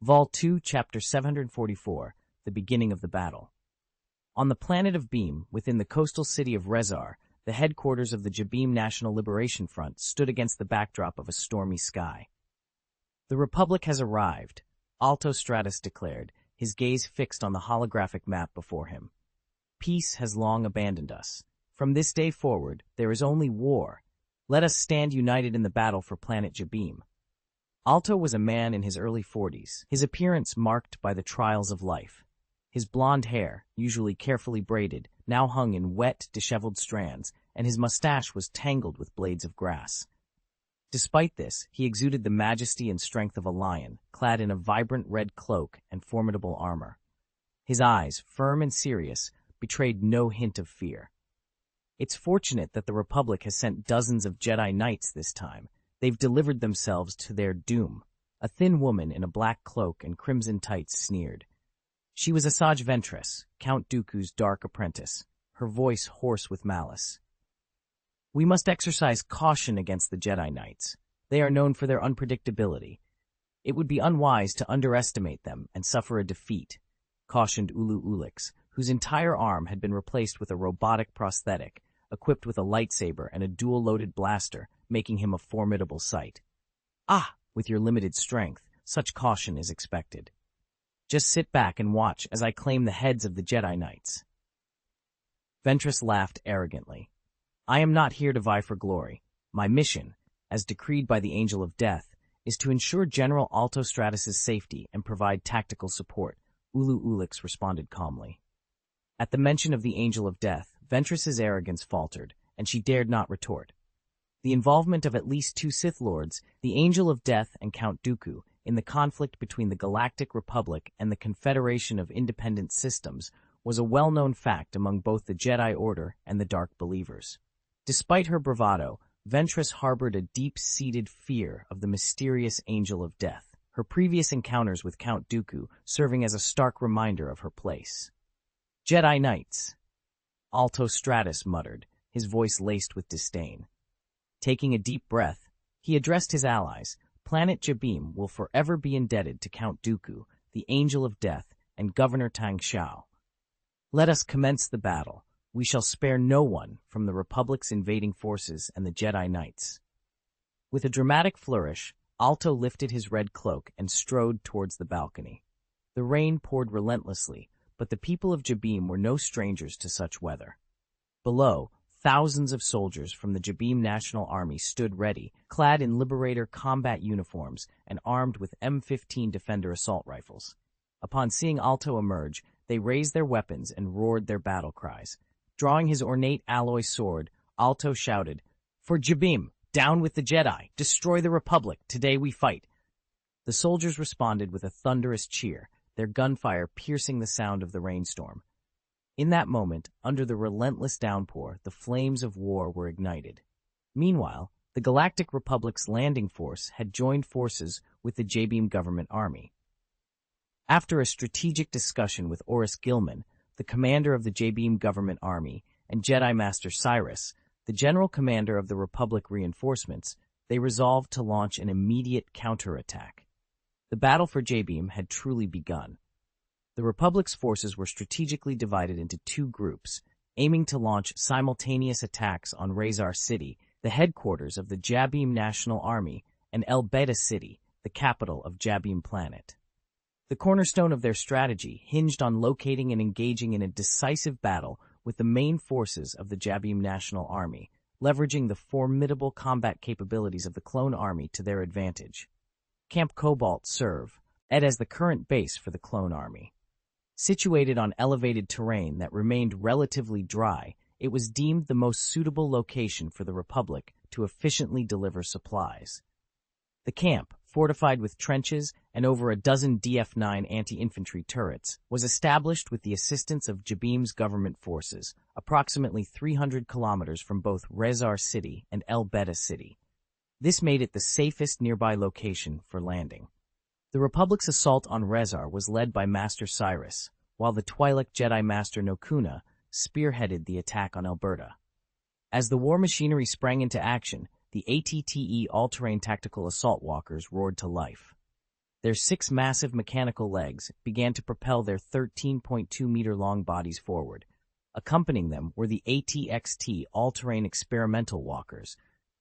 Vol 2, Chapter 744, The Beginning of the Battle. On the planet of Beam, within the coastal city of Rezar, the headquarters of the Jabeam National Liberation Front stood against the backdrop of a stormy sky. The Republic has arrived, Alto Stratus declared, his gaze fixed on the holographic map before him. Peace has long abandoned us. From this day forward, there is only war. Let us stand united in the battle for planet Jabeam. Alto was a man in his early 40s, his appearance marked by the trials of life. His blonde hair, usually carefully braided, now hung in wet, disheveled strands, and his mustache was tangled with blades of grass. Despite this, he exuded the majesty and strength of a lion, clad in a vibrant red cloak and formidable armor. His eyes, firm and serious, betrayed no hint of fear. It's fortunate that the Republic has sent dozens of Jedi Knights this time. They've delivered themselves to their doom. A thin woman in a black cloak and crimson tights sneered. She was Asajj Ventress, Count Dooku's dark apprentice, her voice hoarse with malice. We must exercise caution against the Jedi Knights. They are known for their unpredictability. It would be unwise to underestimate them and suffer a defeat, cautioned Ulu Ulix, whose entire arm had been replaced with a robotic prosthetic, equipped with a lightsaber and a dual-loaded blaster, making him a formidable sight. With your limited strength, such caution is expected. Just sit back and watch as I claim the heads of the Jedi Knights. Ventress laughed arrogantly. I am not here to vie for glory. My mission, as decreed by the Angel of Death, is to ensure General Alto Stratus's safety and provide tactical support, Ulu Ulix responded calmly. At the mention of the Angel of Death, Ventress's arrogance faltered, and she dared not retort. The involvement of at least two Sith Lords, the Angel of Death and Count Dooku, in the conflict between the Galactic Republic and the Confederation of Independent Systems was a well-known fact among both the Jedi Order and the Dark Believers. Despite her bravado, Ventress harbored a deep-seated fear of the mysterious Angel of Death, her previous encounters with Count Dooku serving as a stark reminder of her place. Jedi Knights, Alto Stratus muttered, his voice laced with disdain. Taking a deep breath, he addressed his allies. Planet Jabeam will forever be indebted to Count Dooku, the Angel of Death, and Governor Tang Xiao. Let us commence the battle. We shall spare no one from the Republic's invading forces and the Jedi Knights. With a dramatic flourish, Alto lifted his red cloak and strode towards the balcony. The rain poured relentlessly, but the people of Jabeam were no strangers to such weather. Below, thousands of soldiers from the Jabeam National Army stood ready, clad in Liberator combat uniforms and armed with M15 Defender assault rifles. Upon seeing Alto emerge, they raised their weapons and roared their battle cries. Drawing his ornate alloy sword, Alto shouted, "For Jabeam, down with the Jedi! Destroy the Republic! Today we fight!" The soldiers responded with a thunderous cheer, their gunfire piercing the sound of the rainstorm. In that moment, under the relentless downpour, the flames of war were ignited. Meanwhile, the Galactic Republic's landing force had joined forces with the Jabeam government army. After a strategic discussion with Oris Gilman, the commander of the Jabeam government army, and Jedi Master Cyrus, the general commander of the Republic reinforcements, they resolved to launch an immediate counterattack. The battle for Jabeam had truly begun. The Republic's forces were strategically divided into two groups, aiming to launch simultaneous attacks on Rezar City, the headquarters of the Jabeam National Army, and El Beta City, the capital of Jabeam Planet. The cornerstone of their strategy hinged on locating and engaging in a decisive battle with the main forces of the Jabeam National Army, leveraging the formidable combat capabilities of the clone army to their advantage. Camp Cobalt served as the current base for the clone army. Situated on elevated terrain that remained relatively dry, it was deemed the most suitable location for the Republic to efficiently deliver supplies. The camp, fortified with trenches and over a dozen DF-9 anti-infantry turrets, was established with the assistance of Jabeam's government forces, approximately 300 kilometers from both Rezar City and El Beta City. This made it the safest nearby location for landing. The Republic's assault on Rezar was led by Master Cyrus, while the Twi'lek Jedi Master Nokuna spearheaded the attack on Alberta. As the war machinery sprang into action, the ATTE all-terrain tactical assault walkers roared to life. Their 6 massive mechanical legs began to propel their 13.2-meter-long bodies forward. Accompanying them were the ATXT all-terrain experimental walkers,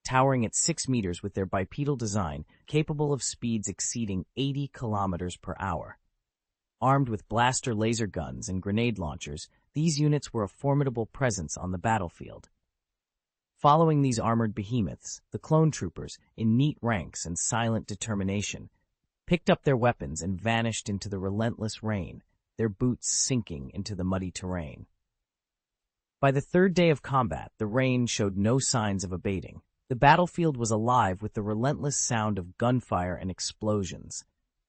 towering at 6 meters with their bipedal design, capable of speeds exceeding 80 kilometers per hour. Armed with blaster laser guns and grenade launchers, these units were a formidable presence on the battlefield. Following these armored behemoths, the clone troopers, in neat ranks and silent determination, picked up their weapons and vanished into the relentless rain, their boots sinking into the muddy terrain. By the 3rd day of combat, the rain showed no signs of abating. The battlefield was alive with the relentless sound of gunfire and explosions.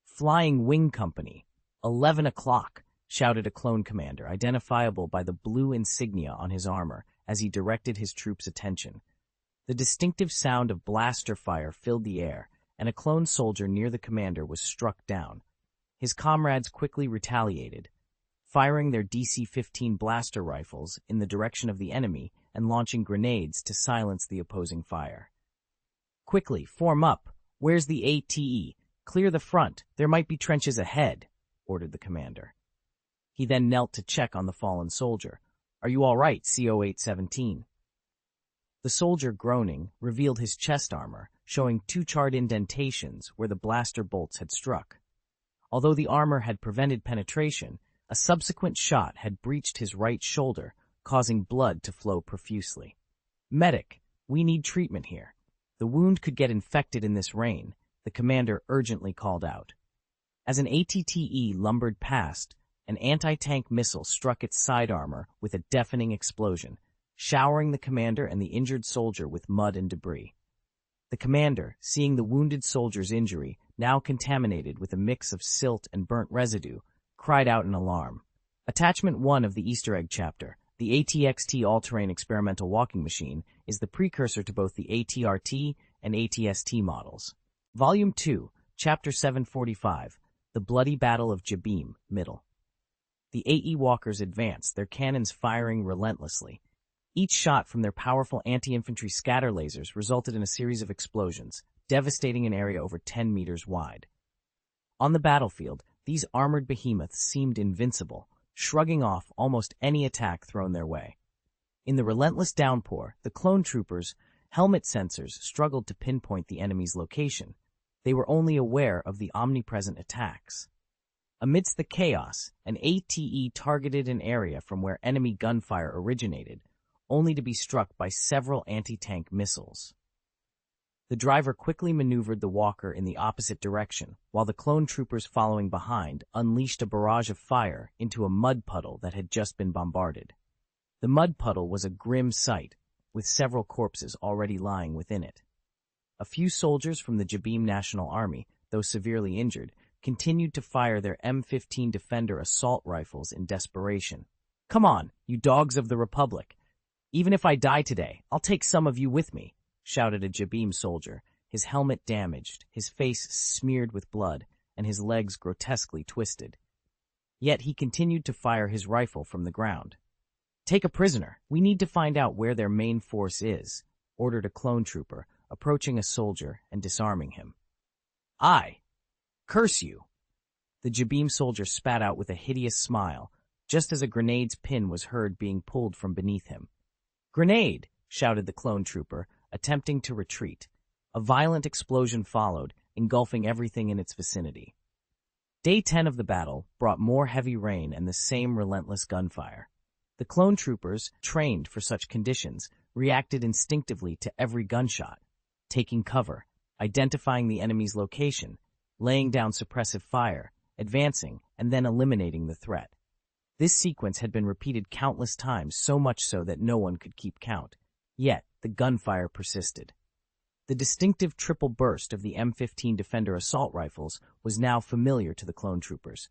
"Flying Wing Company, 11 o'clock," shouted a clone commander, identifiable by the blue insignia on his armor as he directed his troops' attention. The distinctive sound of blaster fire filled the air, and a clone soldier near the commander was struck down. His comrades quickly retaliated, firing their DC-15 blaster rifles in the direction of the enemy and launching grenades to silence the opposing fire. "Quickly, form up. Where's the ATE? Clear the front. There might be trenches ahead," ordered the commander. He then knelt to check on the fallen soldier. "Are you all right, CO-817? The soldier, groaning, revealed his chest armor, showing 2 charred indentations where the blaster bolts had struck. Although the armor had prevented penetration, a subsequent shot had breached his right shoulder, causing blood to flow profusely. "Medic, we need treatment here. The wound could get infected in this rain," the commander urgently called out. As an ATTE lumbered past, an anti-tank missile struck its side armor with a deafening explosion, showering the commander and the injured soldier with mud and debris. The commander, seeing the wounded soldier's injury, now contaminated with a mix of silt and burnt residue, cried out in alarm. Attachment 1 of the Easter egg chapter, the ATXT all-terrain experimental walking machine, is the precursor to both the ATRT and ATST models. Volume 2, Chapter 745, The Bloody Battle of Jabeam, Middle. The AE walkers advanced, their cannons firing relentlessly. Each shot from their powerful anti-infantry scatter lasers resulted in a series of explosions, devastating an area over 10 meters wide. On the battlefield, these armored behemoths seemed invincible, shrugging off almost any attack thrown their way. In the relentless downpour, the clone troopers' helmet sensors struggled to pinpoint the enemy's location. They were only aware of the omnipresent attacks. Amidst the chaos, an ATE targeted an area from where enemy gunfire originated, only to be struck by several anti-tank missiles. The driver quickly maneuvered the walker in the opposite direction, while the clone troopers following behind unleashed a barrage of fire into a mud puddle that had just been bombarded. The mud puddle was a grim sight, with several corpses already lying within it. A few soldiers from the Jabeam National Army, though severely injured, continued to fire their M15 Defender assault rifles in desperation. "Come on, you dogs of the Republic! Even if I die today, I'll take some of you with me," shouted a Jabeam soldier, his helmet damaged, his face smeared with blood, and his legs grotesquely twisted. Yet he continued to fire his rifle from the ground. "Take a prisoner. We need to find out where their main force is," ordered a clone trooper, approaching a soldier and disarming him. "I curse you!" The Jabeam soldier spat out with a hideous smile, just as a grenade's pin was heard being pulled from beneath him. "Grenade!" shouted the clone trooper, attempting to retreat. A violent explosion followed, engulfing everything in its vicinity. Day 10 of the battle brought more heavy rain and the same relentless gunfire. The clone troopers, trained for such conditions, reacted instinctively to every gunshot, taking cover, identifying the enemy's location, laying down suppressive fire, advancing, and then eliminating the threat. This sequence had been repeated countless times, so much so that no one could keep count. Yet, the gunfire persisted. The distinctive triple burst of the M15 Defender assault rifles was now familiar to the clone troopers.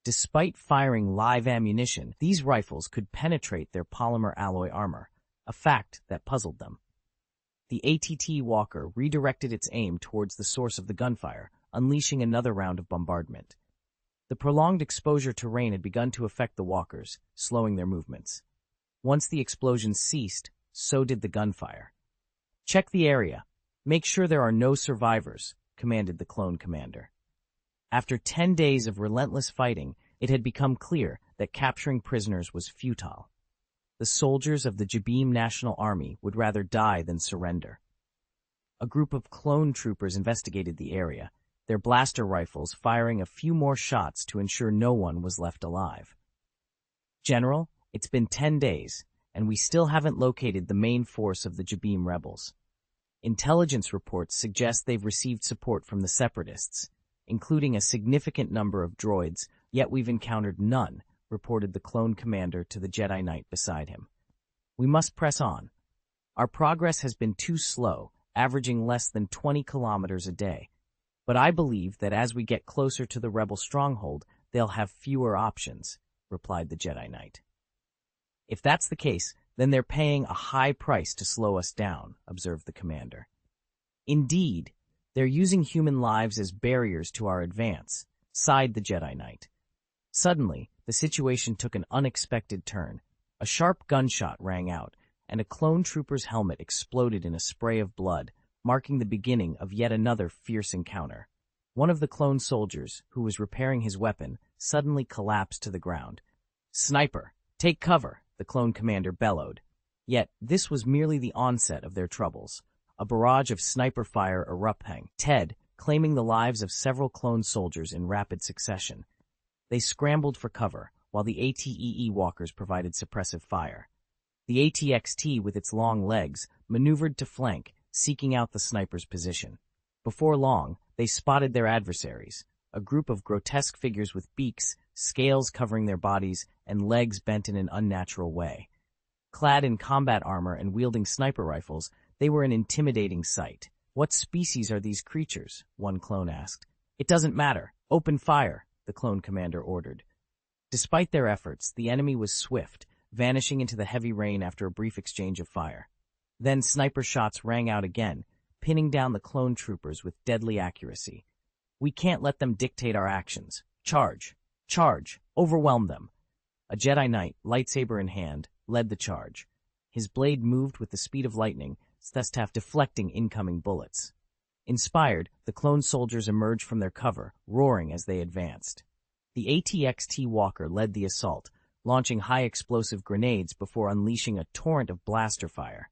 Despite firing live ammunition, these rifles could penetrate their polymer alloy armor, a fact that puzzled them. The ATT Walker redirected its aim towards the source of the gunfire, unleashing another round of bombardment. The prolonged exposure to rain had begun to affect the walkers, slowing their movements. Once the explosions ceased, so did the gunfire. "Check the area. Make sure there are no survivors," commanded the clone commander. After 10 days of relentless fighting, it had become clear that capturing prisoners was futile. The soldiers of the Jabeim National Army would rather die than surrender. A group of clone troopers investigated the area, their blaster rifles firing a few more shots to ensure no one was left alive. "General, it's been 10 days, and we still haven't located the main force of the Jabeim rebels. Intelligence reports suggest they've received support from the Separatists, including a significant number of droids, yet we've encountered none," reported the clone commander to the Jedi Knight beside him. "We must press on. Our progress has been too slow, averaging less than 20 kilometers a day. But I believe that as we get closer to the rebel stronghold, they'll have fewer options," replied the Jedi Knight. "If that's the case, then they're paying a high price to slow us down," observed the commander. "Indeed, they're using human lives as barriers to our advance," sighed the Jedi Knight. Suddenly, the situation took an unexpected turn. A sharp gunshot rang out, and a clone trooper's helmet exploded in a spray of blood, marking the beginning of yet another fierce encounter. One of the clone soldiers, who was repairing his weapon, suddenly collapsed to the ground. "Sniper, take cover!" the clone commander bellowed. Yet this was merely the onset of their troubles. A barrage of sniper fire erupted, claiming the lives of several clone soldiers in rapid succession. They scrambled for cover, while the ATEE walkers provided suppressive fire. The ATXT, with its long legs, maneuvered to flank, seeking out the sniper's position. Before long, they spotted their adversaries, a group of grotesque figures with beaks, scales covering their bodies, and legs bent in an unnatural way. Clad in combat armor and wielding sniper rifles, they were an intimidating sight. "What species are these creatures?" one clone asked. "It doesn't matter. Open fire," the clone commander ordered. Despite their efforts, the enemy was swift, vanishing into the heavy rain after a brief exchange of fire. Then sniper shots rang out again, pinning down the clone troopers with deadly accuracy. "We can't let them dictate our actions. Charge! Charge! Overwhelm them!" A Jedi Knight, lightsaber in hand, led the charge. His blade moved with the speed of lightning, deflecting incoming bullets. Inspired, the clone soldiers emerged from their cover, roaring as they advanced. The ATXT walker led the assault, launching high-explosive grenades before unleashing a torrent of blaster fire.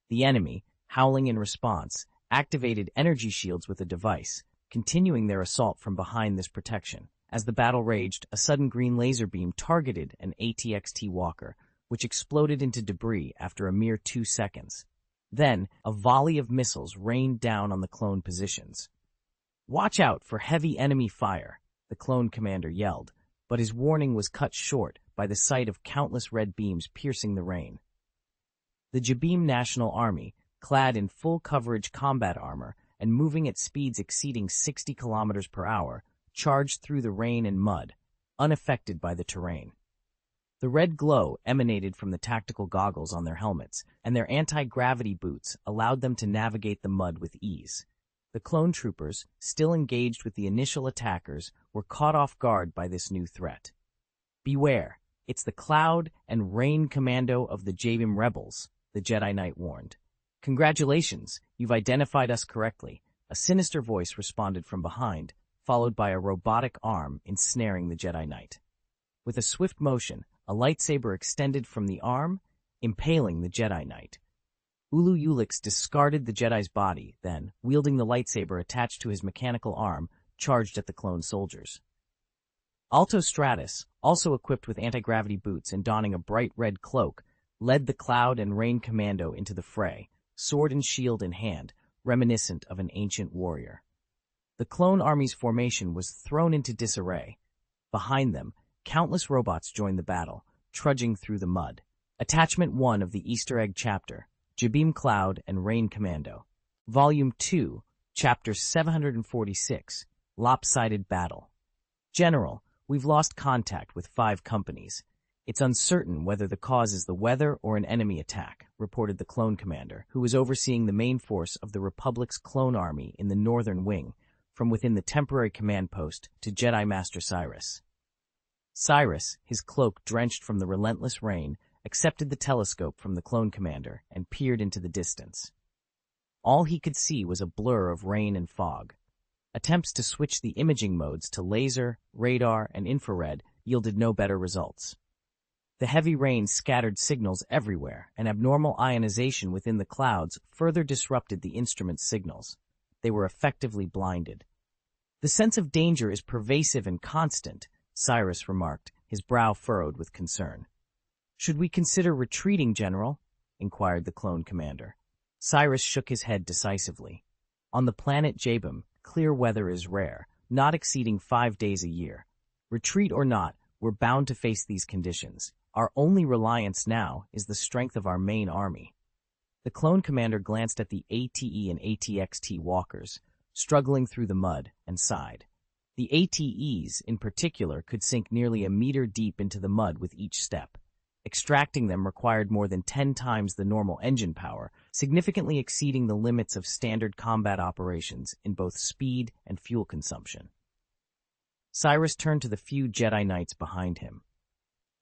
The enemy, howling in response, activated energy shields with a device, continuing their assault from behind this protection. As the battle raged, a sudden green laser beam targeted an ATXT walker, which exploded into debris after a mere 2 seconds. Then, a volley of missiles rained down on the clone positions. "Watch out for heavy enemy fire," the clone commander yelled, but his warning was cut short by the sight of countless red beams piercing the rain. The Jabeim National Army, clad in full-coverage combat armor and moving at speeds exceeding 60 kilometers per hour, charged through the rain and mud, unaffected by the terrain. The red glow emanated from the tactical goggles on their helmets, and their anti-gravity boots allowed them to navigate the mud with ease. The clone troopers, still engaged with the initial attackers, were caught off guard by this new threat. "Beware, it's the Cloud and Rain Commando of the Jabeim rebels," the Jedi Knight warned. "Congratulations, you've identified us correctly," a sinister voice responded from behind, followed by a robotic arm ensnaring the Jedi Knight. With a swift motion, a lightsaber extended from the arm, impaling the Jedi Knight. Ulu Ulix discarded the Jedi's body, then, wielding the lightsaber attached to his mechanical arm, charged at the clone soldiers. Alto Stratus, also equipped with anti-gravity boots and donning a bright red cloak, led the Cloud and Rain Commando into the fray, sword and shield in hand, reminiscent of an ancient warrior. The clone army's formation was thrown into disarray. Behind them, countless robots joined the battle, trudging through the mud. Attachment 1 of the Easter egg chapter, Jabeim Cloud and Rain Commando. Volume 2, Chapter 746, Lopsided Battle. General, we've lost contact with 5 companies. It's uncertain whether the cause is the weather or an enemy attack, reported the clone commander, who was overseeing the main force of the Republic's clone army in the northern wing, from within the temporary command post to Jedi Master Cyrus. Cyrus, his cloak drenched from the relentless rain, accepted the telescope from the clone commander and peered into the distance. All he could see was a blur of rain and fog. Attempts to switch the imaging modes to laser, radar, and infrared yielded no better results. The heavy rain scattered signals everywhere, and abnormal ionization within the clouds further disrupted the instrument's signals. They were effectively blinded. "The sense of danger is pervasive and constant," Cyrus remarked, his brow furrowed with concern. "Should we consider retreating, General?" inquired the clone commander. Cyrus shook his head decisively. "On the planet Jabim, clear weather is rare, not exceeding 5 days a year. Retreat or not, we're bound to face these conditions. Our only reliance now is the strength of our main army." The clone commander glanced at the ATE and ATXT walkers, struggling through the mud, and sighed. The ATEs, in particular, could sink nearly a meter deep into the mud with each step. Extracting them required more than 10 times the normal engine power, significantly exceeding the limits of standard combat operations in both speed and fuel consumption. Cyrus turned to the few Jedi Knights behind him.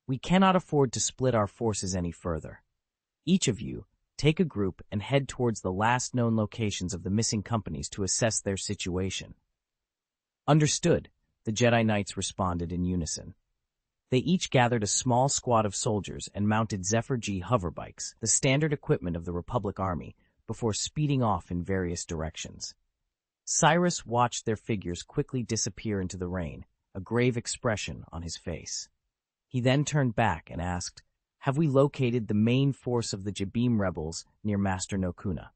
"We cannot afford to split our forces any further. Each of you, take a group and head towards the last known locations of the missing companies to assess their situation." "Understood," the Jedi Knights responded in unison. They each gathered a small squad of soldiers and mounted Zephyr G hoverbikes, the standard equipment of the Republic Army, before speeding off in various directions. Cyrus watched their figures quickly disappear into the rain, a grave expression on his face. He then turned back and asked, "Have we located the main force of the Jabim rebels near Master Nokuna?"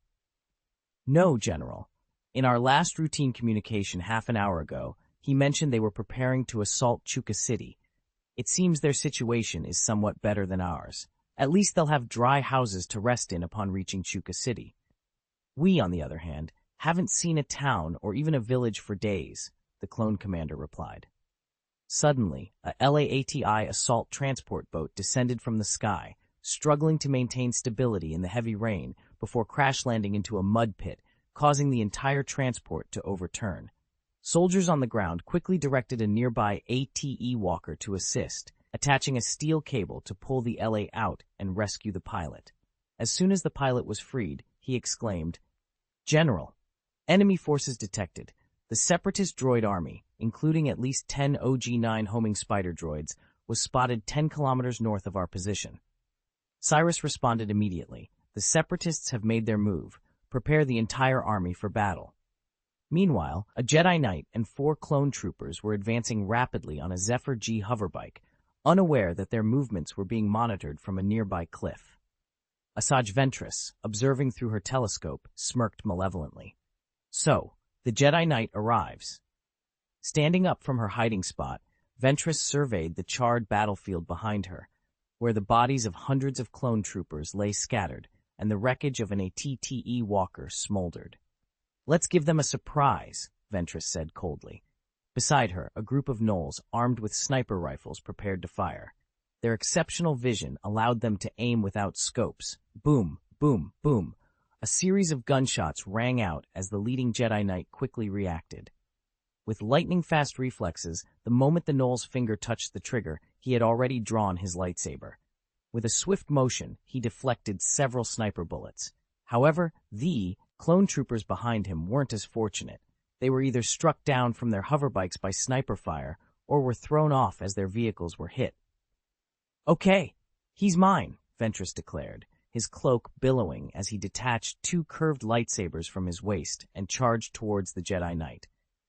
"No, General. In our last routine communication half an hour ago, he mentioned they were preparing to assault Chuka City. It seems their situation is somewhat better than ours. At least they'll have dry houses to rest in upon reaching Chuka City. We, on the other hand, haven't seen a town or even a village for days," the clone commander replied. Suddenly, a LAATI assault transport boat descended from the sky, struggling to maintain stability in the heavy rain before crash-landing into a mud pit, causing the entire transport to overturn. Soldiers on the ground quickly directed a nearby ATE walker to assist, attaching a steel cable to pull the LA out and rescue the pilot. As soon as the pilot was freed, he exclaimed, "General, enemy forces detected. The Separatist droid army, including at least 10 OG-9 homing spider droids, was spotted 10 kilometers north of our position." Cyrus responded immediately. "The Separatists have made their move. Prepare the entire army for battle." Meanwhile, a Jedi Knight and 4 clone troopers were advancing rapidly on a Zephyr G hoverbike, unaware that their movements were being monitored from a nearby cliff. Asajj Ventress, observing through her telescope, smirked malevolently. "So, the Jedi Knight arrives." Standing up from her hiding spot, Ventress surveyed the charred battlefield behind her, where the bodies of hundreds of clone troopers lay scattered and the wreckage of an ATTE walker smoldered. "Let's give them a surprise," Ventress said coldly. Beside her, a group of gnolls armed with sniper rifles prepared to fire. Their exceptional vision allowed them to aim without scopes. Boom, boom, boom. A series of gunshots rang out as the leading Jedi Knight quickly reacted. With lightning-fast reflexes, the moment the gnoll's finger touched the trigger, he had already drawn his lightsaber. With a swift motion, he deflected several sniper bullets. However, the clone troopers behind him weren't as fortunate. They were either struck down from their hoverbikes by sniper fire or were thrown off as their vehicles were hit. "Okay, he's mine," Ventress declared, his cloak billowing as he detached 2 curved lightsabers from his waist and charged towards the Jedi Knight.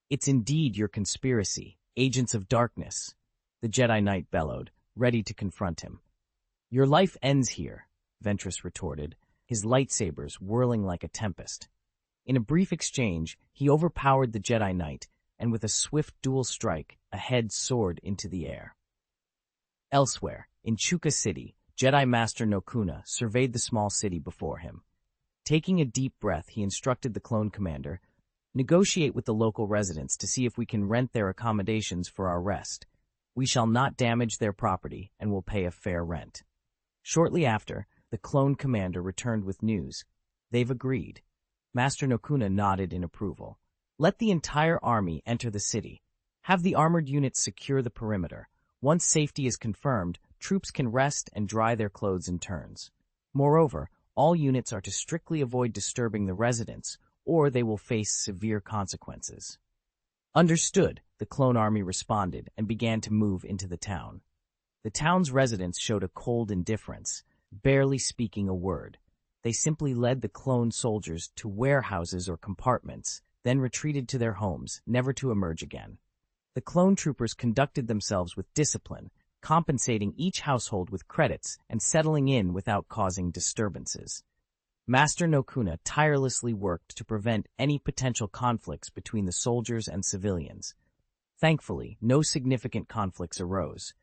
"It's indeed your conspiracy, agents of darkness," the Jedi Knight bellowed, ready to confront him. "Your life ends here," Ventress retorted, his lightsabers whirling like a tempest. In a brief exchange, he overpowered the Jedi Knight, and with a swift dual strike, a head soared into the air. Elsewhere, in Chuka City, Jedi Master Nokuna surveyed the small city before him. Taking a deep breath, he instructed the clone commander, "Negotiate with the local residents to see if we can rent their accommodations for our rest. We shall not damage their property and will pay a fair rent." Shortly after, the clone commander returned with news. "They've agreed." Master Nokuna nodded in approval. "Let the entire army enter the city. Have the armored units secure the perimeter. Once safety is confirmed, troops can rest and dry their clothes in turns. Moreover, all units are to strictly avoid disturbing the residents, or they will face severe consequences." Understood, the clone army responded and began to move into the town. The town's residents showed a cold indifference, barely speaking a word. They simply led the clone soldiers to warehouses or compartments, then retreated to their homes, never to emerge again. The clone troopers conducted themselves with discipline, compensating each household with credits and settling in without causing disturbances. Master Nokuna tirelessly worked to prevent any potential conflicts between the soldiers and civilians. Thankfully, no significant conflicts arose.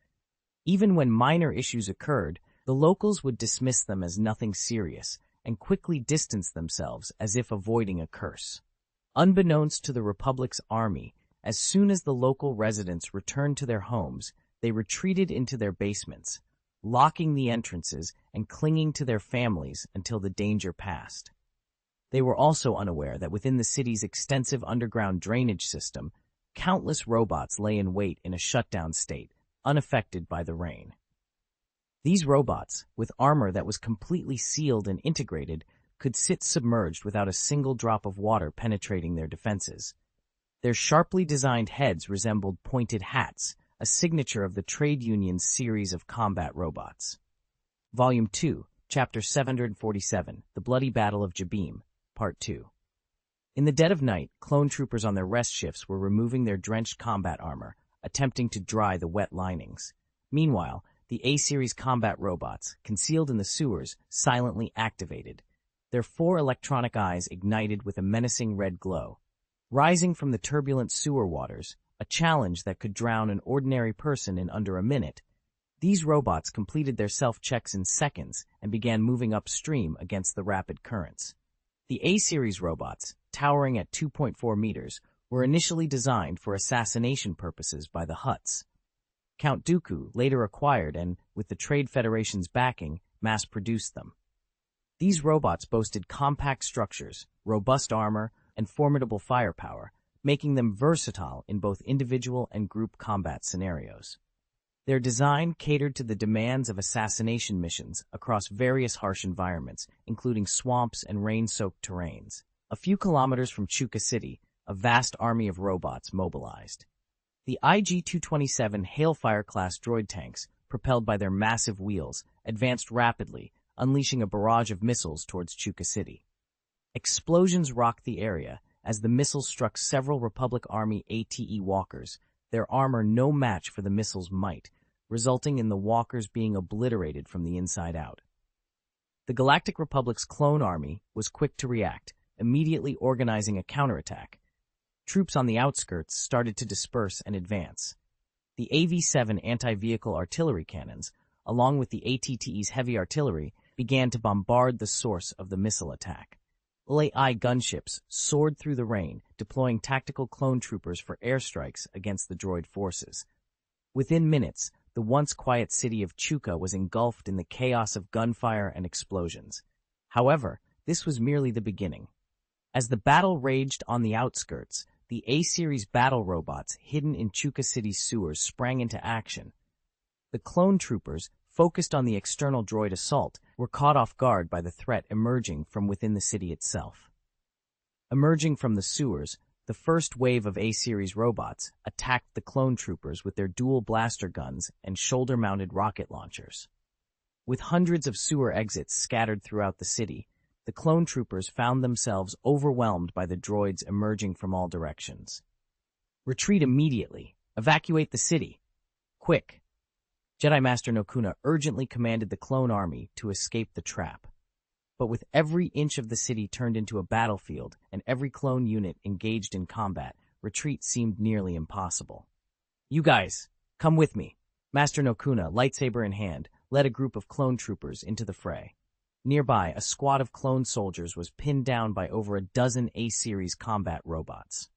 Even when minor issues occurred, the locals would dismiss them as nothing serious and quickly distance themselves as if avoiding a curse. Unbeknownst to the Republic's army, as soon as the local residents returned to their homes, they retreated into their basements, locking the entrances and clinging to their families until the danger passed. They were also unaware that within the city's extensive underground drainage system, countless robots lay in wait in a shutdown state, unaffected by the rain. These robots, with armor that was completely sealed and integrated, could sit submerged without a single drop of water penetrating their defenses. Their sharply designed heads resembled pointed hats, a signature of the trade union's series of combat robots. Volume 2, Chapter 747, The Bloody Battle of Jabeam, Part 2. In the dead of night, clone troopers on their rest shifts were removing their drenched combat armor, attempting to dry the wet linings. Meanwhile, the A-Series combat robots, concealed in the sewers, silently activated. Their 4 electronic eyes ignited with a menacing red glow. Rising from the turbulent sewer waters, a challenge that could drown an ordinary person in under a minute, these robots completed their self-checks in seconds and began moving upstream against the rapid currents. The A-Series robots, towering at 2.4 meters, were initially designed for assassination purposes by the Hutts. Count Dooku later acquired and, with the Trade Federation's backing, mass-produced them. These robots boasted compact structures, robust armor, and formidable firepower, making them versatile in both individual and group combat scenarios. Their design catered to the demands of assassination missions across various harsh environments, including swamps and rain-soaked terrains. A few kilometers from Chuka City, a vast army of robots mobilized. The IG-227 Hailfire-class droid tanks, propelled by their massive wheels, advanced rapidly, unleashing a barrage of missiles towards Chuka City. Explosions rocked the area as the missiles struck several Republic Army ATE walkers, their armor no match for the missiles' might, resulting in the walkers being obliterated from the inside out. The Galactic Republic's clone army was quick to react, immediately organizing a counterattack. Troops on the outskirts started to disperse and advance. The AV-7 anti-vehicle artillery cannons, along with the ATTE's heavy artillery, began to bombard the source of the missile attack. AI gunships soared through the rain, deploying tactical clone troopers for airstrikes against the droid forces. Within minutes, the once quiet city of Chuka was engulfed in the chaos of gunfire and explosions. However, this was merely the beginning. As the battle raged on the outskirts, the A-Series battle robots hidden in Chuka City's sewers sprang into action. The clone troopers, focused on the external droid assault, were caught off guard by the threat emerging from within the city itself. Emerging from the sewers, the first wave of A-Series robots attacked the clone troopers with their dual blaster guns and shoulder-mounted rocket launchers. With hundreds of sewer exits scattered throughout the city, the clone troopers found themselves overwhelmed by the droids emerging from all directions. Retreat immediately. Evacuate the city. Quick. Jedi Master Nokuna urgently commanded the clone army to escape the trap. But with every inch of the city turned into a battlefield and every clone unit engaged in combat, retreat seemed nearly impossible. You guys, come with me. Master Nokuna, lightsaber in hand, led a group of clone troopers into the fray. Nearby, a squad of clone soldiers was pinned down by over a dozen A-Series combat robots.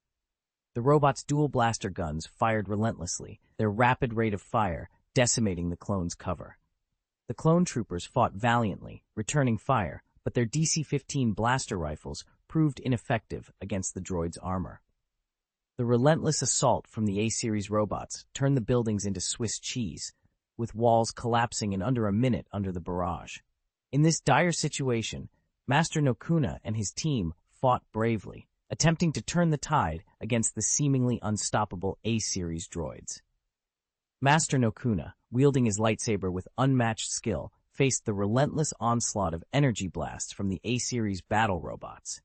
The robots' dual blaster guns fired relentlessly, their rapid rate of fire decimating the clones' cover. The clone troopers fought valiantly, returning fire, but their DC-15 blaster rifles proved ineffective against the droids' armor. The relentless assault from the A-Series robots turned the buildings into Swiss cheese, with walls collapsing in under a minute under the barrage. In this dire situation, Master Nokuna and his team fought bravely, attempting to turn the tide against the seemingly unstoppable A-series droids. Master Nokuna, wielding his lightsaber with unmatched skill, faced the relentless onslaught of energy blasts from the A-series battle robots.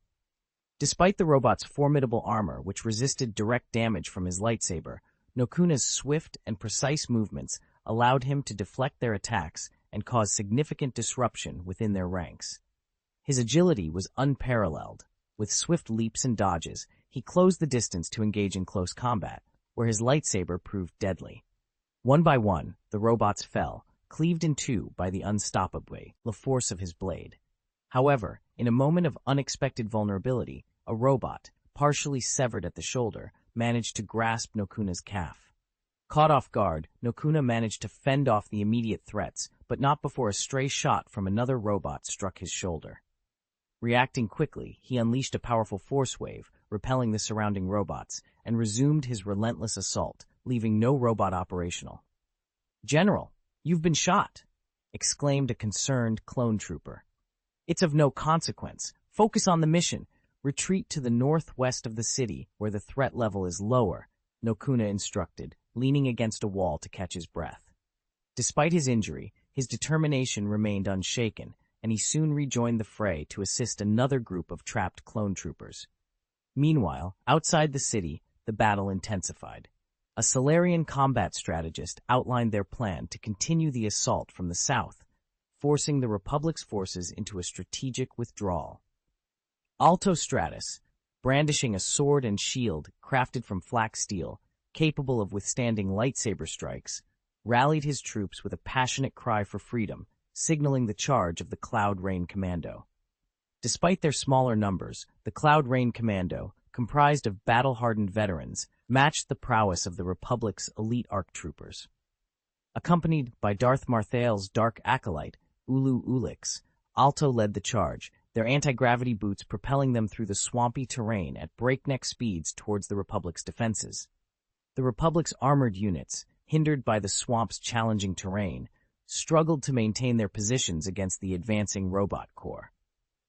Despite the robot's formidable armor, which resisted direct damage from his lightsaber, Nokuna's swift and precise movements allowed him to deflect their attacks and cause significant disruption within their ranks. His agility was unparalleled. With swift leaps and dodges, he closed the distance to engage in close combat, where his lightsaber proved deadly. One by one, the robots fell, cleaved in two by the unstoppable force of his blade. However, in a moment of unexpected vulnerability, a robot, partially severed at the shoulder, managed to grasp Nokuna's calf. Caught off guard, Nokuna managed to fend off the immediate threats, but not before a stray shot from another robot struck his shoulder. Reacting quickly, he unleashed a powerful force wave, repelling the surrounding robots, and resumed his relentless assault, leaving no robot operational. "General, you've been shot," exclaimed a concerned clone trooper. "It's of no consequence. Focus on the mission. Retreat to the northwest of the city, where the threat level is lower," Nokuna instructed, leaning against a wall to catch his breath. Despite his injury, his determination remained unshaken, and he soon rejoined the fray to assist another group of trapped clone troopers. Meanwhile, outside the city, the battle intensified. A Salarian combat strategist outlined their plan to continue the assault from the south, forcing the Republic's forces into a strategic withdrawal. Alto Stratus, brandishing a sword and shield crafted from flax steel, capable of withstanding lightsaber strikes, rallied his troops with a passionate cry for freedom, signaling the charge of the Cloud Rain Commando. Despite their smaller numbers, the Cloud Rain Commando, comprised of battle-hardened veterans, matched the prowess of the Republic's elite ARC troopers. Accompanied by Darth Marthael's dark acolyte, Ulu Ulix, Alto led the charge, their anti-gravity boots propelling them through the swampy terrain at breakneck speeds towards the Republic's defenses. The Republic's armored units, hindered by the swamp's challenging terrain, struggled to maintain their positions against the advancing robot corps.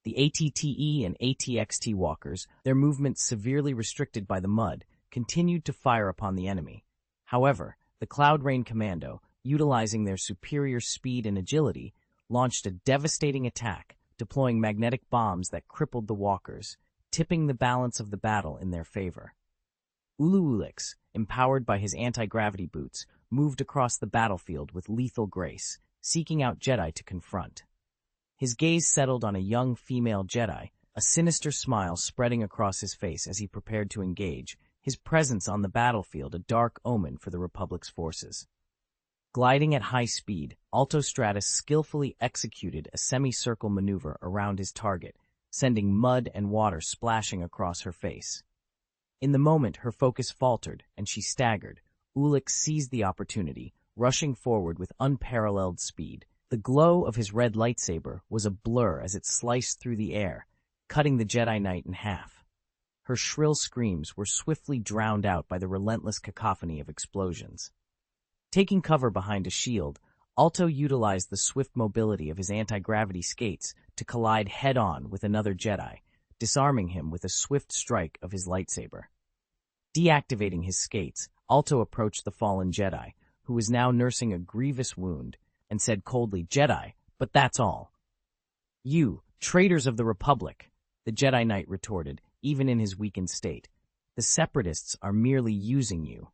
The ATTE and ATXT walkers, their movements severely restricted by the mud, continued to fire upon the enemy. However, the Cloud Rain Commando, utilizing their superior speed and agility, launched a devastating attack, deploying magnetic bombs that crippled the walkers, tipping the balance of the battle in their favor. Ulu Ulix, empowered by his anti-gravity boots, moved across the battlefield with lethal grace, seeking out Jedi to confront. His gaze settled on a young female Jedi, a sinister smile spreading across his face as he prepared to engage, his presence on the battlefield a dark omen for the Republic's forces. Gliding at high speed, Alto Stratus skillfully executed a semicircle maneuver around his target, sending mud and water splashing across her face. In the moment, her focus faltered, and she staggered. Ulix seized the opportunity, rushing forward with unparalleled speed. The glow of his red lightsaber was a blur as it sliced through the air, cutting the Jedi Knight in half. Her shrill screams were swiftly drowned out by the relentless cacophony of explosions. Taking cover behind a shield, Alto utilized the swift mobility of his anti-gravity skates to collide head-on with another Jedi, disarming him with a swift strike of his lightsaber. Deactivating his skates, Alto approached the fallen Jedi, who was now nursing a grievous wound, and said coldly, "Jedi, but that's all." "You, traitors of the Republic," the Jedi Knight retorted, even in his weakened state. "The Separatists are merely using you."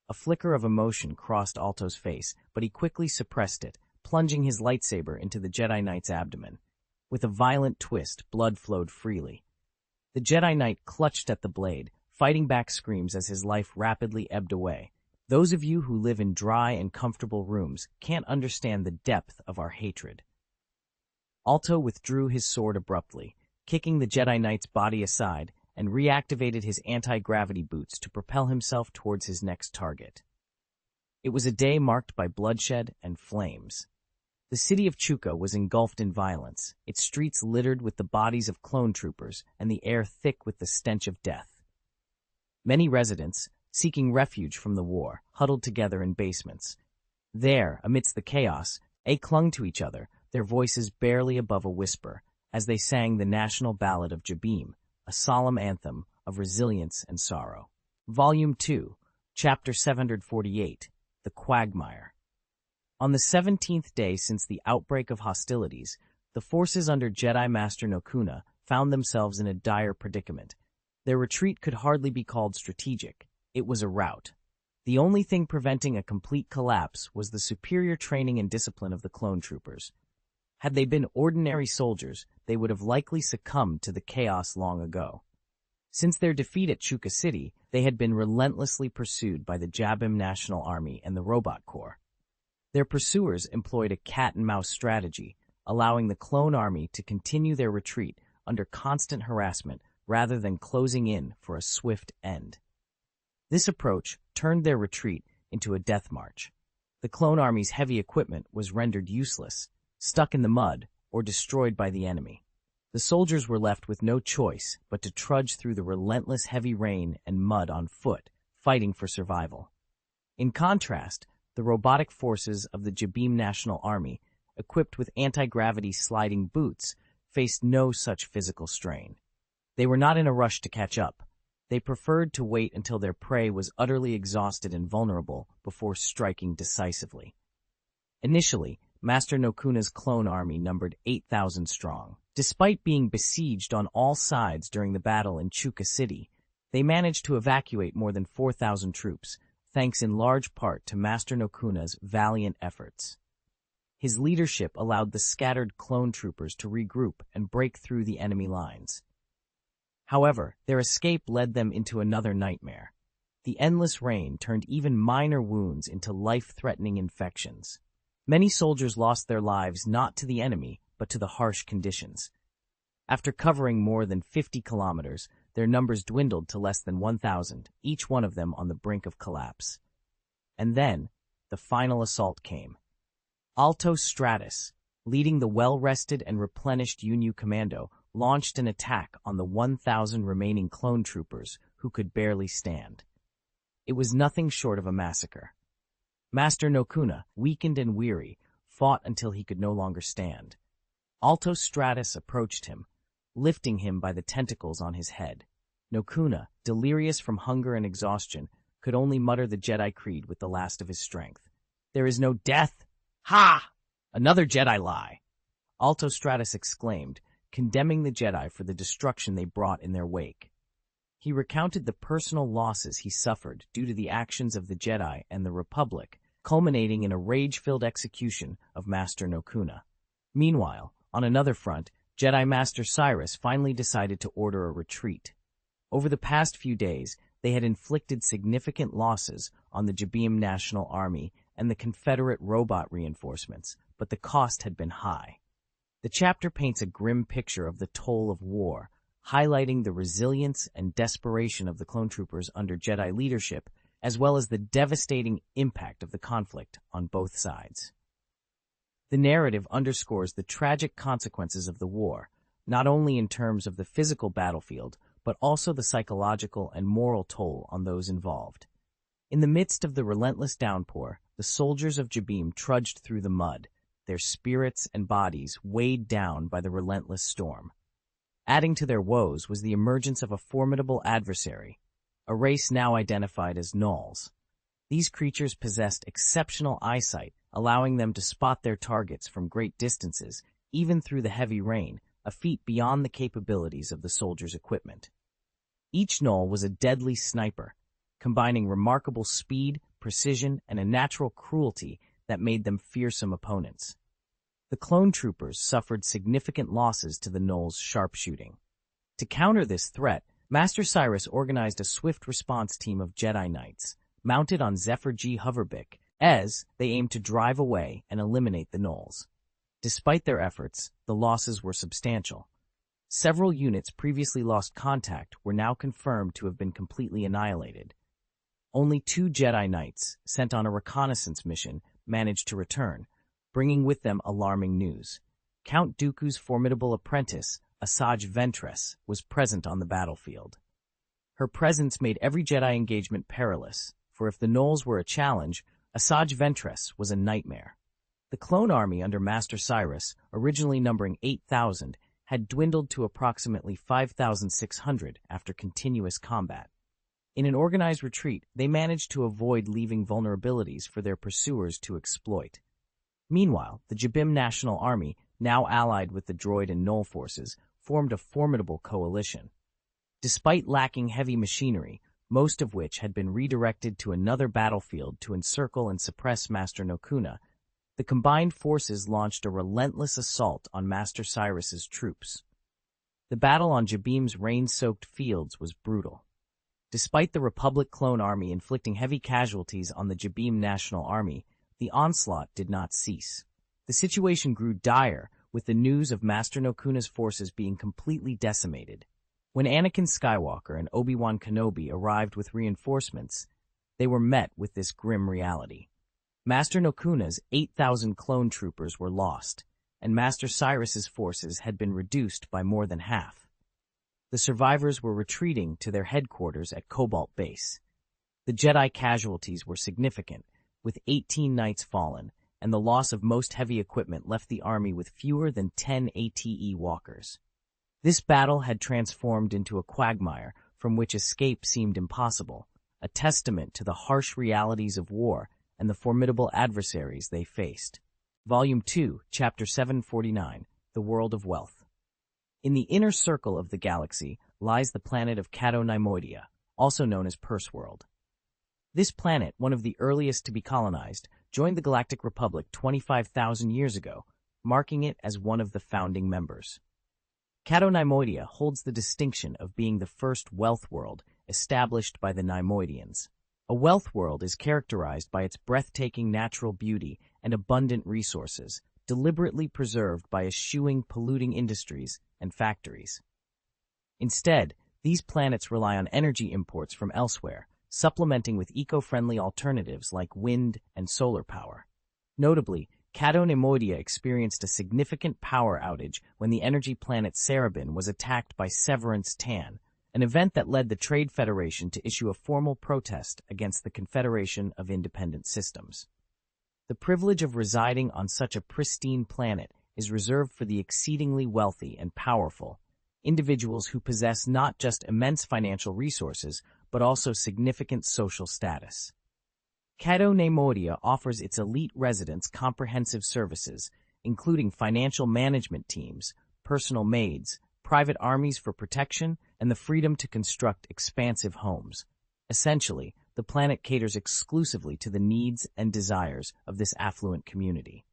A flicker of emotion crossed Alto's face, but he quickly suppressed it, plunging his lightsaber into the Jedi Knight's abdomen. With a violent twist, blood flowed freely. The Jedi Knight clutched at the blade, fighting back screams as his life rapidly ebbed away. Those of you who live in dry and comfortable rooms can't understand the depth of our hatred. Alto withdrew his sword abruptly, kicking the Jedi Knight's body aside, and reactivated his anti-gravity boots to propel himself towards his next target. It was a day marked by bloodshed and flames. The city of Chuka was engulfed in violence, its streets littered with the bodies of clone troopers and the air thick with the stench of death. Many residents, seeking refuge from the war, huddled together in basements. There, amidst the chaos, they clung to each other, their voices barely above a whisper, as they sang the national ballad of Jabeem, a solemn anthem of resilience and sorrow. Volume 2, Chapter 748, The Quagmire. On the 17th day since the outbreak of hostilities, the forces under Jedi Master Nokuna found themselves in a dire predicament. Their retreat could hardly be called strategic. It was a rout. The only thing preventing a complete collapse was the superior training and discipline of the clone troopers. Had they been ordinary soldiers, they would have likely succumbed to the chaos long ago. Since their defeat at Chuka City, they had been relentlessly pursued by the Jabim National Army and the Robot Corps. Their pursuers employed a cat-and-mouse strategy, allowing the clone army to continue their retreat under constant harassment rather than closing in for a swift end. This approach turned their retreat into a death march. The clone army's heavy equipment was rendered useless, stuck in the mud, or destroyed by the enemy. The soldiers were left with no choice but to trudge through the relentless heavy rain and mud on foot, fighting for survival. In contrast, the robotic forces of the Jabim National Army, equipped with anti-gravity sliding boots, faced no such physical strain. They were not in a rush to catch up. They preferred to wait until their prey was utterly exhausted and vulnerable before striking decisively. Initially, Master Nokuna's clone army numbered 8,000 strong. Despite being besieged on all sides during the battle in Chuka City, they managed to evacuate more than 4,000 troops, thanks in large part to Master Nokuna's valiant efforts. His leadership allowed the scattered clone troopers to regroup and break through the enemy lines. However, their escape led them into another nightmare. The endless rain turned even minor wounds into life-threatening infections. Many soldiers lost their lives not to the enemy, but to the harsh conditions. After covering more than 50 kilometers, their numbers dwindled to less than 1,000, each one of them on the brink of collapse. And then, the final assault came. Alto Stratus, leading the well-rested and replenished Unyu Commando, launched an attack on the 1,000 remaining clone troopers who could barely stand. It was nothing short of a massacre. Master Nokuna, weakened and weary, fought until he could no longer stand. Alto Stratus approached him, lifting him by the tentacles on his head. Nokuna, delirious from hunger and exhaustion, could only mutter the Jedi Creed with the last of his strength. "There is no death! Ha! Another Jedi lie!" Alto Stratus exclaimed, condemning the Jedi for the destruction they brought in their wake. He recounted the personal losses he suffered due to the actions of the Jedi and the Republic, culminating in a rage-filled execution of Master Nokuna. Meanwhile, on another front, Jedi Master Cyrus finally decided to order a retreat. Over the past few days, they had inflicted significant losses on the Jabim National Army and the Confederate robot reinforcements, but the cost had been high. The chapter paints a grim picture of the toll of war, highlighting the resilience and desperation of the clone troopers under Jedi leadership, as well as the devastating impact of the conflict on both sides. The narrative underscores the tragic consequences of the war, not only in terms of the physical battlefield, but also the psychological and moral toll on those involved. In the midst of the relentless downpour, the soldiers of Jabim trudged through the mud, their spirits and bodies weighed down by the relentless storm. Adding to their woes was the emergence of a formidable adversary, a race now identified as Gnolls. These creatures possessed exceptional eyesight, allowing them to spot their targets from great distances, even through the heavy rain, a feat beyond the capabilities of the soldiers' equipment. Each Gnoll was a deadly sniper, combining remarkable speed, precision, and a natural cruelty that made them fearsome opponents. The clone troopers suffered significant losses to the Gnolls' sharpshooting. To counter this threat, Master Cyrus organized a swift response team of Jedi Knights, mounted on Zephyr G hoverbic, as they aimed to drive away and eliminate the Gnolls. Despite their efforts, the losses were substantial. Several units previously lost contact were now confirmed to have been completely annihilated. Only 2 Jedi Knights, sent on a reconnaissance mission, managed to return, bringing with them alarming news. Count Dooku's formidable apprentice, Asajj Ventress, was present on the battlefield. Her presence made every Jedi engagement perilous, for if the Gnolls were a challenge, Asajj Ventress was a nightmare. The clone army under Master Cyrus, originally numbering 8,000, had dwindled to approximately 5,600 after continuous combat. In an organized retreat, they managed to avoid leaving vulnerabilities for their pursuers to exploit. Meanwhile, the Jabim National Army, now allied with the droid and Null forces, formed a formidable coalition. Despite lacking heavy machinery, most of which had been redirected to another battlefield to encircle and suppress Master Nokuna, the combined forces launched a relentless assault on Master Cyrus's troops. The battle on Jabim's rain-soaked fields was brutal. Despite the Republic clone army inflicting heavy casualties on the Jabim National Army, the onslaught did not cease. The situation grew dire, with the news of Master Nokuna's forces being completely decimated. When Anakin Skywalker and Obi-Wan Kenobi arrived with reinforcements, they were met with this grim reality. Master Nokuna's 8,000 clone troopers were lost, and Master Cyrus's forces had been reduced by more than half. The survivors were retreating to their headquarters at Cobalt Base. The Jedi casualties were significant, with 18 knights fallen, and the loss of most heavy equipment left the army with fewer than 10 ATE walkers. This battle had transformed into a quagmire from which escape seemed impossible, a testament to the harsh realities of war and the formidable adversaries they faced. Volume 2, Chapter 749, The World of Wealth. In the inner circle of the galaxy lies the planet of Cato Neimoidia, also known as Perseworld. This planet, one of the earliest to be colonized, joined the Galactic Republic 25,000 years ago, marking it as one of the founding members. Cato Neimoidia holds the distinction of being the first wealth world established by the Neimoidians. A wealth world is characterized by its breathtaking natural beauty and abundant resources, deliberately preserved by eschewing polluting industries and factories. Instead, these planets rely on energy imports from elsewhere, supplementing with eco-friendly alternatives like wind and solar power. Notably, Cato Neimoidia experienced a significant power outage when the energy planet Cerebin was attacked by Severance Tan, an event that led the Trade Federation to issue a formal protest against the Confederation of Independent Systems. The privilege of residing on such a pristine planet is reserved for the exceedingly wealthy and powerful, individuals who possess not just immense financial resources, but also significant social status. Cato Neimoidia offers its elite residents comprehensive services, including financial management teams, personal maids, private armies for protection, and the freedom to construct expansive homes. Essentially, the planet caters exclusively to the needs and desires of this affluent community.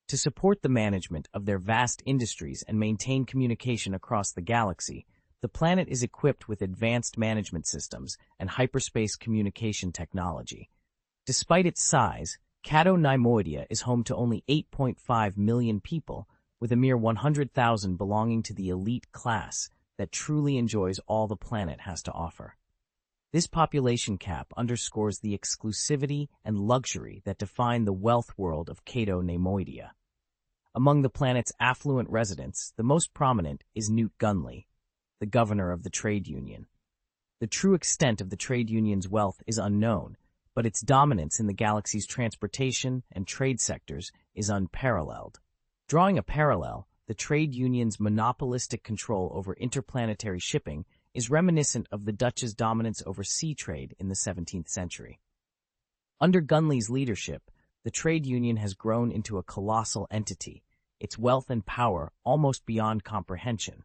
To support the management of their vast industries and maintain communication across the galaxy, the planet is equipped with advanced management systems and hyperspace communication technology. Despite its size, Cato Neimoidia is home to only 8.5 million people, with a mere 100,000 belonging to the elite class that truly enjoys all the planet has to offer. This population cap underscores the exclusivity and luxury that define the wealth world of Cato Neimoidia. Among the planet's affluent residents, the most prominent is Newt Gunley, the governor of the trade union. The true extent of the trade union's wealth is unknown, but its dominance in the galaxy's transportation and trade sectors is unparalleled. Drawing a parallel, the trade union's monopolistic control over interplanetary shipping is reminiscent of the Dutch's dominance over sea trade in the 17th century. Under Gunley's leadership, the trade union has grown into a colossal entity, its wealth and power almost beyond comprehension.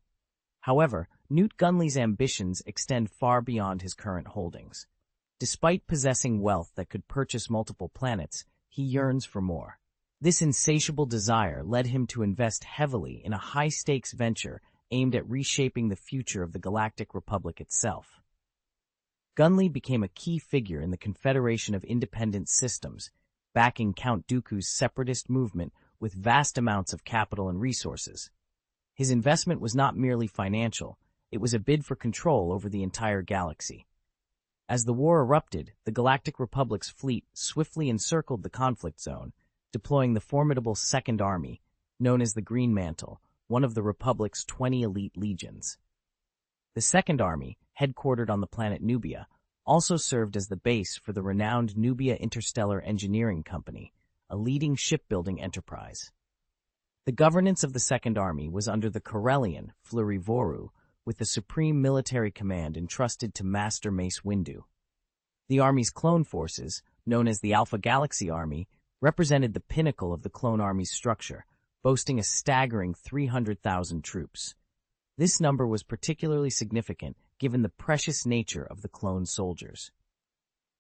However, Newt Gunley's ambitions extend far beyond his current holdings. Despite possessing wealth that could purchase multiple planets, he yearns for more. This insatiable desire led him to invest heavily in a high-stakes venture aimed at reshaping the future of the Galactic Republic itself. Gunley became a key figure in the Confederation of Independent Systems, backing Count Dooku's separatist movement with vast amounts of capital and resources. His investment was not merely financial, it was a bid for control over the entire galaxy. As the war erupted, the Galactic Republic's fleet swiftly encircled the conflict zone, deploying the formidable Second Army, known as the Green Mantle, one of the Republic's 20 elite legions. The Second Army, headquartered on the planet Nubia, also served as the base for the renowned Nubia Interstellar Engineering Company, a leading shipbuilding enterprise. The governance of the Second Army was under the Corellian Flurivoru, with the supreme military command entrusted to Master Mace Windu. The Army's clone forces, known as the Alpha Galaxy Army, represented the pinnacle of the Clone Army's structure, boasting a staggering 300,000 troops. This number was particularly significant given the precious nature of the clone soldiers.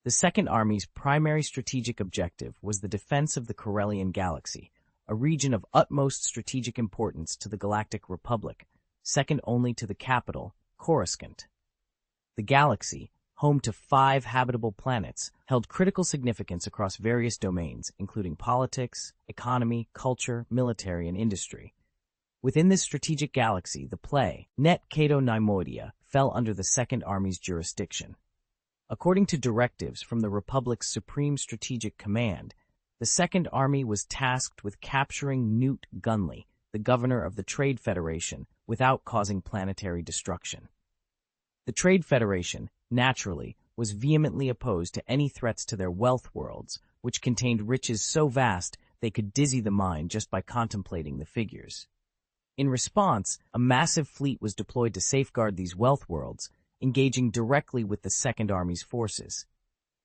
The Second Army's primary strategic objective was the defense of the Corellian Galaxy, a region of utmost strategic importance to the Galactic Republic, second only to the capital, Coruscant. The galaxy, home to 5 habitable planets, held critical significance across various domains, including politics, economy, culture, military, and industry. Within this strategic galaxy, the play, Net Cato Neimoidia, fell under the Second Army's jurisdiction. According to directives from the Republic's Supreme Strategic Command, the Second Army was tasked with capturing Newt Gunley, the governor of the Trade Federation, without causing planetary destruction. The Trade Federation, naturally, was vehemently opposed to any threats to their wealth worlds, which contained riches so vast they could dizzy the mind just by contemplating the figures. In response, a massive fleet was deployed to safeguard these wealth worlds, engaging directly with the Second Army's forces.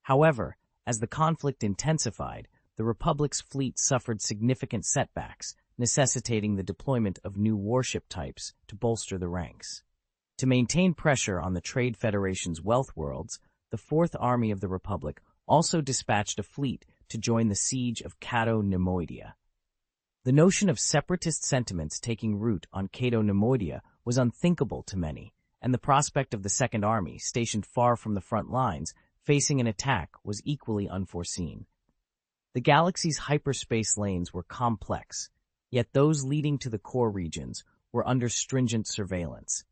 However, as the conflict intensified, the Republic's fleet suffered significant setbacks, necessitating the deployment of new warship types to bolster the ranks. To maintain pressure on the Trade Federation's wealth worlds, the Fourth Army of the Republic also dispatched a fleet to join the siege of Cato Neimoidia. The notion of separatist sentiments taking root on Cato Neimoidia was unthinkable to many, and the prospect of the Second Army, stationed far from the front lines, facing an attack was equally unforeseen. The galaxy's hyperspace lanes were complex, yet those leading to the core regions were under stringent surveillance.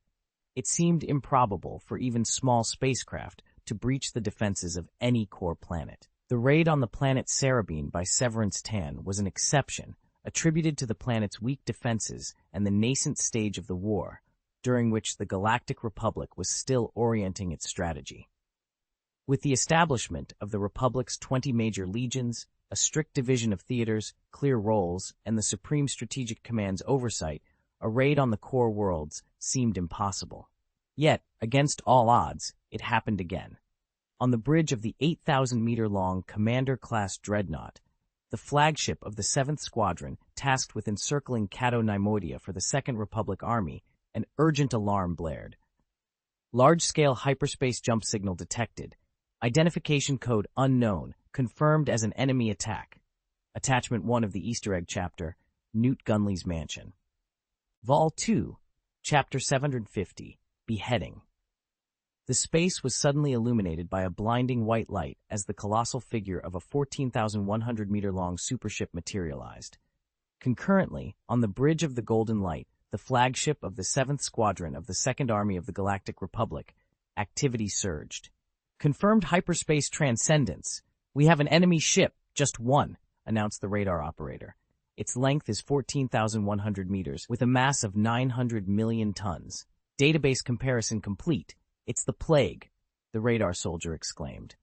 It seemed improbable for even small spacecraft to breach the defenses of any core planet. The raid on the planet Cerebine by Severance Tan was an exception, attributed to the planet's weak defenses and the nascent stage of the war, during which the Galactic Republic was still orienting its strategy. With the establishment of the Republic's 20 major legions, a strict division of theaters, clear roles, and the Supreme Strategic Command's oversight, a raid on the core worlds seemed impossible. Yet, against all odds, it happened again. On the bridge of the 8,000-meter-long Commander-class dreadnought, the flagship of the 7th Squadron, tasked with encircling Cato Neimoidia for the Second Republic Army, an urgent alarm blared. Large-scale hyperspace jump signal detected. Identification code unknown, confirmed as an enemy attack. Attachment 1 of the Easter egg chapter, Newt Gunley's Mansion. Vol 2, Chapter 750, Beheading. The space was suddenly illuminated by a blinding white light as the colossal figure of a 14,100-meter-long supership materialized. Concurrently, on the bridge of the Golden Light, the flagship of the 7th Squadron of the Second Army of the Galactic Republic, activity surged. Confirmed hyperspace transcendence. We have an enemy ship, just one, announced the radar operator. Its length is 14,100 meters, with a mass of 900 million tons. Database comparison complete. It's the plague, the radar soldier exclaimed.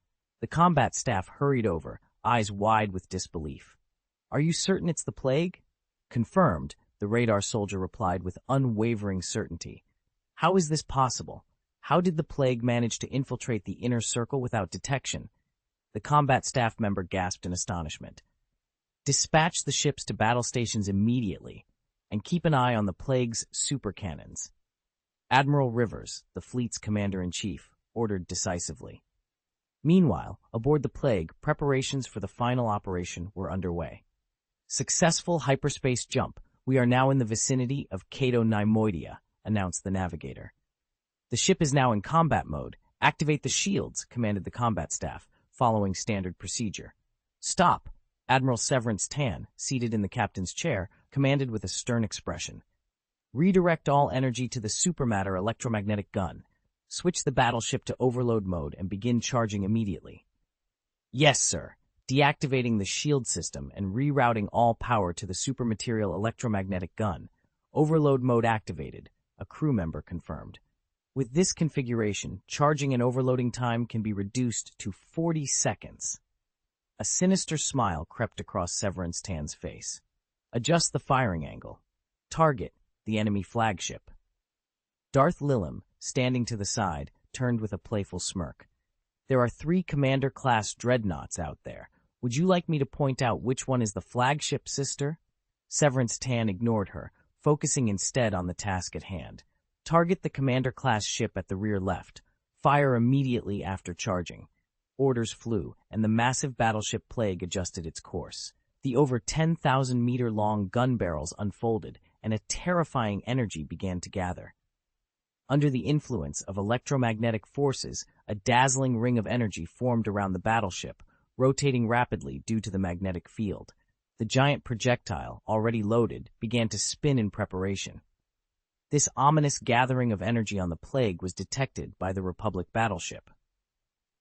The combat staff hurried over, eyes wide with disbelief. Are you certain it's the plague? Confirmed, the radar soldier replied with unwavering certainty. How is this possible? How did the plague manage to infiltrate the inner circle without detection? The combat staff member gasped in astonishment. Dispatch the ships to battle stations immediately, and keep an eye on the plague's super cannons. Admiral Rivers, the fleet's commander-in-chief, ordered decisively. Meanwhile, aboard the plague, preparations for the final operation were underway. Successful hyperspace jump. We are now in the vicinity of Cato Neimoidia, announced the navigator. The ship is now in combat mode. Activate the shields, commanded the combat staff, following standard procedure. Stop! Admiral Severance Tan, seated in the captain's chair, commanded with a stern expression. Redirect all energy to the supermatter electromagnetic gun. Switch the battleship to overload mode and begin charging immediately. Yes, sir. Deactivating the shield system and rerouting all power to the supermaterial electromagnetic gun. Overload mode activated, a crew member confirmed. With this configuration, charging and overloading time can be reduced to 40 seconds. A sinister smile crept across Severance Tan's face. Adjust the firing angle. Target the enemy flagship. Darth Lilim, standing to the side, turned with a playful smirk. There are 3 Commander-class dreadnoughts out there. Would you like me to point out which one is the flagship, sister? Severance Tan ignored her, focusing instead on the task at hand. Target the Commander-class ship at the rear left. Fire immediately after charging. Orders flew, and the massive battleship Plague adjusted its course. The over 10,000-meter-long gun barrels unfolded, and a terrifying energy began to gather. Under the influence of electromagnetic forces, a dazzling ring of energy formed around the battleship, rotating rapidly due to the magnetic field. The giant projectile, already loaded, began to spin in preparation. This ominous gathering of energy on the Plague was detected by the Republic battleship.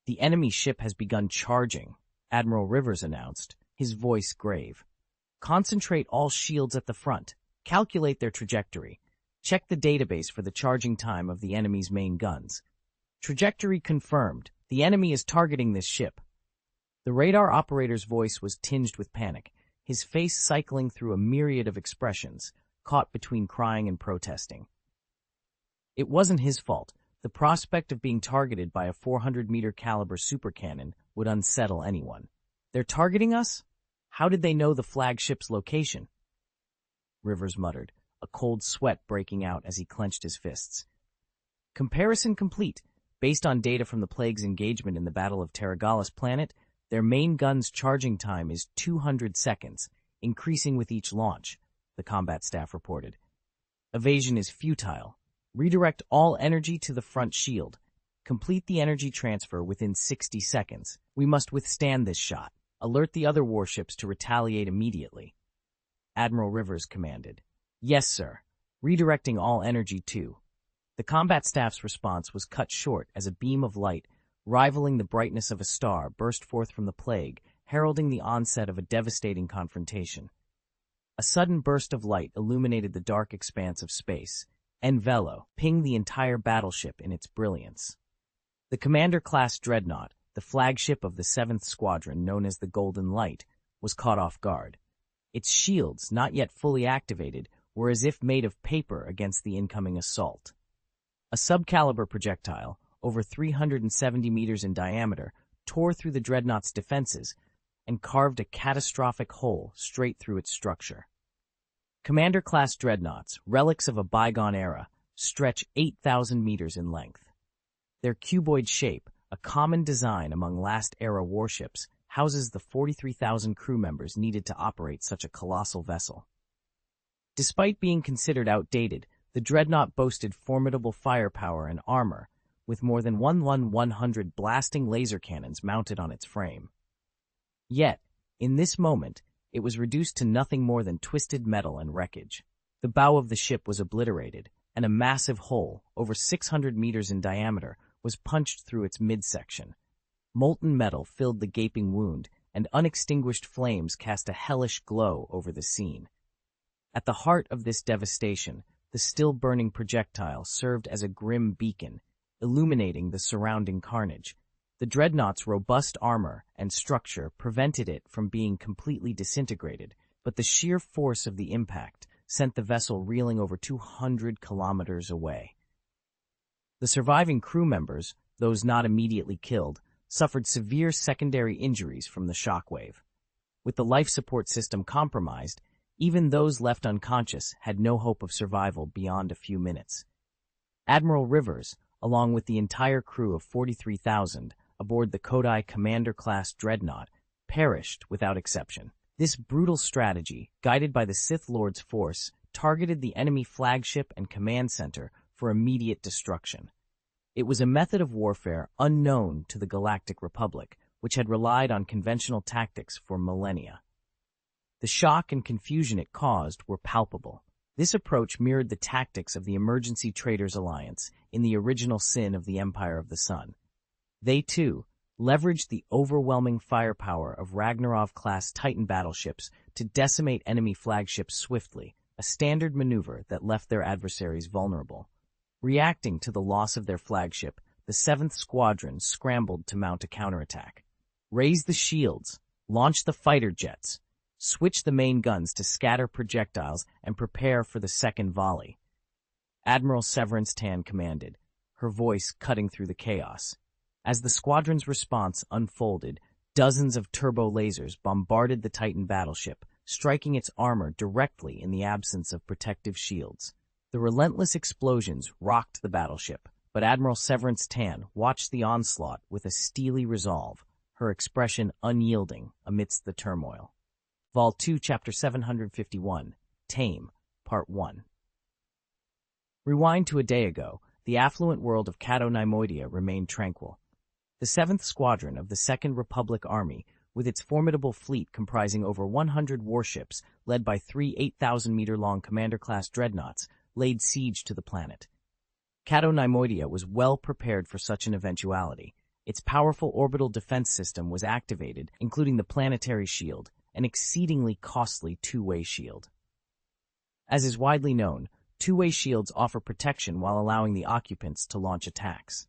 "The enemy ship has begun charging," Admiral Rivers announced, his voice grave. "Concentrate all shields at the front. Calculate their trajectory. Check the database for the charging time of the enemy's main guns. Trajectory confirmed. The enemy is targeting this ship." The radar operator's voice was tinged with panic, his face cycling through a myriad of expressions, caught between crying and protesting. It wasn't his fault. The prospect of being targeted by a 400-meter caliber supercannon would unsettle anyone. "They're targeting us? How did they know the flagship's location?" Rivers muttered, a cold sweat breaking out as he clenched his fists. "Comparison complete. Based on data from the Plague's engagement in the Battle of Terragalis planet, their main gun's charging time is 200 seconds, increasing with each launch," the combat staff reported. "Evasion is futile. Redirect all energy to the front shield. Complete the energy transfer within 60 seconds. We must withstand this shot. Alert the other warships to retaliate immediately." Admiral Rivers commanded. "Yes, sir. Redirecting all energy too." The combat staff's response was cut short as a beam of light, rivaling the brightness of a star, burst forth from the Plague, heralding the onset of a devastating confrontation. A sudden burst of light illuminated the dark expanse of space. Envelo pinged the entire battleship in its brilliance. The Commander-class dreadnought, the flagship of the 7th Squadron known as the Golden Light, was caught off guard. Its shields, not yet fully activated, were as if made of paper against the incoming assault. A subcaliber projectile, over 370 meters in diameter, tore through the dreadnought's defenses and carved a catastrophic hole straight through its structure. Commander-class dreadnoughts, relics of a bygone era, stretch 8,000 meters in length. Their cuboid shape, a common design among last-era warships, houses the 43,000 crew members needed to operate such a colossal vessel. Despite being considered outdated, the dreadnought boasted formidable firepower and armor, with more than 100 blasting laser cannons mounted on its frame. Yet, in this moment, it was reduced to nothing more than twisted metal and wreckage. The bow of the ship was obliterated, and a massive hole, over 600 meters in diameter, was punched through its midsection. Molten metal filled the gaping wound, and unextinguished flames cast a hellish glow over the scene. At the heart of this devastation, the still-burning projectile served as a grim beacon, illuminating the surrounding carnage. The dreadnought's robust armor and structure prevented it from being completely disintegrated, but the sheer force of the impact sent the vessel reeling over 200 kilometers away. The surviving crew members, those not immediately killed, suffered severe secondary injuries from the shockwave. With the life support system compromised, even those left unconscious had no hope of survival beyond a few minutes. Admiral Rivers, along with the entire crew of 43,000 aboard the Kodai Commander-class dreadnought, perished without exception. This brutal strategy, guided by the Sith Lord's force, targeted the enemy flagship and command center for immediate destruction. It was a method of warfare unknown to the Galactic Republic, which had relied on conventional tactics for millennia. The shock and confusion it caused were palpable. This approach mirrored the tactics of the Emergency Traders Alliance in the original sin of the Empire of the Sun. They, too, leveraged the overwhelming firepower of Ragnarov-class Titan battleships to decimate enemy flagships swiftly, a standard maneuver that left their adversaries vulnerable. Reacting to the loss of their flagship, the 7th Squadron scrambled to mount a counterattack. Raise the shields, launch the fighter jets, Switch the main guns to scatter projectiles and prepare for the second volley." Admiral Severance Tan commanded, her voice cutting through the chaos. As the squadron's response unfolded, dozens of turbo lasers bombarded the Titan battleship, striking its armor directly in the absence of protective shields. The relentless explosions rocked the battleship, but Admiral Severance Tan watched the onslaught with a steely resolve, her expression unyielding amidst the turmoil. Vol 2, Chapter 751, Tame, Part 1. Rewind to a day ago, the affluent world of Cato Neimoidia remained tranquil. The 7th Squadron of the Second Republic Army, with its formidable fleet comprising over 100 warships led by 3 8,000-meter-long commander-class dreadnoughts, laid siege to the planet. Cato Neimoidia was well prepared for such an eventuality. Its powerful orbital defense system was activated, including the planetary shield, an exceedingly costly two-way shield. As is widely known, two-way shields offer protection while allowing the occupants to launch attacks.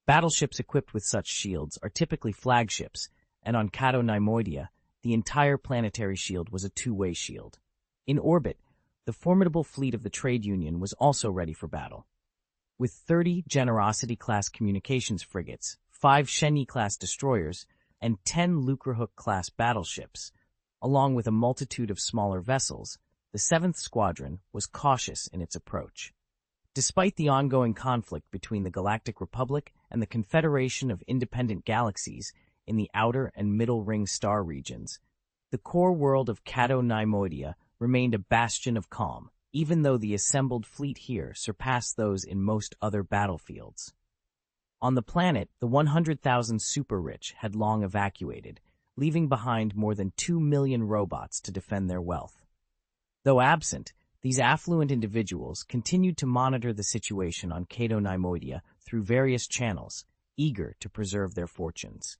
Battleships equipped with such shields are typically flagships, and on Cato Neimoidia, the entire planetary shield was a two-way shield. In orbit, the formidable fleet of the Trade Union was also ready for battle. With 30 Generosity-class communications frigates, 5 Shenyi-class destroyers, and 10 Lucrehook-class battleships, along with a multitude of smaller vessels, the 7th Squadron was cautious in its approach. Despite the ongoing conflict between the Galactic Republic and the Confederation of Independent Galaxies in the outer and middle ring star regions, the core world of Cato Neimoidia remained a bastion of calm, even though the assembled fleet here surpassed those in most other battlefields. On the planet, the 100,000 super-rich had long evacuated, leaving behind more than 2 million robots to defend their wealth. Though absent, these affluent individuals continued to monitor the situation on Cato Neimoidia through various channels, eager to preserve their fortunes.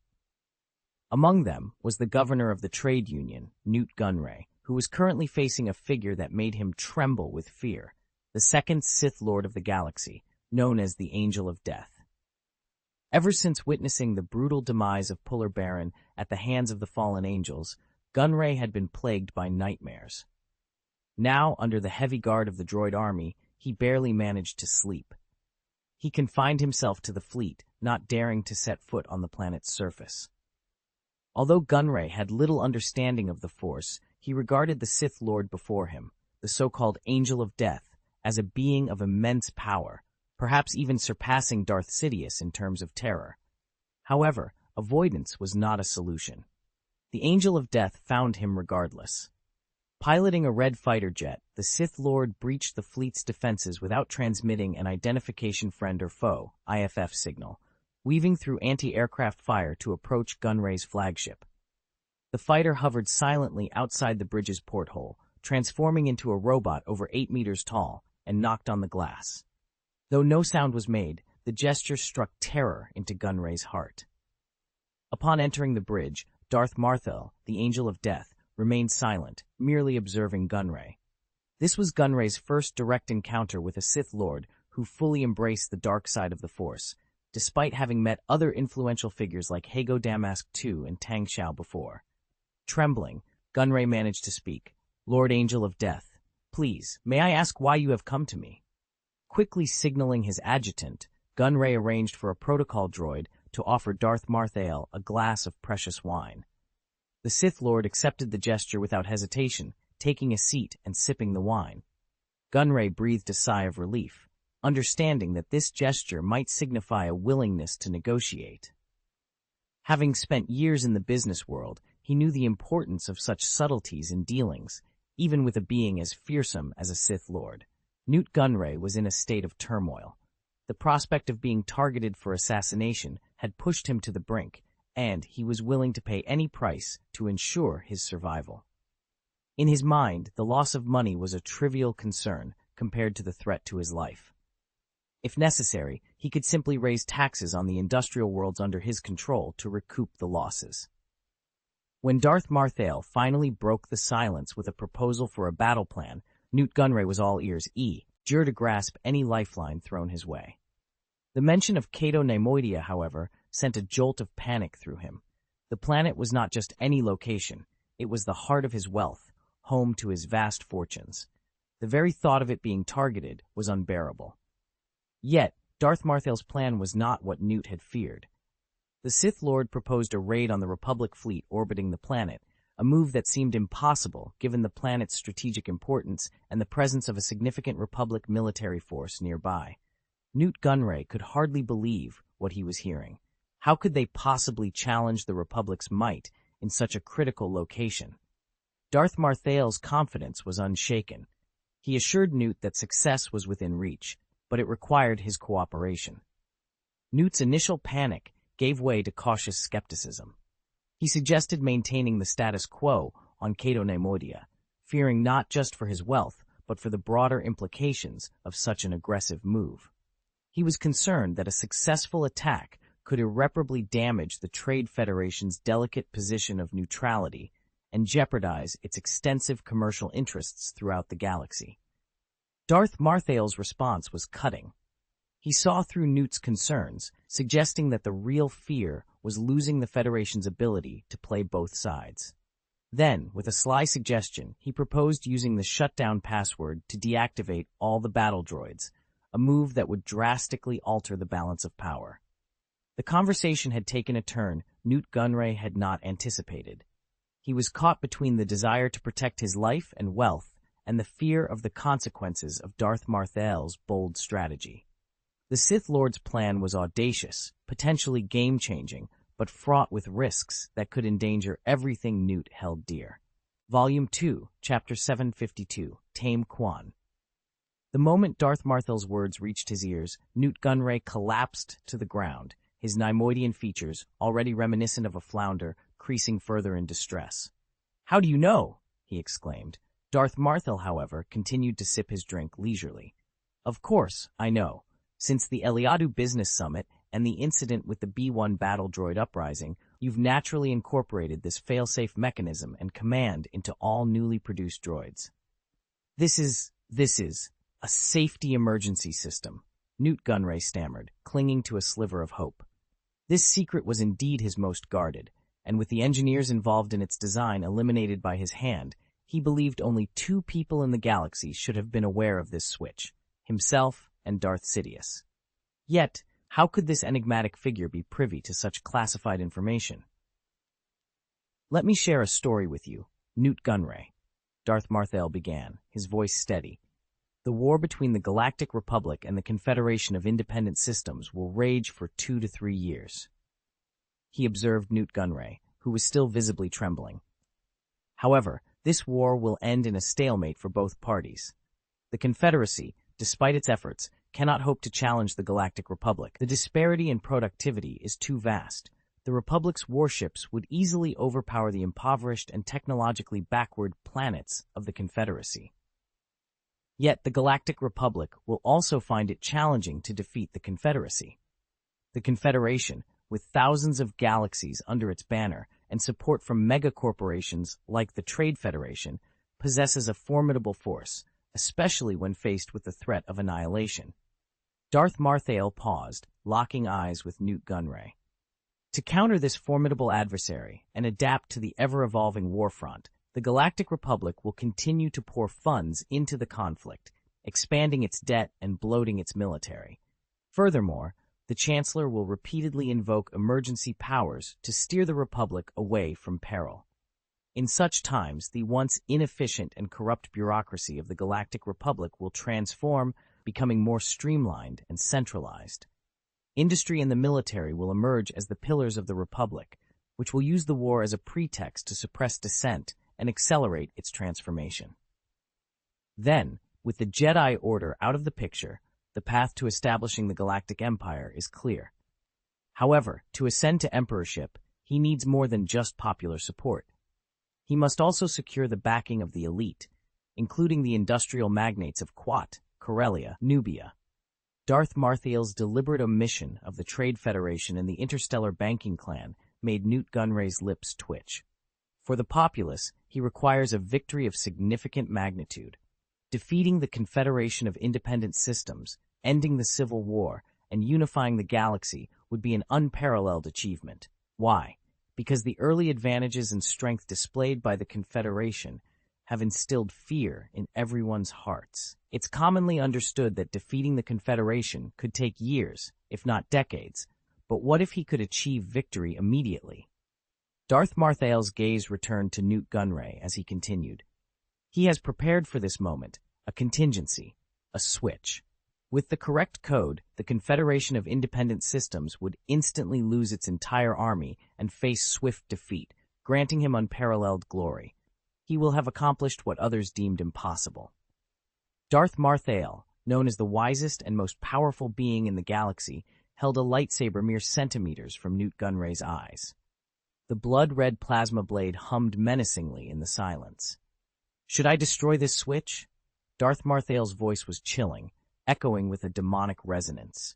Among them was the governor of the trade union, Newt Gunray, who was currently facing a figure that made him tremble with fear, the second Sith Lord of the galaxy, known as the Angel of Death. Ever since witnessing the brutal demise of Puller Baron at the hands of the fallen angels, Gunray had been plagued by nightmares. Now, under the heavy guard of the droid army, he barely managed to sleep. He confined himself to the fleet, not daring to set foot on the planet's surface. Although Gunray had little understanding of the Force, he regarded the Sith Lord before him, the so-called Angel of Death, as a being of immense power, perhaps even surpassing Darth Sidious in terms of terror. However, avoidance was not a solution. The Angel of Death found him regardless. Piloting a red fighter jet, the Sith Lord breached the fleet's defenses without transmitting an identification friend or foe (IFF) signal, weaving through anti-aircraft fire to approach Gunray's flagship. The fighter hovered silently outside the bridge's porthole, transforming into a robot over 8 meters tall, and knocked on the glass. Though no sound was made, the gesture struck terror into Gunray's heart. Upon entering the bridge, Darth Marthel, the Angel of Death, remained silent, merely observing Gunray. This was Gunray's first direct encounter with a Sith Lord who fully embraced the dark side of the Force, despite having met other influential figures like Hago Damask II and Tang Xiao before. Trembling, Gunray managed to speak. "Lord Angel of Death, please, may I ask why you have come to me?" Quickly signaling his adjutant, Gunray arranged for a protocol droid to offer Darth Marthel a glass of precious wine. The Sith Lord accepted the gesture without hesitation, taking a seat and sipping the wine. Gunray breathed a sigh of relief, understanding that this gesture might signify a willingness to negotiate. Having spent years in the business world, he knew the importance of such subtleties in dealings, even with a being as fearsome as a Sith Lord. Newt Gunray was in a state of turmoil. The prospect of being targeted for assassination had pushed him to the brink, and he was willing to pay any price to ensure his survival. In his mind, the loss of money was a trivial concern compared to the threat to his life. If necessary, he could simply raise taxes on the industrial worlds under his control to recoup the losses. When Darth Marthel finally broke the silence with a proposal for a battle plan, Newt Gunray was all ears, eager to grasp any lifeline thrown his way. The mention of Cato Neimoidia, however, sent a jolt of panic through him. The planet was not just any location. It was the heart of his wealth, home to his vast fortunes. The very thought of it being targeted was unbearable. Yet, Darth Martell's plan was not what Newt had feared. The Sith Lord proposed a raid on the Republic fleet orbiting the planet, a move that seemed impossible given the planet's strategic importance and the presence of a significant Republic military force nearby. Newt Gunray could hardly believe what he was hearing. How could they possibly challenge the Republic's might in such a critical location? Darth Martell's confidence was unshaken. He assured Newt that success was within reach, but it required his cooperation. Newt's initial panic gave way to cautious skepticism. He suggested maintaining the status quo on Cato Neimoidia, fearing not just for his wealth, but for the broader implications of such an aggressive move. He was concerned that a successful attack could irreparably damage the Trade Federation's delicate position of neutrality and jeopardize its extensive commercial interests throughout the galaxy. Darth Martell's response was cutting. He saw through Newt's concerns, suggesting that the real fear was losing the Federation's ability to play both sides. Then, with a sly suggestion, he proposed using the shutdown password to deactivate all the battle droids, a move that would drastically alter the balance of power. The conversation had taken a turn Newt Gunray had not anticipated. He was caught between the desire to protect his life and wealth and the fear of the consequences of Darth Martell's bold strategy. The Sith Lord's plan was audacious, potentially game-changing, but fraught with risks that could endanger everything Newt held dear. Volume 2, Chapter 752, Tame Quan. The moment Darth Martell's words reached his ears, Newt Gunray collapsed to the ground, his Neimoidian features, already reminiscent of a flounder, creasing further in distress. "How do you know?" he exclaimed. Darth Martell, however, continued to sip his drink leisurely. "Of course, I know. Since the Eliadu Business Summit and the incident with the B-1 battle droid uprising, you've naturally incorporated this fail-safe mechanism and command into all newly produced droids. This is a safety emergency system," Newt Gunray stammered, clinging to a sliver of hope. This secret was indeed his most guarded, and with the engineers involved in its design eliminated by his hand, he believed only 2 people in the galaxy should have been aware of this switch, himself and Darth Sidious. Yet, how could this enigmatic figure be privy to such classified information? "Let me share a story with you, Newt Gunray," Darth Martell began, his voice steady. "The war between the Galactic Republic and the Confederation of Independent Systems will rage for 2 to 3 years. He observed Newt Gunray, who was still visibly trembling. "However, this war will end in a stalemate for both parties. The Confederacy, despite its efforts, cannot hope to challenge the Galactic Republic. The disparity in productivity is too vast. The Republic's warships would easily overpower the impoverished and technologically backward planets of the Confederacy. Yet the Galactic Republic will also find it challenging to defeat the Confederacy. The Confederation, with thousands of galaxies under its banner and support from megacorporations like the Trade Federation, possesses a formidable force, especially when faced with the threat of annihilation." Darth Martell paused, locking eyes with Newt Gunray. To counter this formidable adversary and adapt to the ever-evolving warfront, the Galactic Republic will continue to pour funds into the conflict, expanding its debt and bloating its military. Furthermore, the Chancellor will repeatedly invoke emergency powers to steer the Republic away from peril. In such times, the once inefficient and corrupt bureaucracy of the Galactic Republic will transform, becoming more streamlined and centralized. Industry and the military will emerge as the pillars of the Republic, which will use the war as a pretext to suppress dissent and accelerate its transformation. Then, with the Jedi Order out of the picture, the path to establishing the Galactic Empire is clear. However, to ascend to emperorship, he needs more than just popular support. He must also secure the backing of the elite, including the industrial magnates of Quat, Corellia, Nubia. Darth Martell's deliberate omission of the Trade Federation and the interstellar banking clan made Newt Gunray's lips twitch. For the populace, he requires a victory of significant magnitude. Defeating the Confederation of Independent Systems, ending the Civil War, and unifying the galaxy would be an unparalleled achievement. Why? because the early advantages and strength displayed by the Confederation have instilled fear in everyone's hearts. It's commonly understood that defeating the Confederation could take years, if not decades, but what if he could achieve victory immediately? Darth Marthael's gaze returned to Newt Gunray as he continued. He has prepared for this moment, a contingency, a switch. With the correct code, the Confederation of Independent Systems would instantly lose its entire army and face swift defeat, granting him unparalleled glory. He will have accomplished what others deemed impossible. Darth Marthael, known as the wisest and most powerful being in the galaxy, held a lightsaber mere centimeters from Newt Gunray's eyes. The blood-red plasma blade hummed menacingly in the silence. "Should I destroy this switch?" Darth Marthael's voice was chilling, echoing with a demonic resonance.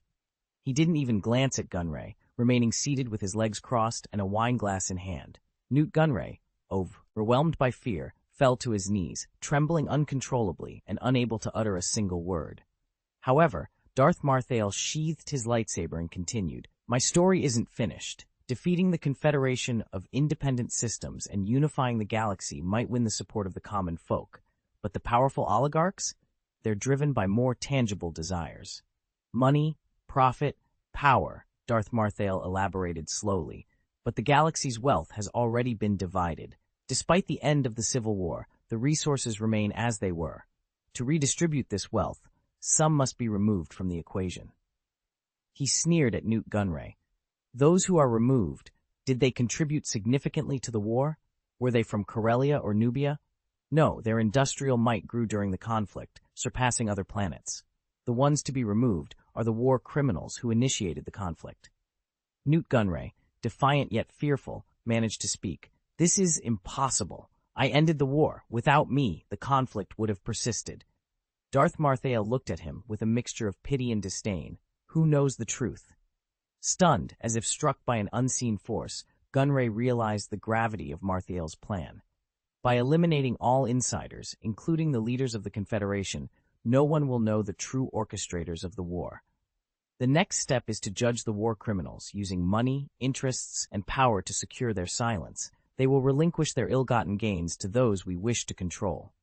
He didn't even glance at Gunray, remaining seated with his legs crossed and a wineglass in hand. Newt Gunray, overwhelmed by fear, fell to his knees, trembling uncontrollably and unable to utter a single word. However, Darth Marthael sheathed his lightsaber and continued, "My story isn't finished. Defeating the Confederation of Independent Systems and unifying the galaxy might win the support of the common folk, but the powerful oligarchs? They're driven by more tangible desires. Money, profit, power," Darth Marthael elaborated slowly, "but the galaxy's wealth has already been divided. Despite the end of the Civil War, the resources remain as they were. To redistribute this wealth, some must be removed from the equation." He sneered at Newt Gunray. "Those who are removed, did they contribute significantly to the war? Were they from Corellia or Nubia? No, their industrial might grew during the conflict, surpassing other planets. The ones to be removed are the war criminals who initiated the conflict." Newt Gunray, defiant yet fearful, managed to speak. "This is impossible. I ended the war. Without me, the conflict would have persisted." Darth Marthael looked at him with a mixture of pity and disdain. Who knows the truth? Stunned, as if struck by an unseen force, Gunray realized the gravity of Marthael's plan. By eliminating all insiders, including the leaders of the Confederation, no one will know the true orchestrators of the war. The next step is to judge the war criminals, using money, interests, and power to secure their silence. They will relinquish their ill-gotten gains to those we wish to control.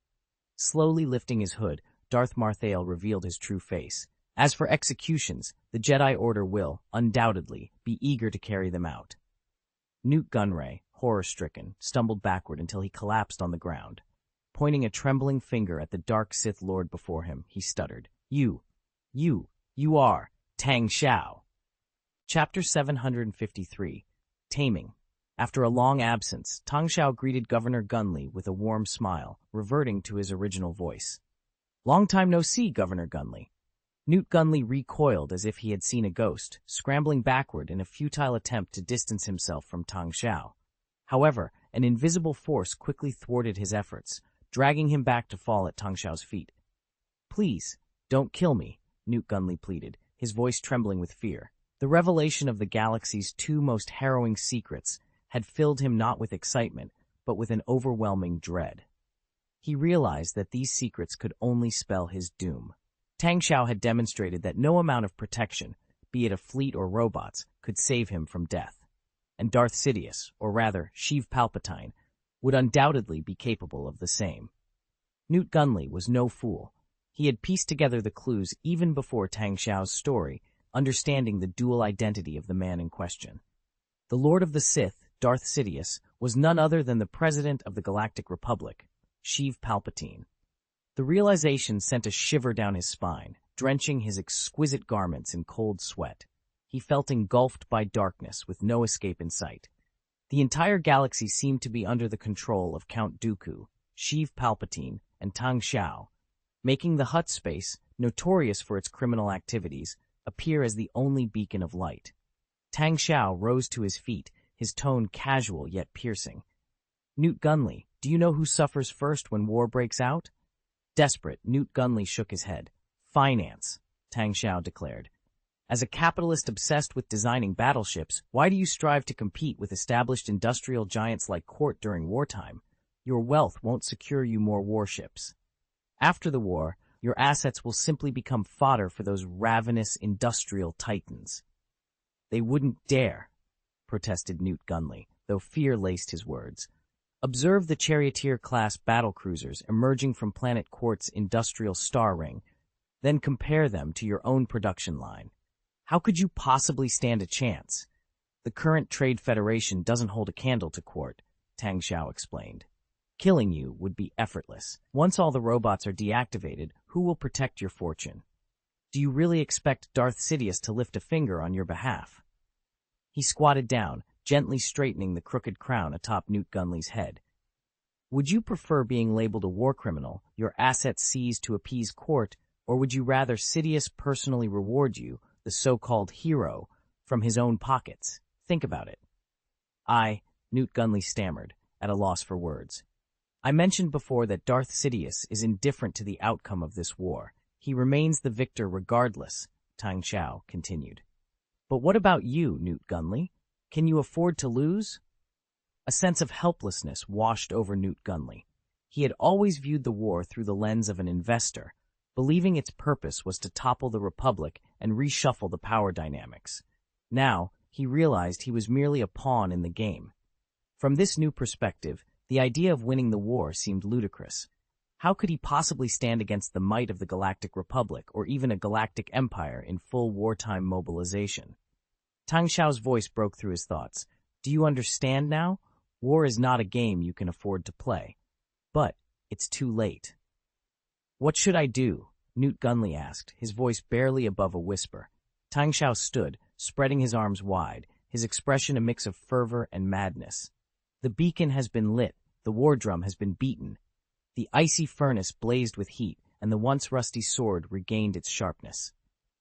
Slowly lifting his hood, Darth Marthael revealed his true face. As for executions, the Jedi Order will, undoubtedly, be eager to carry them out. Newt Gunray, horror-stricken, stumbled backward until he collapsed on the ground. Pointing a trembling finger at the dark Sith Lord before him, he stuttered, You are Tang Xiao." Chapter 753, Taming. After a long absence, Tang Xiao greeted Governor Gunley with a warm smile, reverting to his original voice. "Long time no see, Governor Gunley." Newt Gunley recoiled as if he had seen a ghost, scrambling backward in a futile attempt to distance himself from Tang Xiao. However, an invisible force quickly thwarted his efforts, dragging him back to fall at Tang Xiao's feet. "Please, don't kill me," Newt Gunley pleaded, his voice trembling with fear. The revelation of the galaxy's two most harrowing secrets had filled him not with excitement, but with an overwhelming dread. He realized that these secrets could only spell his doom. Tang Xiao had demonstrated that no amount of protection, be it a fleet or robots, could save him from death. And Darth Sidious, or rather, Sheev Palpatine, would undoubtedly be capable of the same. Newt Gunley was no fool. He had pieced together the clues even before Tang Xiao's story, understanding the dual identity of the man in question. The Lord of the Sith, Darth Sidious, was none other than the President of the Galactic Republic, Sheev Palpatine. The realization sent a shiver down his spine, drenching his exquisite garments in cold sweat. He felt engulfed by darkness with no escape in sight. The entire galaxy seemed to be under the control of Count Dooku, Sheev Palpatine, and Tang Xiao, making the Hutt space, notorious for its criminal activities, appear as the only beacon of light. Tang Xiao rose to his feet, his tone casual yet piercing. "Newt Gunley, do you know who suffers first when war breaks out?" Desperate, Newt Gunley shook his head. "Finance," Tang Xiao declared. "As a capitalist obsessed with designing battleships, why do you strive to compete with established industrial giants like Court during wartime? Your wealth won't secure you more warships. After the war, your assets will simply become fodder for those ravenous industrial titans." "They wouldn't dare," protested Newt Gunley, though fear laced his words. Observe the charioteer-class battlecruisers emerging from planet Quart's industrial star ring, then compare them to your own production line. How could you possibly stand a chance? The current Trade Federation doesn't hold a candle to Quart, Tang Xiao explained. Killing you would be effortless. Once all the robots are deactivated, who will protect your fortune? Do you really expect Darth Sidious to lift a finger on your behalf? He squatted down, gently straightening the crooked crown atop Newt Gunley's head. Would you prefer being labeled a war criminal, your assets seized to appease Quart, or would you rather Sidious personally reward you, the so-called hero, from his own pockets? Think about it. Newt Gunley stammered, at a loss for words. I mentioned before that Darth Sidious is indifferent to the outcome of this war. He remains the victor regardless, Tang Xiao continued. But what about you, Newt Gunley? Can you afford to lose? A sense of helplessness washed over Newt Gunley. He had always viewed the war through the lens of an investor, believing its purpose was to topple the Republic and reshuffle the power dynamics. Now, he realized he was merely a pawn in the game. From this new perspective, the idea of winning the war seemed ludicrous. How could he possibly stand against the might of the Galactic Republic or even a galactic empire in full wartime mobilization? Tang Xiao's voice broke through his thoughts. Do you understand now? War is not a game you can afford to play. But it's too late. What should I do? Newt Gunley asked, his voice barely above a whisper. Tang Xiao stood, spreading his arms wide, his expression a mix of fervor and madness. The beacon has been lit, the war drum has been beaten. The icy furnace blazed with heat, and the once rusty sword regained its sharpness.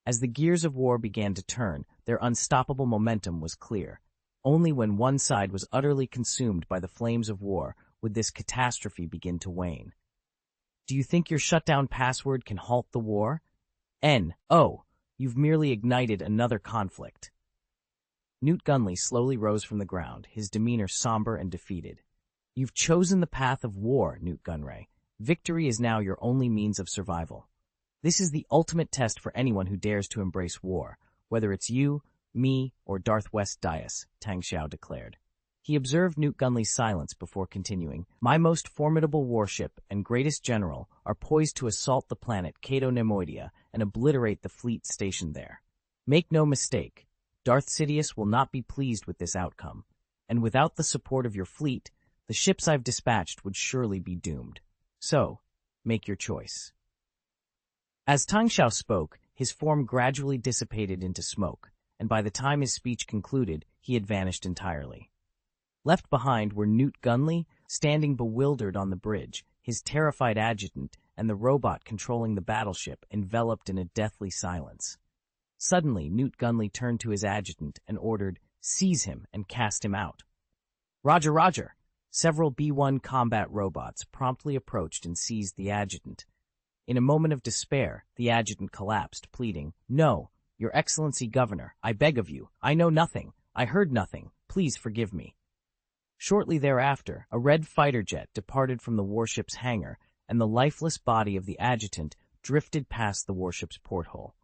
As the gears of war began to turn, their unstoppable momentum was clear. Only when one side was utterly consumed by the flames of war would this catastrophe begin to wane. Do you think your shutdown password can halt the war? No, you've merely ignited another conflict. Newt Gunley slowly rose from the ground, his demeanor somber and defeated. You've chosen the path of war, Newt Gunray. Victory is now your only means of survival. This is the ultimate test for anyone who dares to embrace war, whether it's you, me, or Darth West Dias, Tang Xiao declared. He observed Newt Gunley's silence before continuing. My most formidable warship and greatest general are poised to assault the planet Cato Nemoidia and obliterate the fleet stationed there. Make no mistake, Darth Sidious will not be pleased with this outcome, and without the support of your fleet, the ships I've dispatched would surely be doomed. So, make your choice. As Tang Xiao spoke, his form gradually dissipated into smoke, and by the time his speech concluded, he had vanished entirely. Left behind were Newt Gunley, standing bewildered on the bridge, his terrified adjutant and the robot controlling the battleship enveloped in a deathly silence. Suddenly, Newt Gunley turned to his adjutant and ordered, "Seize him and cast him out." "Roger, roger." Several B-1 combat robots promptly approached and seized the adjutant. In a moment of despair, the adjutant collapsed, pleading, "No, Your Excellency Governor, I beg of you. I know nothing. I heard nothing. Please forgive me." Shortly thereafter, a red fighter jet departed from the warship's hangar, and the lifeless body of the adjutant drifted past the warship's porthole.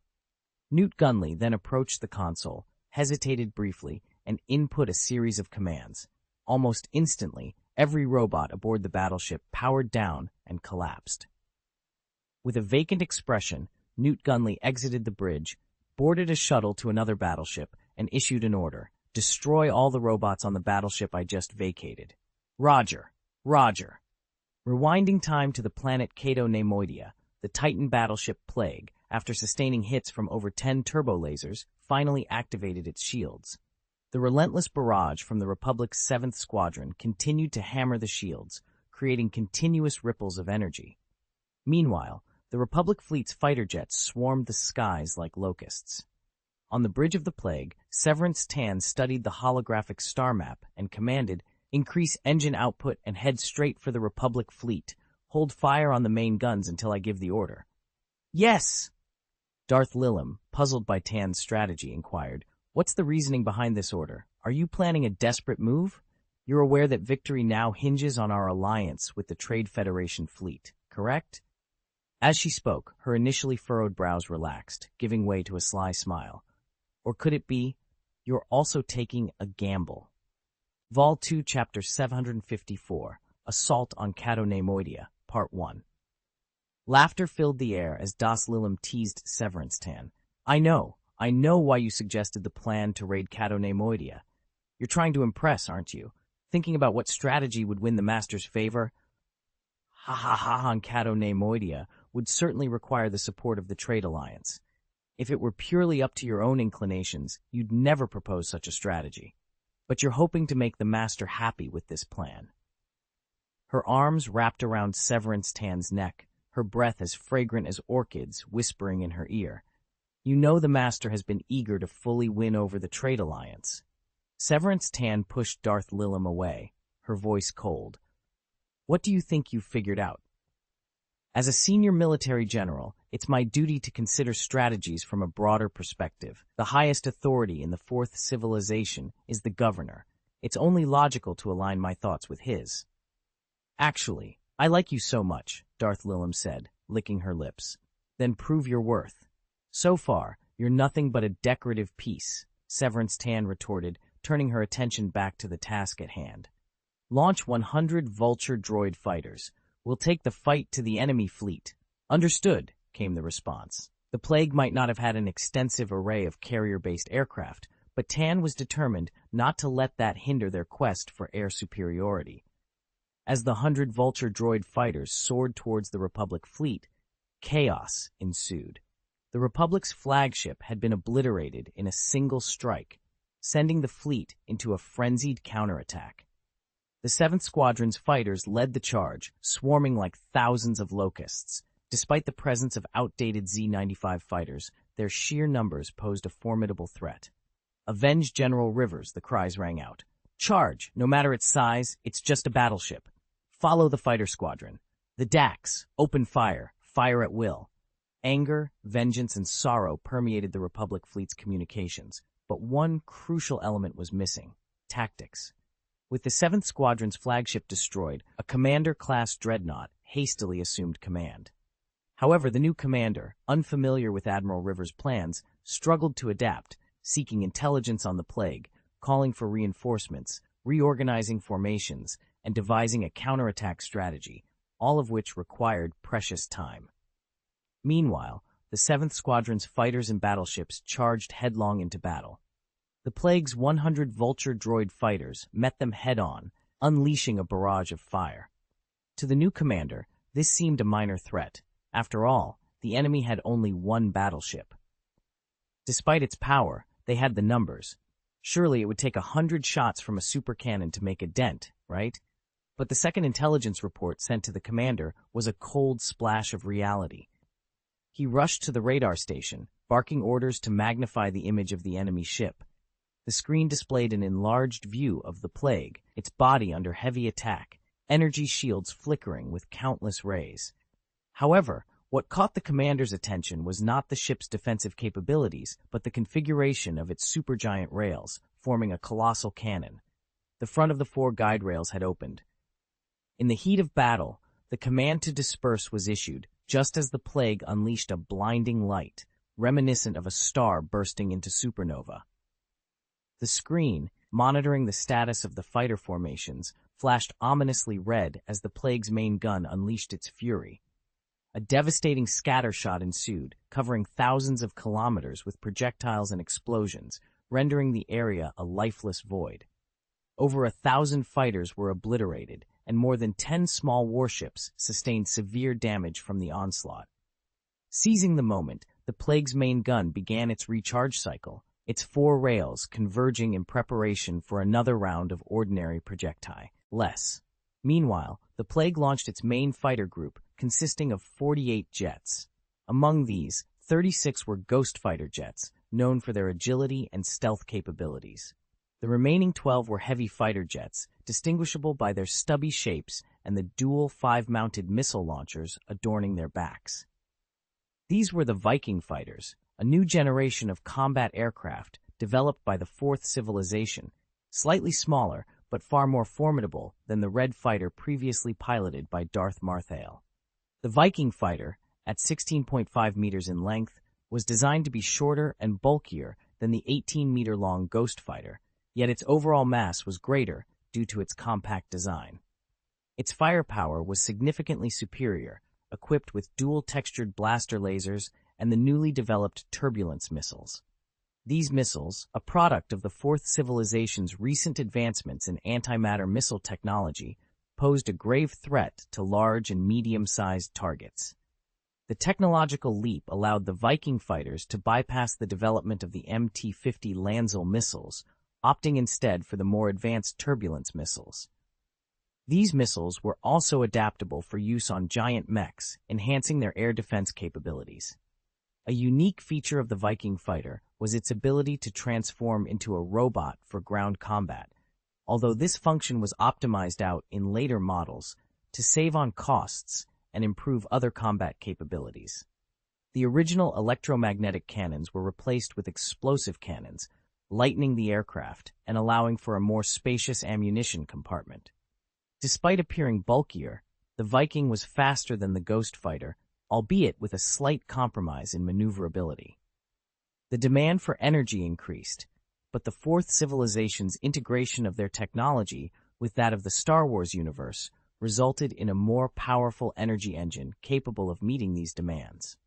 Newt Gunley then approached the console, hesitated briefly, and input a series of commands. Almost instantly, every robot aboard the battleship powered down and collapsed. With a vacant expression, Newt Gunley exited the bridge, boarded a shuttle to another battleship, and issued an order. Destroy all the robots on the battleship I just vacated. Roger. Roger. Rewinding time to the planet Cato Nemoidia, the Titan battleship Plague, after sustaining hits from over 10 turbo lasers, finally activated its shields. The relentless barrage from the Republic's 7th Squadron continued to hammer the shields, creating continuous ripples of energy. Meanwhile, the Republic fleet's fighter jets swarmed the skies like locusts. On the bridge of the Plague, Severance Tan studied the holographic star map and commanded, "Increase engine output and head straight for the Republic fleet. Hold fire on the main guns until I give the order." "Yes!" Darth Lilim, puzzled by Tan's strategy, inquired, "What's the reasoning behind this order? Are you planning a desperate move? You're aware that victory now hinges on our alliance with the Trade Federation fleet, correct?" As she spoke, her initially furrowed brows relaxed, giving way to a sly smile. "Or could it be, you're also taking a gamble?" Vol 2, Chapter 754, Assault on Catonemoidia, Part 1. Laughter filled the air as Das Lilim teased Severance Tan. I know why you suggested the plan to raid Catonemoidia. You're trying to impress, aren't you? Thinking about what strategy would win the Master's favor? Ha ha ha, on Catonemoidia would certainly require the support of the Trade Alliance. If it were purely up to your own inclinations, you'd never propose such a strategy. But you're hoping to make the Master happy with this plan. Her arms wrapped around Severance Tan's neck, her breath as fragrant as orchids whispering in her ear. You know the Master has been eager to fully win over the Trade Alliance. Severance Tan pushed Darth Lilim away, her voice cold. What do you think you've figured out? As a senior military general, it's my duty to consider strategies from a broader perspective. The highest authority in the Fourth Civilization is the Governor. It's only logical to align my thoughts with his. Actually, I like you so much, Darth Lilim said, licking her lips. Then prove your worth. So far, you're nothing but a decorative piece, Severance Tan retorted, turning her attention back to the task at hand. Launch 100 Vulture droid fighters. We'll take the fight to the enemy fleet. Understood, came the response. The Plague might not have had an extensive array of carrier-based aircraft, but Tan was determined not to let that hinder their quest for air superiority. As the 100 Vulture droid fighters soared towards the Republic fleet, chaos ensued. The Republic's flagship had been obliterated in a single strike, sending the fleet into a frenzied counterattack. The 7th Squadron's fighters led the charge, swarming like thousands of locusts. Despite the presence of outdated Z-95 fighters, their sheer numbers posed a formidable threat. Avenge General Rivers, the cries rang out. Charge! No matter its size, it's just a battleship. Follow the fighter squadron. The Dax, open fire, fire at will. Anger, vengeance, and sorrow permeated the Republic fleet's communications, but one crucial element was missing: tactics. With the 7th Squadron's flagship destroyed, a commander-class dreadnought hastily assumed command. However, the new commander, unfamiliar with Admiral Rivers' plans, struggled to adapt, seeking intelligence on the Plague, calling for reinforcements, reorganizing formations, and devising a counterattack strategy, all of which required precious time. Meanwhile, the 7th Squadron's fighters and battleships charged headlong into battle. The Plague's 100 Vulture droid fighters met them head-on, unleashing a barrage of fire. To the new commander, this seemed a minor threat. After all, the enemy had only one battleship. Despite its power, they had the numbers. Surely it would take 100 shots from a supercannon to make a dent, right? But the second intelligence report sent to the commander was a cold splash of reality. He rushed to the radar station, barking orders to magnify the image of the enemy ship. The screen displayed an enlarged view of the Plague, its body under heavy attack, energy shields flickering with countless rays. However, what caught the commander's attention was not the ship's defensive capabilities, but the configuration of its supergiant rails, forming a colossal cannon. The front of the 4 guide rails had opened. In the heat of battle, the command to disperse was issued, just as the Plague unleashed a blinding light, reminiscent of a star bursting into supernova. The screen, monitoring the status of the fighter formations, flashed ominously red as the Plague's main gun unleashed its fury. A devastating scattershot ensued, covering thousands of kilometers with projectiles and explosions, rendering the area a lifeless void. Over 1,000 fighters were obliterated, and more than 10 small warships sustained severe damage from the onslaught. Seizing the moment, the Plague's main gun began its recharge cycle, its 4 rails converging in preparation for another round of ordinary projectile. Meanwhile, the Plague launched its main fighter group, consisting of 48 jets. Among these, 36 were Ghost fighter jets, known for their agility and stealth capabilities. The remaining 12 were heavy fighter jets, distinguishable by their stubby shapes and the dual 5-mounted missile launchers adorning their backs. These were the Viking fighters, a new generation of combat aircraft developed by the Fourth Civilization, slightly smaller but far more formidable than the Red fighter previously piloted by Darth Marthael. The Viking fighter, at 16.5 meters in length, was designed to be shorter and bulkier than the 18-meter-long Ghost fighter, yet its overall mass was greater due to its compact design. Its firepower was significantly superior, equipped with dual-textured blaster lasers and the newly developed turbulence missiles. These missiles, a product of the Fourth Civilization's recent advancements in antimatter missile technology, posed a grave threat to large and medium-sized targets. The technological leap allowed the Viking fighters to bypass the development of the MT-50 Lanzel missiles, opting instead for the more advanced turbulence missiles. These missiles were also adaptable for use on giant mechs, enhancing their air defense capabilities. A unique feature of the Viking fighter was its ability to transform into a robot for ground combat, although this function was optimized out in later models to save on costs and improve other combat capabilities. The original electromagnetic cannons were replaced with explosive cannons, lightening the aircraft and allowing for a more spacious ammunition compartment. Despite appearing bulkier, the Viking was faster than the Ghost fighter, albeit with a slight compromise in maneuverability. The demand for energy increased, but the Fourth Civilization's integration of their technology with that of the Star Wars universe resulted in a more powerful energy engine capable of meeting these demands.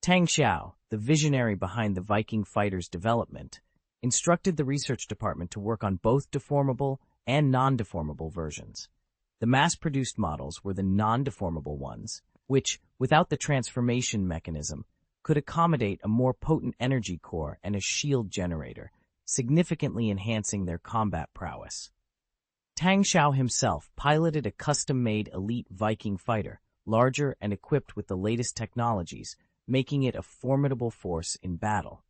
Tang Xiao, the visionary behind the Viking fighter's development, instructed the research department to work on both deformable and non-deformable versions. The mass-produced models were the non-deformable ones, which, without the transformation mechanism, could accommodate a more potent energy core and a shield generator, significantly enhancing their combat prowess. Tang Xiao himself piloted a custom-made elite Viking fighter, larger and equipped with the latest technologies, making it a formidable force in battle.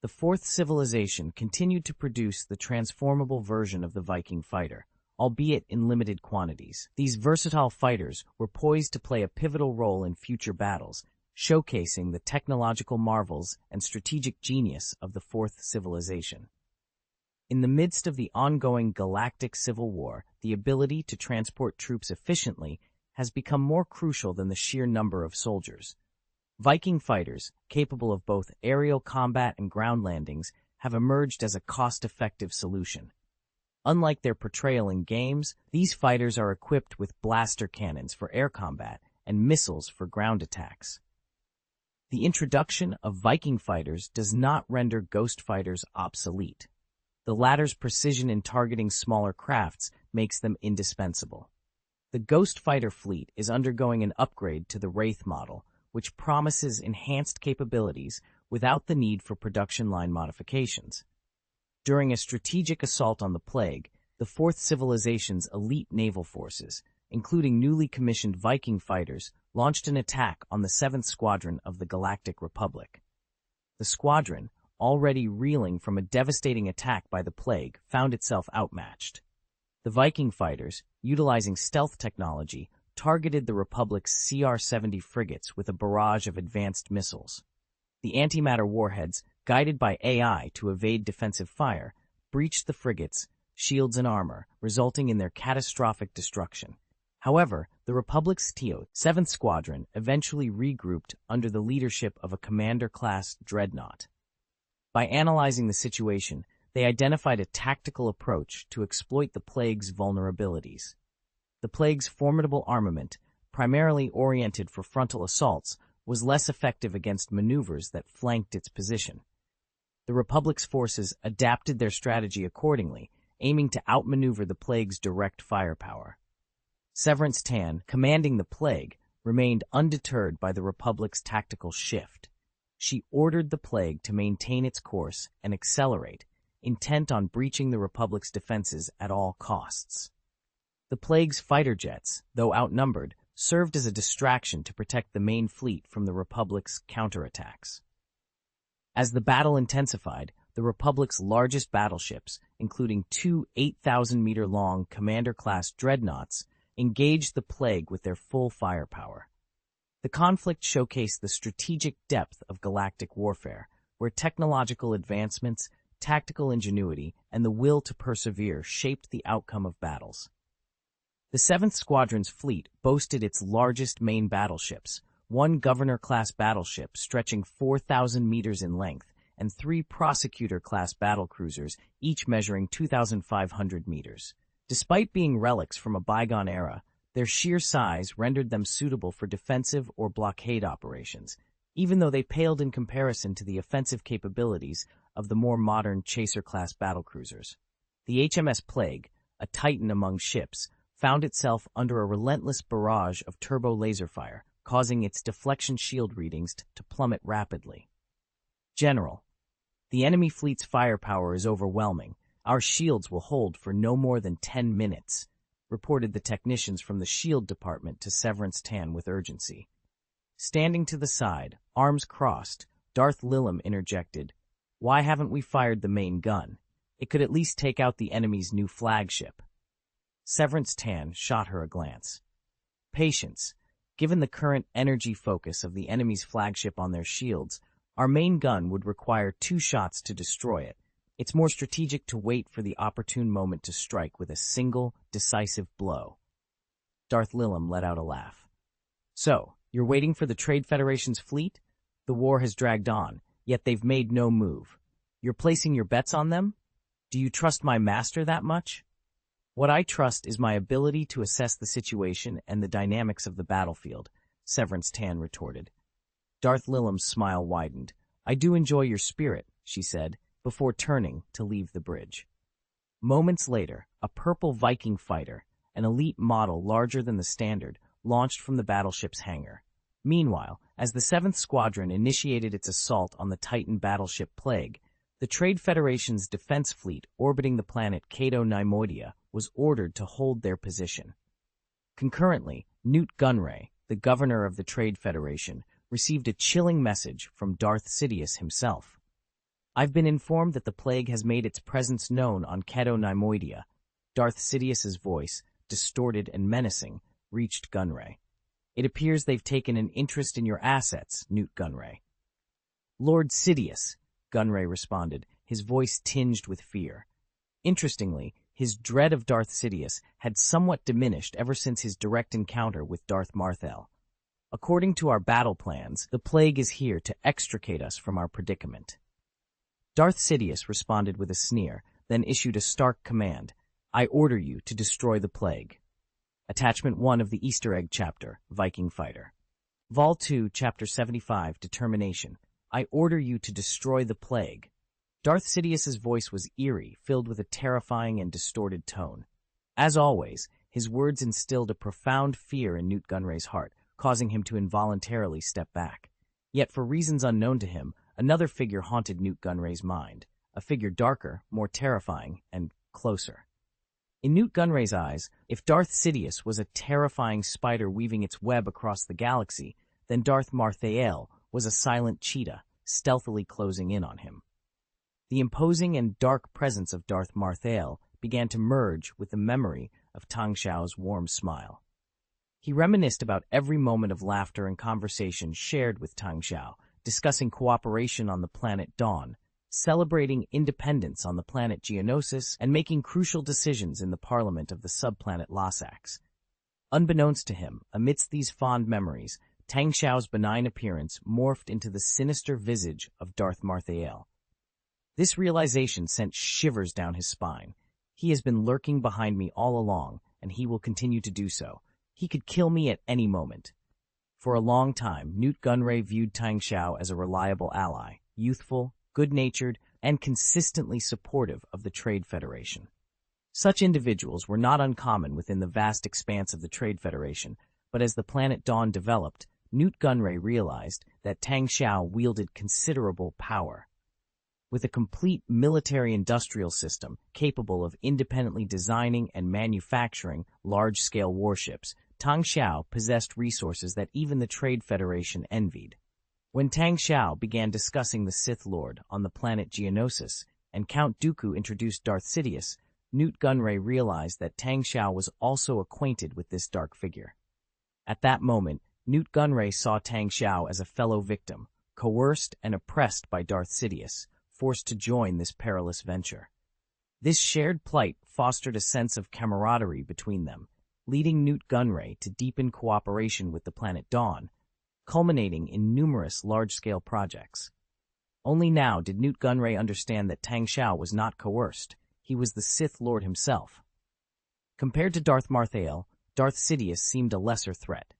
The Fourth Civilization continued to produce the transformable version of the Viking fighter, albeit in limited quantities. These versatile fighters were poised to play a pivotal role in future battles, showcasing the technological marvels and strategic genius of the Fourth Civilization. In the midst of the ongoing galactic civil war, the ability to transport troops efficiently has become more crucial than the sheer number of soldiers. Viking fighters, capable of both aerial combat and ground landings, have emerged as a cost-effective solution. Unlike their portrayal in games, these fighters are equipped with blaster cannons for air combat and missiles for ground attacks. The introduction of Viking fighters does not render Ghost fighters obsolete. The latter's precision in targeting smaller crafts makes them indispensable. The Ghost fighter fleet is undergoing an upgrade to the Wraith model, which promises enhanced capabilities without the need for production line modifications. During a strategic assault on the Plague, the Fourth Civilization's elite naval forces, including newly commissioned Viking fighters, launched an attack on the 7th Squadron of the Galactic Republic. The squadron, already reeling from a devastating attack by the Plague, found itself outmatched. The Viking fighters, utilizing stealth technology, targeted the Republic's CR-70 frigates with a barrage of advanced missiles. The antimatter warheads, guided by AI to evade defensive fire, breached the frigates, shields and armor, resulting in their catastrophic destruction. However, the Republic's 7th Squadron eventually regrouped under the leadership of a commander-class dreadnought. By analyzing the situation, they identified a tactical approach to exploit the Plague's vulnerabilities. The Plague's formidable armament, primarily oriented for frontal assaults, was less effective against maneuvers that flanked its position. The Republic's forces adapted their strategy accordingly, aiming to outmaneuver the Plague's direct firepower. Severance Tan, commanding the Plague, remained undeterred by the Republic's tactical shift. She ordered the Plague to maintain its course and accelerate, intent on breaching the Republic's defenses at all costs. The Plague's fighter jets, though outnumbered, served as a distraction to protect the main fleet from the Republic's counterattacks. As the battle intensified, the Republic's largest battleships, including two 8,000-meter-long commander-class dreadnoughts, engaged the Plague with their full firepower. The conflict showcased the strategic depth of galactic warfare, where technological advancements, tactical ingenuity, and the will to persevere shaped the outcome of battles. The 7th Squadron's fleet boasted its largest main battleships, one Governor-class battleship stretching 4,000 meters in length and 3 Prosecutor-class battlecruisers, each measuring 2,500 meters. Despite being relics from a bygone era, their sheer size rendered them suitable for defensive or blockade operations, even though they paled in comparison to the offensive capabilities of the more modern Chaser-class battlecruisers. The HMS Plague, a titan among ships, found itself under a relentless barrage of turbo laser fire, causing its deflection shield readings to plummet rapidly. General, the enemy fleet's firepower is overwhelming. Our shields will hold for no more than 10 minutes, reported the technicians from the shield department to Severance Tan with urgency. Standing to the side, arms crossed, Darth Lilum interjected, "Why haven't we fired the main gun? It could at least take out the enemy's new flagship." Severance Tan shot her a glance. "Patience. Given the current energy focus of the enemy's flagship on their shields, our main gun would require 2 shots to destroy it. It's more strategic to wait for the opportune moment to strike with a single, decisive blow." Darth Lilum let out a laugh. "So, you're waiting for the Trade Federation's fleet? The war has dragged on, yet they've made no move. You're placing your bets on them? Do you trust my master that much?" "What I trust is my ability to assess the situation and the dynamics of the battlefield," Severance Tan retorted. Darth Lilum's smile widened. "I do enjoy your spirit," she said, before turning to leave the bridge. Moments later, a purple Viking fighter, an elite model larger than the Standard, launched from the battleship's hangar. Meanwhile, as the 7th Squadron initiated its assault on the Titan battleship Plague, the Trade Federation's defense fleet orbiting the planet Cato Neimoidia was ordered to hold their position. Concurrently, Newt Gunray, the governor of the Trade Federation, received a chilling message from Darth Sidious himself. "I've been informed that the Plague has made its presence known on Cato Neimoidia." Darth Sidious's voice, distorted and menacing, reached Gunray. "It appears they've taken an interest in your assets, Newt Gunray." "Lord Sidious," Gunray responded, his voice tinged with fear. Interestingly, his dread of Darth Sidious had somewhat diminished ever since his direct encounter with Darth Marthel. "According to our battle plans, the Plague is here to extricate us from our predicament." Darth Sidious responded with a sneer, then issued a stark command. "I order you to destroy the Plague." Attachment 1 of the Easter Egg Chapter, Viking Fighter. Vol 2, Chapter 75, Determination. "I order you to destroy the Plague." Darth Sidious's voice was eerie, filled with a terrifying and distorted tone. As always, his words instilled a profound fear in Newt Gunray's heart, causing him to involuntarily step back. Yet, for reasons unknown to him, another figure haunted Newt Gunray's mind, a figure darker, more terrifying, and closer. In Newt Gunray's eyes, if Darth Sidious was a terrifying spider weaving its web across the galaxy, then Darth Marthael was a silent cheetah, stealthily closing in on him. The imposing and dark presence of Darth Marthael began to merge with the memory of Tang Xiao's warm smile. He reminisced about every moment of laughter and conversation shared with Tang Xiao, discussing cooperation on the planet Dawn, celebrating independence on the planet Geonosis, and making crucial decisions in the parliament of the subplanet Lassax. Unbeknownst to him, amidst these fond memories, Tang Xiao's benign appearance morphed into the sinister visage of Darth Marthael. This realization sent shivers down his spine. He has been lurking behind me all along, and he will continue to do so. He could kill me at any moment. For a long time, Newt Gunray viewed Tang Xiao as a reliable ally, youthful, good-natured, and consistently supportive of the Trade Federation. Such individuals were not uncommon within the vast expanse of the Trade Federation, but as the planet Dawn developed, Newt Gunray realized that Tang Xiao wielded considerable power. With a complete military-industrial system capable of independently designing and manufacturing large-scale warships, Tang Xiao possessed resources that even the Trade Federation envied. When Tang Xiao began discussing the Sith Lord on the planet Geonosis, and Count Dooku introduced Darth Sidious, Newt Gunray realized that Tang Xiao was also acquainted with this dark figure. At that moment, Newt Gunray saw Tang Xiao as a fellow victim, coerced and oppressed by Darth Sidious, forced to join this perilous venture. This shared plight fostered a sense of camaraderie between them, leading Newt Gunray to deepen cooperation with the planet Dawn, culminating in numerous large-scale projects. Only now did Newt Gunray understand that Tang Xiao was not coerced. He was the Sith Lord himself. Compared to Darth Marthael, Darth Sidious seemed a lesser threat.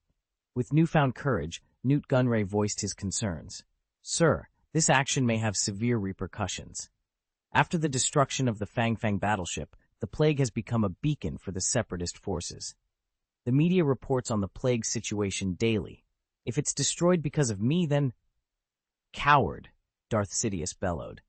With newfound courage, Newt Gunray voiced his concerns. "Sir, this action may have severe repercussions. After the destruction of the Fang battleship, the plague has become a beacon for the separatist forces. The media reports on the plague situation daily. If it's destroyed because of me, then—" "Coward," Darth Sidious bellowed.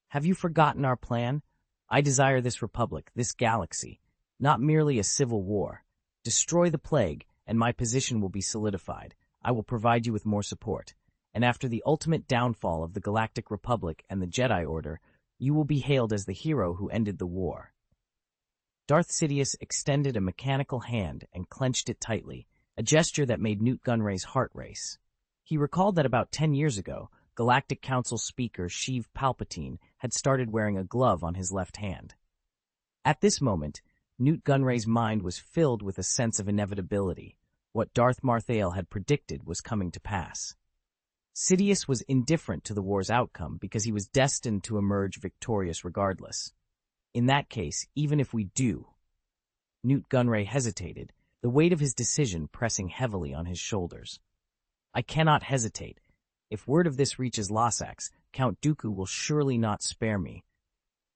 "Have you forgotten our plan? I desire this republic, this galaxy, not merely a civil war. Destroy the plague, and my position will be solidified. I will provide you with more support. And after the ultimate downfall of the Galactic Republic and the Jedi Order, you will be hailed as the hero who ended the war." Darth Sidious extended a mechanical hand and clenched it tightly, a gesture that made Newt Gunray's heart race. He recalled that about 10 years ago, Galactic Council Speaker Sheev Palpatine had started wearing a glove on his left hand. At this moment, Newt Gunray's mind was filled with a sense of inevitability. What Darth Marthael had predicted was coming to pass. Sidious was indifferent to the war's outcome because he was destined to emerge victorious regardless. "In that case, even if we do—" Newt Gunray hesitated, the weight of his decision pressing heavily on his shoulders. "I cannot hesitate. If word of this reaches Lassax, Count Dooku will surely not spare me."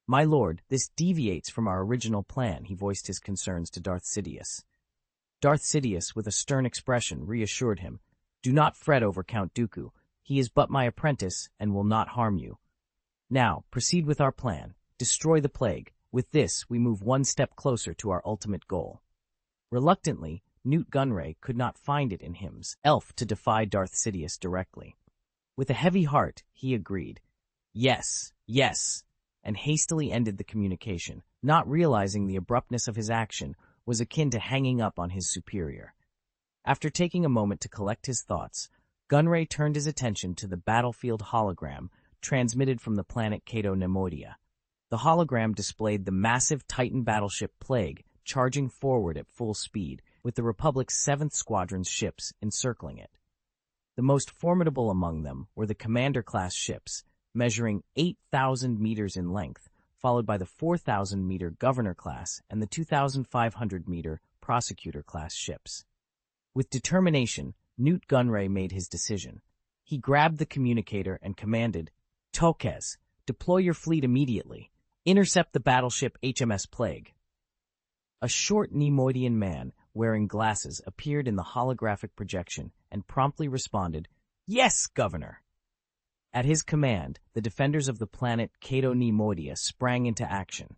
"My lord, this deviates from our original plan," he voiced his concerns to Darth Sidious. Darth Sidious, with a stern expression, reassured him. "Do not fret over Count Dooku. He is but my apprentice and will not harm you. Now, proceed with our plan. Destroy the plague. With this, we move one step closer to our ultimate goal." Reluctantly, Newt Gunray could not find it in himself to defy Darth Sidious directly. With a heavy heart, he agreed. "Yes, yes," and hastily ended the communication, not realizing the abruptness of his action was akin to hanging up on his superior. After taking a moment to collect his thoughts, Gunray turned his attention to the battlefield hologram transmitted from the planet Cato Nemoidia. The hologram displayed the massive Titan battleship Plague charging forward at full speed, with the Republic's 7th Squadron's ships encircling it. The most formidable among them were the Commander-class ships, measuring 8,000 meters in length, followed by the 4,000-meter Governor-class and the 2,500-meter Prosecutor-class ships. With determination, Newt Gunray made his decision. He grabbed the communicator and commanded, "Tokez, deploy your fleet immediately. Intercept the battleship HMS Plague." A short Nemoidian man, wearing glasses, appeared in the holographic projection and promptly responded, "Yes, Governor." At his command, the defenders of the planet Cato Nemoidia sprang into action.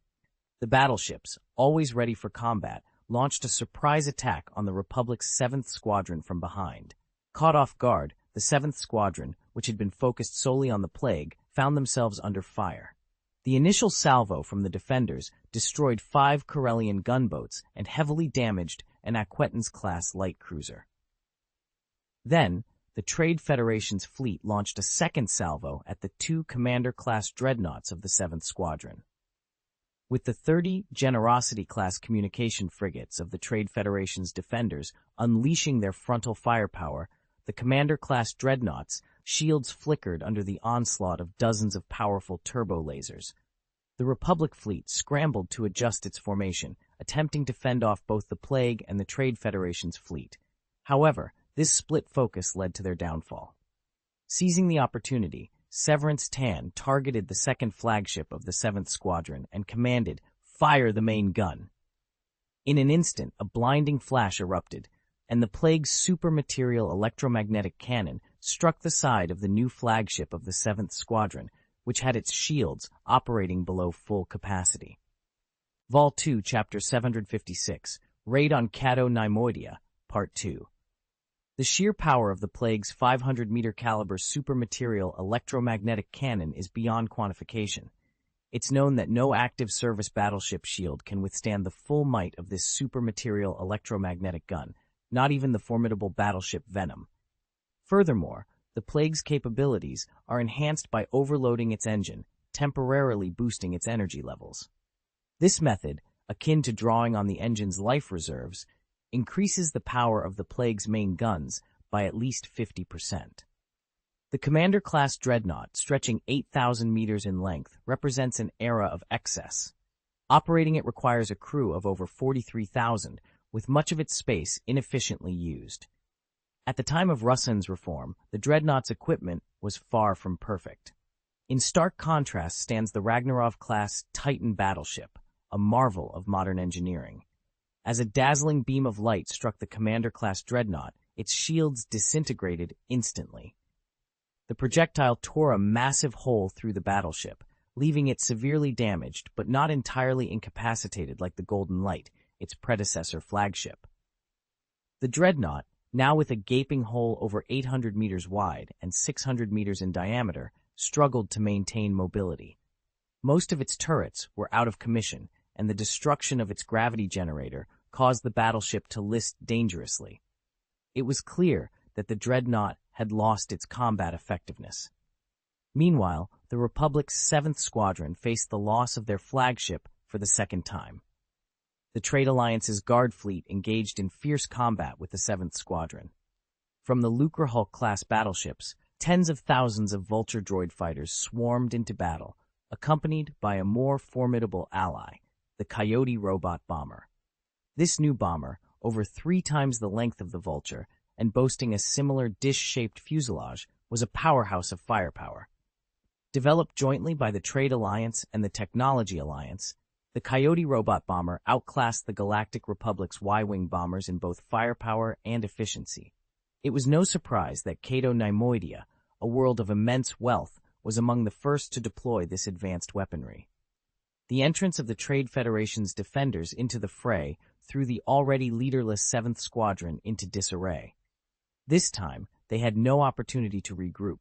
The battleships, always ready for combat, launched a surprise attack on the Republic's 7th Squadron from behind. Caught off guard, the 7th Squadron, which had been focused solely on the plague, found themselves under fire. The initial salvo from the defenders destroyed 5 Corellian gunboats and heavily damaged an Aquetans-class light cruiser. Then, the Trade Federation's fleet launched a second salvo at the 2 Commander-class dreadnoughts of the 7th Squadron. With the 30 Generosity-class communication frigates of the Trade Federation's defenders unleashing their frontal firepower, the Commander-class dreadnoughts' shields flickered under the onslaught of dozens of powerful turbo lasers. The Republic fleet scrambled to adjust its formation, attempting to fend off both the Plague and the Trade Federation's fleet. However, this split focus led to their downfall. Seizing the opportunity, Severance Tan targeted the second flagship of the 7th Squadron and commanded, "Fire the main gun." In an instant, a blinding flash erupted, and the Plague's supermaterial electromagnetic cannon struck the side of the new flagship of the 7th Squadron, which had its shields operating below full capacity. Vol 2, Chapter 756, Raid on Cato Nemoidia, Part 2. The sheer power of the Plague's 500-meter caliber supermaterial electromagnetic cannon is beyond quantification. It's known that no active service battleship shield can withstand the full might of this supermaterial electromagnetic gun, not even the formidable battleship Venom. Furthermore, the Plague's capabilities are enhanced by overloading its engine, temporarily boosting its energy levels. This method, akin to drawing on the engine's life reserves, increases the power of the Plague's main guns by at least 50%. The Commander-class dreadnought, stretching 8,000 meters in length, represents an era of excess. Operating it requires a crew of over 43,000, with much of its space inefficiently used. At the time of Russen's reform, the dreadnought's equipment was far from perfect. In stark contrast stands the Ragnarov-class Titan battleship, a marvel of modern engineering. As a dazzling beam of light struck the Commander-class dreadnought, its shields disintegrated instantly. The projectile tore a massive hole through the battleship, leaving it severely damaged but not entirely incapacitated like the Golden Light, its predecessor flagship. The dreadnought, now with a gaping hole over 800 meters wide and 600 meters in diameter, struggled to maintain mobility. Most of its turrets were out of commission, and the destruction of its gravity generator caused the battleship to list dangerously. It was clear that the dreadnought had lost its combat effectiveness. Meanwhile, the Republic's 7th Squadron faced the loss of their flagship for the second time. The Trade Alliance's Guard fleet engaged in fierce combat with the 7th Squadron. From the Lucrehulk-class battleships, tens of thousands of Vulture droid fighters swarmed into battle, accompanied by a more formidable ally, the Coyote robot bomber. This new bomber, over 3 times the length of the Vulture, and boasting a similar dish-shaped fuselage, was a powerhouse of firepower. Developed jointly by the Trade Alliance and the Technology Alliance, the Coyote robot bomber outclassed the Galactic Republic's Y-wing bombers in both firepower and efficiency. It was no surprise that Cato Neimoidia, a world of immense wealth, was among the first to deploy this advanced weaponry. The entrance of the Trade Federation's defenders into the fray threw the already leaderless 7th Squadron into disarray. This time, they had no opportunity to regroup.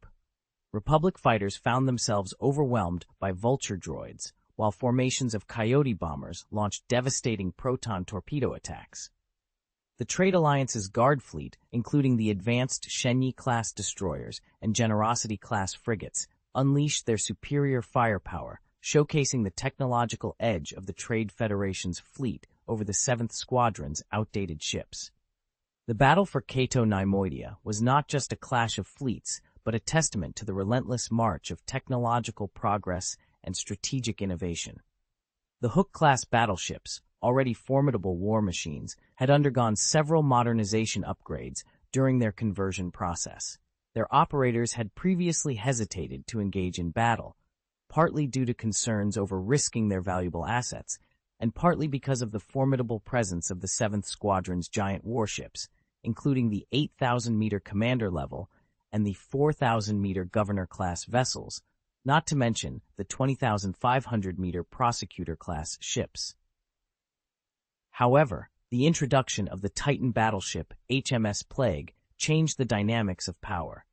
Republic fighters found themselves overwhelmed by Vulture droids, while formations of Coyote bombers launched devastating proton torpedo attacks. The Trade Alliance's Guard fleet, including the advanced Shenyi-class destroyers and Generosity-class frigates, unleashed their superior firepower, showcasing the technological edge of the Trade Federation's fleet over the 7th Squadron's outdated ships. The battle for Cato Neimoidia was not just a clash of fleets, but a testament to the relentless march of technological progress and strategic innovation. The Hook-class battleships, already formidable war machines, had undergone several modernization upgrades during their conversion process. Their operators had previously hesitated to engage in battle, partly due to concerns over risking their valuable assets, and partly because of the formidable presence of the 7th Squadron's giant warships, including the 8,000-meter commander level and the 4,000-meter governor-class vessels, not to mention the 20,500-meter prosecutor-class ships. However, the introduction of the Titan battleship HMS Plague changed the dynamics of power.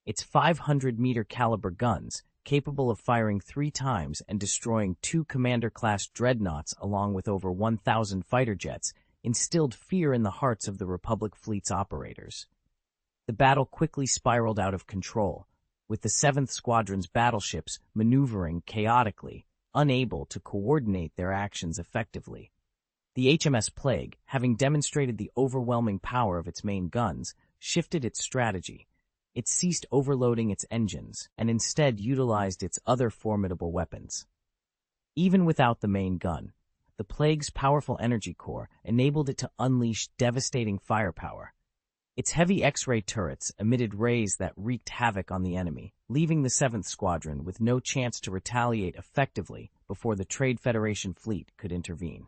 Its 500-meter caliber guns, capable of firing 3 times and destroying 2 commander-class dreadnoughts along with over 1,000 fighter jets, instilled fear in the hearts of the Republic fleet's operators. The battle quickly spiraled out of control, with the 7th Squadron's battleships maneuvering chaotically, unable to coordinate their actions effectively. The HMS Plague, having demonstrated the overwhelming power of its main guns, shifted its strategy. It ceased overloading its engines and instead utilized its other formidable weapons. Even without the main gun, the Plague's powerful energy core enabled it to unleash devastating firepower. Its heavy X-ray turrets emitted rays that wreaked havoc on the enemy, leaving the 7th Squadron with no chance to retaliate effectively before the Trade Federation fleet could intervene.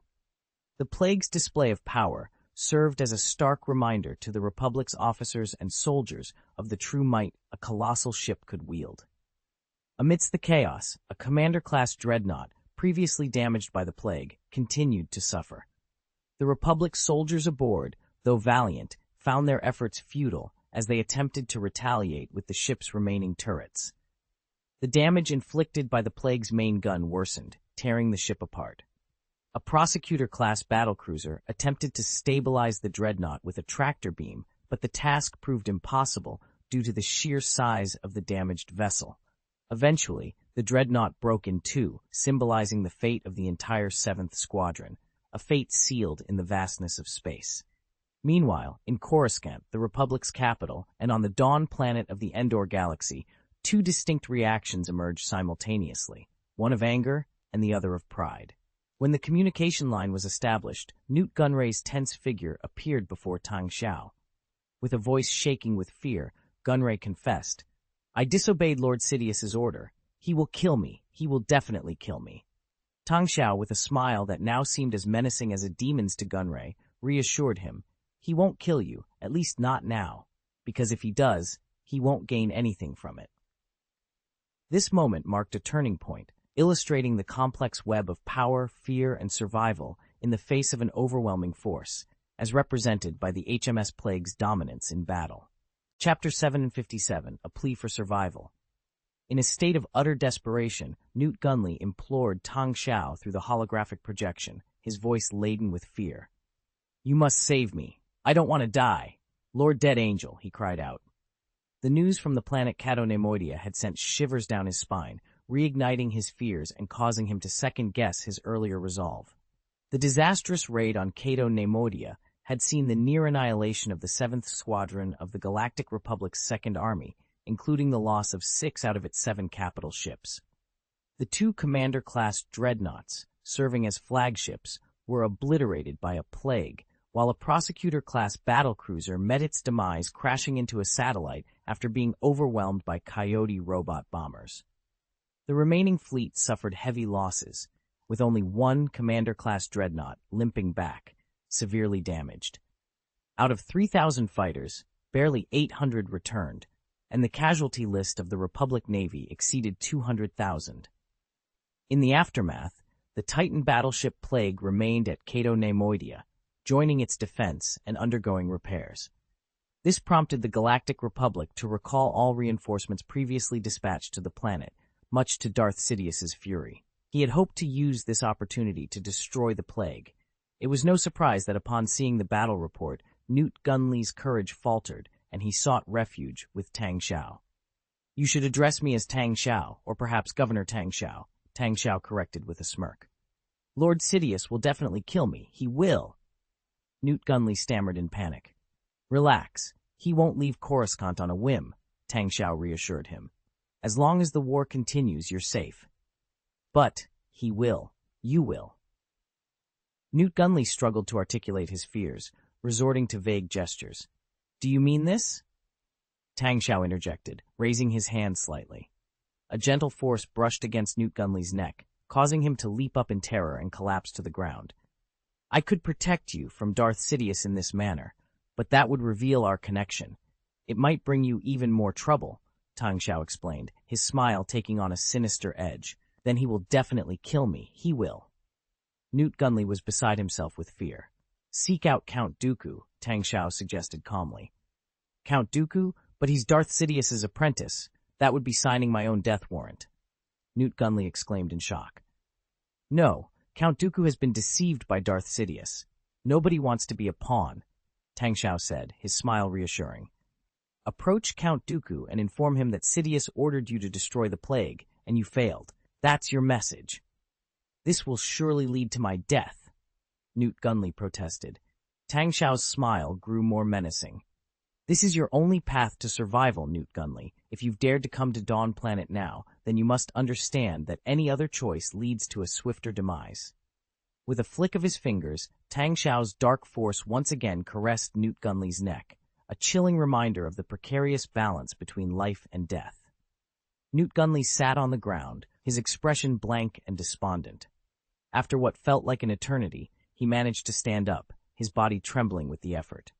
The Plague's display of power served as a stark reminder to the Republic's officers and soldiers of the true might a colossal ship could wield. Amidst the chaos, a commander-class dreadnought, previously damaged by the Plague, continued to suffer. The Republic's soldiers aboard, though valiant, found their efforts futile as they attempted to retaliate with the ship's remaining turrets. The damage inflicted by the Plague's main gun worsened, tearing the ship apart. A prosecutor-class battlecruiser attempted to stabilize the dreadnought with a tractor beam, but the task proved impossible due to the sheer size of the damaged vessel. Eventually, the dreadnought broke in 2, symbolizing the fate of the entire 7th Squadron, a fate sealed in the vastness of space. Meanwhile, in Coruscant, the Republic's capital, and on the dawn planet of the Endor galaxy, two distinct reactions emerged simultaneously, one of anger and the other of pride. When the communication line was established, Newt Gunray's tense figure appeared before Tang Xiao. With a voice shaking with fear, Gunray confessed, "I disobeyed Lord Sidious's order. He will kill me. He will definitely kill me." Tang Xiao, with a smile that now seemed as menacing as a demon's to Gunray, reassured him, "He won't kill you, at least not now, because if he does, he won't gain anything from it." This moment marked a turning point, illustrating the complex web of power, fear, and survival in the face of an overwhelming force, as represented by the HMS Plague's dominance in battle. Chapter 757, A Plea for Survival. In a state of utter desperation, Newt Gunray implored Tang Xiao through the holographic projection, his voice laden with fear. "You must save me. I don't want to die. Lord Dead Angel," he cried out. The news from the planet Cato Nemoidia had sent shivers down his spine, reigniting his fears and causing him to second-guess his earlier resolve. The disastrous raid on Cato Nemoidia had seen the near annihilation of the 7th Squadron of the Galactic Republic's Second Army, including the loss of 6 out of its 7 capital ships. The 2 commander-class dreadnoughts, serving as flagships, were obliterated by a plague, while a prosecutor-class battlecruiser met its demise crashing into a satellite after being overwhelmed by Coyote robot bombers. The remaining fleet suffered heavy losses, with only 1 commander-class dreadnought limping back, severely damaged. Out of 3,000 fighters, barely 800 returned, and the casualty list of the Republic Navy exceeded 200,000. In the aftermath, the Titan battleship Plague remained at Cato Nemoidia, joining its defense and undergoing repairs. This prompted the Galactic Republic to recall all reinforcements previously dispatched to the planet, much to Darth Sidious's fury. He had hoped to use this opportunity to destroy the Plague. It was no surprise that upon seeing the battle report, Newt Gunray's courage faltered, and he sought refuge with Tang Xiao. "You should address me as Tang Xiao, or perhaps Governor Tang Xiao," Tang Xiao corrected with a smirk. "Lord Sidious will definitely kill me. He will." Newt Gunray stammered in panic. "Relax. He won't leave Coruscant on a whim," Tang Xiao reassured him. "As long as the war continues, you're safe." "But he will. You will." Newt Gunray struggled to articulate his fears, resorting to vague gestures. "Do you mean this?" Tang Xiao interjected, raising his hand slightly. A gentle force brushed against Newt Gunray's neck, causing him to leap up in terror and collapse to the ground. "I could protect you from Darth Sidious in this manner, but that would reveal our connection. It might bring you even more trouble," Tang Xiao explained, his smile taking on a sinister edge. "Then he will definitely kill me. He will." Newt Gunray was beside himself with fear. "Seek out Count Dooku," Tang Xiao suggested calmly. "Count Dooku? But he's Darth Sidious's apprentice. That would be signing my own death warrant," Newt Gunray exclaimed in shock. "No, Count Dooku has been deceived by Darth Sidious. Nobody wants to be a pawn," Tang Xiao said, his smile reassuring. "Approach Count Dooku and inform him that Sidious ordered you to destroy the Plague, and you failed. That's your message." "This will surely lead to my death," Newt Gunray protested. Tang Xiao's smile grew more menacing. "This is your only path to survival, Newt Gunray. If you've dared to come to Dawn Planet now, then you must understand that any other choice leads to a swifter demise." With a flick of his fingers, Tang Xiao's dark force once again caressed Newt Gunray's neck, a chilling reminder of the precarious balance between life and death. Newt Gunray sat on the ground, his expression blank and despondent. After what felt like an eternity, he managed to stand up, his body trembling with the effort.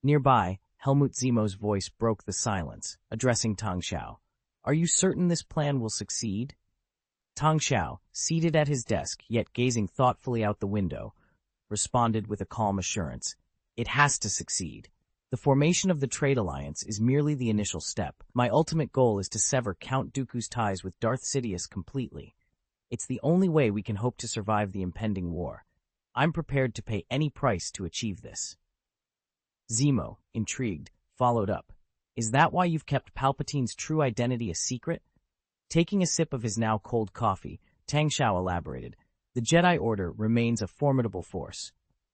Nearby, Helmut Zemo's voice broke the silence, addressing Tang Xiao. "Are you certain this plan will succeed?" Tang Xiao, seated at his desk, yet gazing thoughtfully out the window, responded with a calm assurance. "It has to succeed. The formation of the trade alliance is merely the initial step. My ultimate goal is to sever Count Dooku's ties with Darth Sidious completely. It's the only way we can hope to survive the impending war. I'm prepared to pay any price to achieve this." Zemo, intrigued, followed up. "Is that why you've kept Palpatine's true identity a secret?" Taking a sip of his now cold coffee, Tang Xiao elaborated. "The Jedi Order remains a formidable force.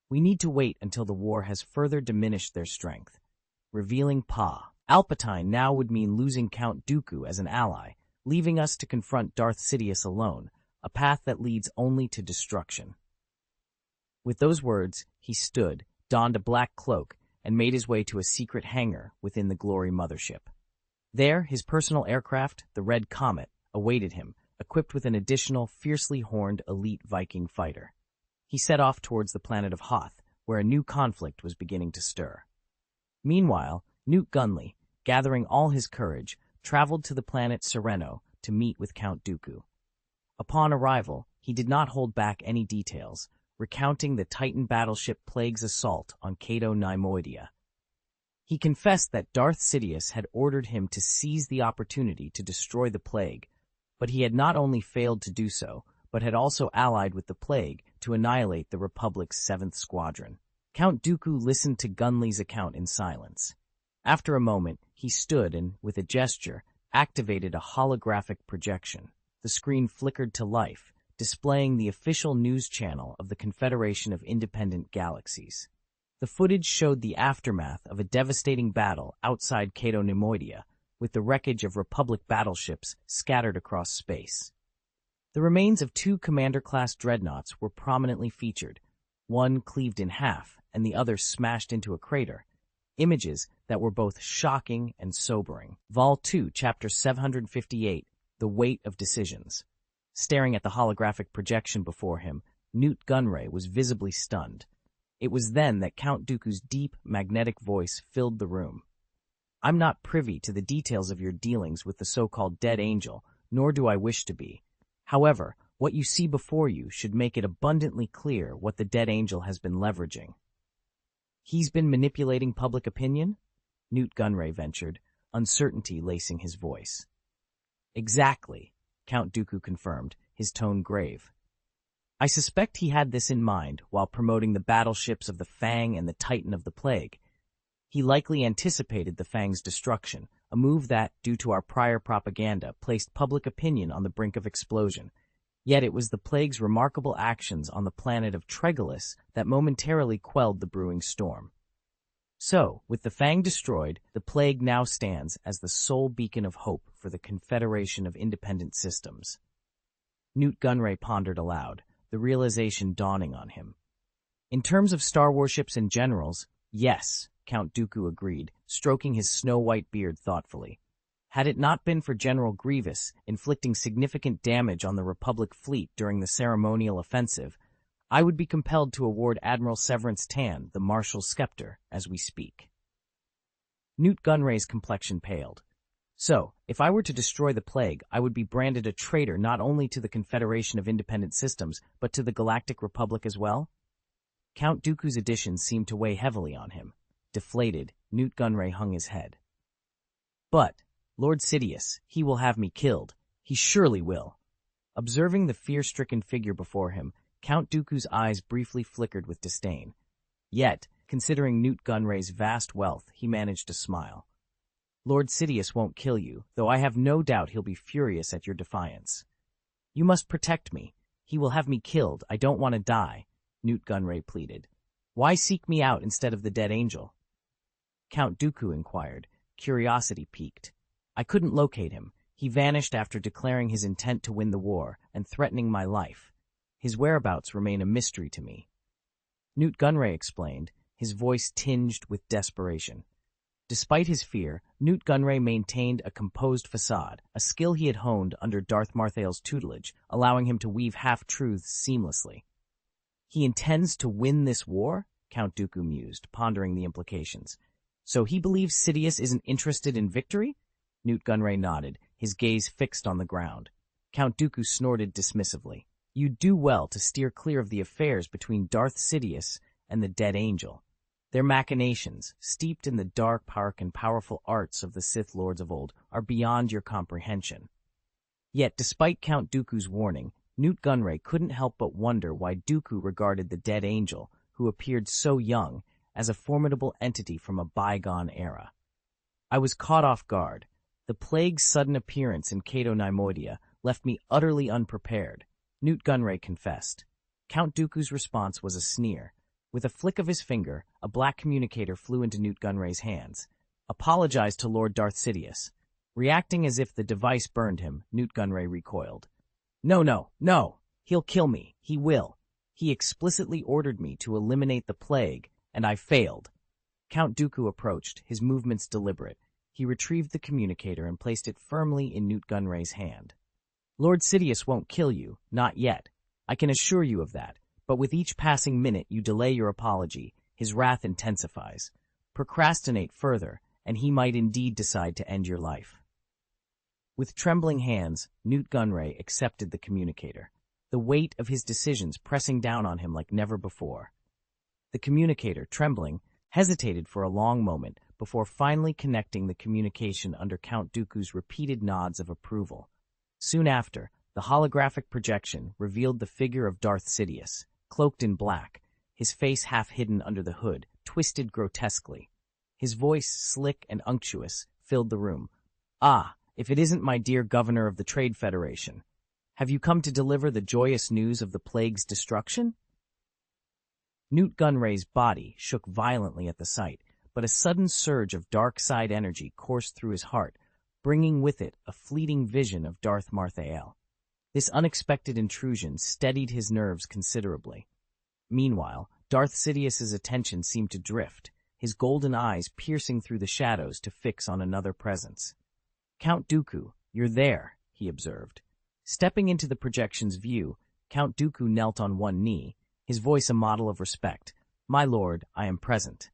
We need to wait until the war has further diminished their strength. Revealing Pa. Alpatine now would mean losing Count Dooku as an ally, leaving us to confront Darth Sidious alone, a path that leads only to destruction. With those words, he stood, donned a black cloak, and made his way to a secret hangar within the Glory Mothership. There, his personal aircraft, the Red Comet, awaited him, equipped with an additional, fiercely horned elite Viking fighter. He set off towards the planet of Hoth, where a new conflict was beginning to stir. Meanwhile, Newt Gunray, gathering all his courage, traveled to the planet Sereno to meet with Count Dooku. Upon arrival, he did not hold back any details, recounting the Titan battleship Plague's assault on Cato Neimoidia. He confessed that Darth Sidious had ordered him to seize the opportunity to destroy the Plague, but he had not only failed to do so, but had also allied with the Plague to annihilate the Republic's 7th Squadron. Count Dooku listened to Gunley's account in silence. After a moment, he stood and, with a gesture, activated a holographic projection. The screen flickered to life, displaying the official news channel of the Confederation of Independent Galaxies. The footage showed the aftermath of a devastating battle outside Cato Neimoidia, with the wreckage of Republic battleships scattered across space. The remains of 2 Commander-class dreadnoughts were prominently featured, one cleaved in half and the other smashed into a crater, images that were both shocking and sobering. Vol 2, Chapter 758, The Weight of Decisions. Staring at the holographic projection before him, Newt Gunray was visibly stunned. It was then that Count Dooku's deep, magnetic voice filled the room. "I'm not privy to the details of your dealings with the so-called Dead Angel, nor do I wish to be. However, what you see before you should make it abundantly clear what the Dead Angel has been leveraging." "He's been manipulating public opinion?" Newt Gunray ventured, uncertainty lacing his voice. "Exactly," Count Dooku confirmed, his tone grave. "I suspect he had this in mind while promoting the battleships of the Fang and the Titan of the Plague. He likely anticipated the Fang's destruction, a move that, due to our prior propaganda, placed public opinion on the brink of explosion. Yet it was the Plague's remarkable actions on the planet of Tregalus that momentarily quelled the brewing storm. So, with the Fang destroyed, the Plague now stands as the sole beacon of hope for the Confederation of Independent Systems." Newt Gunray pondered aloud, the realization dawning on him. "In terms of Star Warships and generals, yes," Count Dooku agreed, stroking his snow-white beard thoughtfully. "Had it not been for General Grievous inflicting significant damage on the Republic fleet during the ceremonial offensive, I would be compelled to award Admiral Severance Tan the Martial Scepter as we speak." Newt Gunray's complexion paled. "So, if I were to destroy the Plague, I would be branded a traitor not only to the Confederation of Independent Systems, but to the Galactic Republic as well?" Count Dooku's addition seemed to weigh heavily on him. Deflated, Newt Gunray hung his head. "But, Lord Sidious, he will have me killed. He surely will." Observing the fear-stricken figure before him, Count Dooku's eyes briefly flickered with disdain. Yet, considering Newt Gunray's vast wealth, he managed to smile. "Lord Sidious won't kill you, though I have no doubt he'll be furious at your defiance. You must protect me. He will have me killed. I don't want to die," Newt Gunray pleaded. "Why seek me out instead of the Dead Angel?" Count Dooku inquired, curiosity piqued. "I couldn't locate him. He vanished after declaring his intent to win the war and threatening my life. His whereabouts remain a mystery to me." Newt Gunray explained, his voice tinged with desperation. Despite his fear, Newt Gunray maintained a composed facade, a skill he had honed under Darth Marthael's tutelage, allowing him to weave half-truths seamlessly. "He intends to win this war?" Count Dooku mused, pondering the implications. "So he believes Sidious isn't interested in victory?" Newt Gunray nodded, his gaze fixed on the ground. Count Dooku snorted dismissively. "You'd do well to steer clear of the affairs between Darth Sidious and the Dead Angel. Their machinations, steeped in the dark and powerful arts of the Sith Lords of old, are beyond your comprehension." Yet, despite Count Dooku's warning, Newt Gunray couldn't help but wonder why Dooku regarded the Dead Angel, who appeared so young, as a formidable entity from a bygone era. "I was caught off guard. The Plague's sudden appearance in Cato Neimoidia left me utterly unprepared," Newt Gunray confessed. Count Dooku's response was a sneer. With a flick of his finger, a black communicator flew into Newt Gunray's hands. "Apologize to Lord Darth Sidious." Reacting as if the device burned him, Newt Gunray recoiled. "No, no, no! He'll kill me. He will. He explicitly ordered me to eliminate the plague, and I failed." Count Dooku approached, his movements deliberate. He retrieved the communicator and placed it firmly in Newt Gunray's hand. "Lord Sidious won't kill you, not yet. I can assure you of that. But with each passing minute you delay your apology, his wrath intensifies. Procrastinate further, and he might indeed decide to end your life." With trembling hands, Newt Gunray accepted the communicator, the weight of his decisions pressing down on him like never before. The communicator, trembling, hesitated for a long moment before finally connecting the communication under Count Dooku's repeated nods of approval. Soon after, the holographic projection revealed the figure of Darth Sidious, cloaked in black, his face half hidden under the hood, twisted grotesquely. His voice, slick and unctuous, filled the room. "Ah, if it isn't my dear Governor of the Trade Federation. Have you come to deliver the joyous news of the plague's destruction?" Newt Gunray's body shook violently at the sight, but a sudden surge of dark side energy coursed through his heart, bringing with it a fleeting vision of Darth Marthael. This unexpected intrusion steadied his nerves considerably. Meanwhile, Darth Sidious's attention seemed to drift, his golden eyes piercing through the shadows to fix on another presence. "Count Dooku, you're there," he observed. Stepping into the projection's view, Count Dooku knelt on one knee, his voice a model of respect. "My lord, I am present."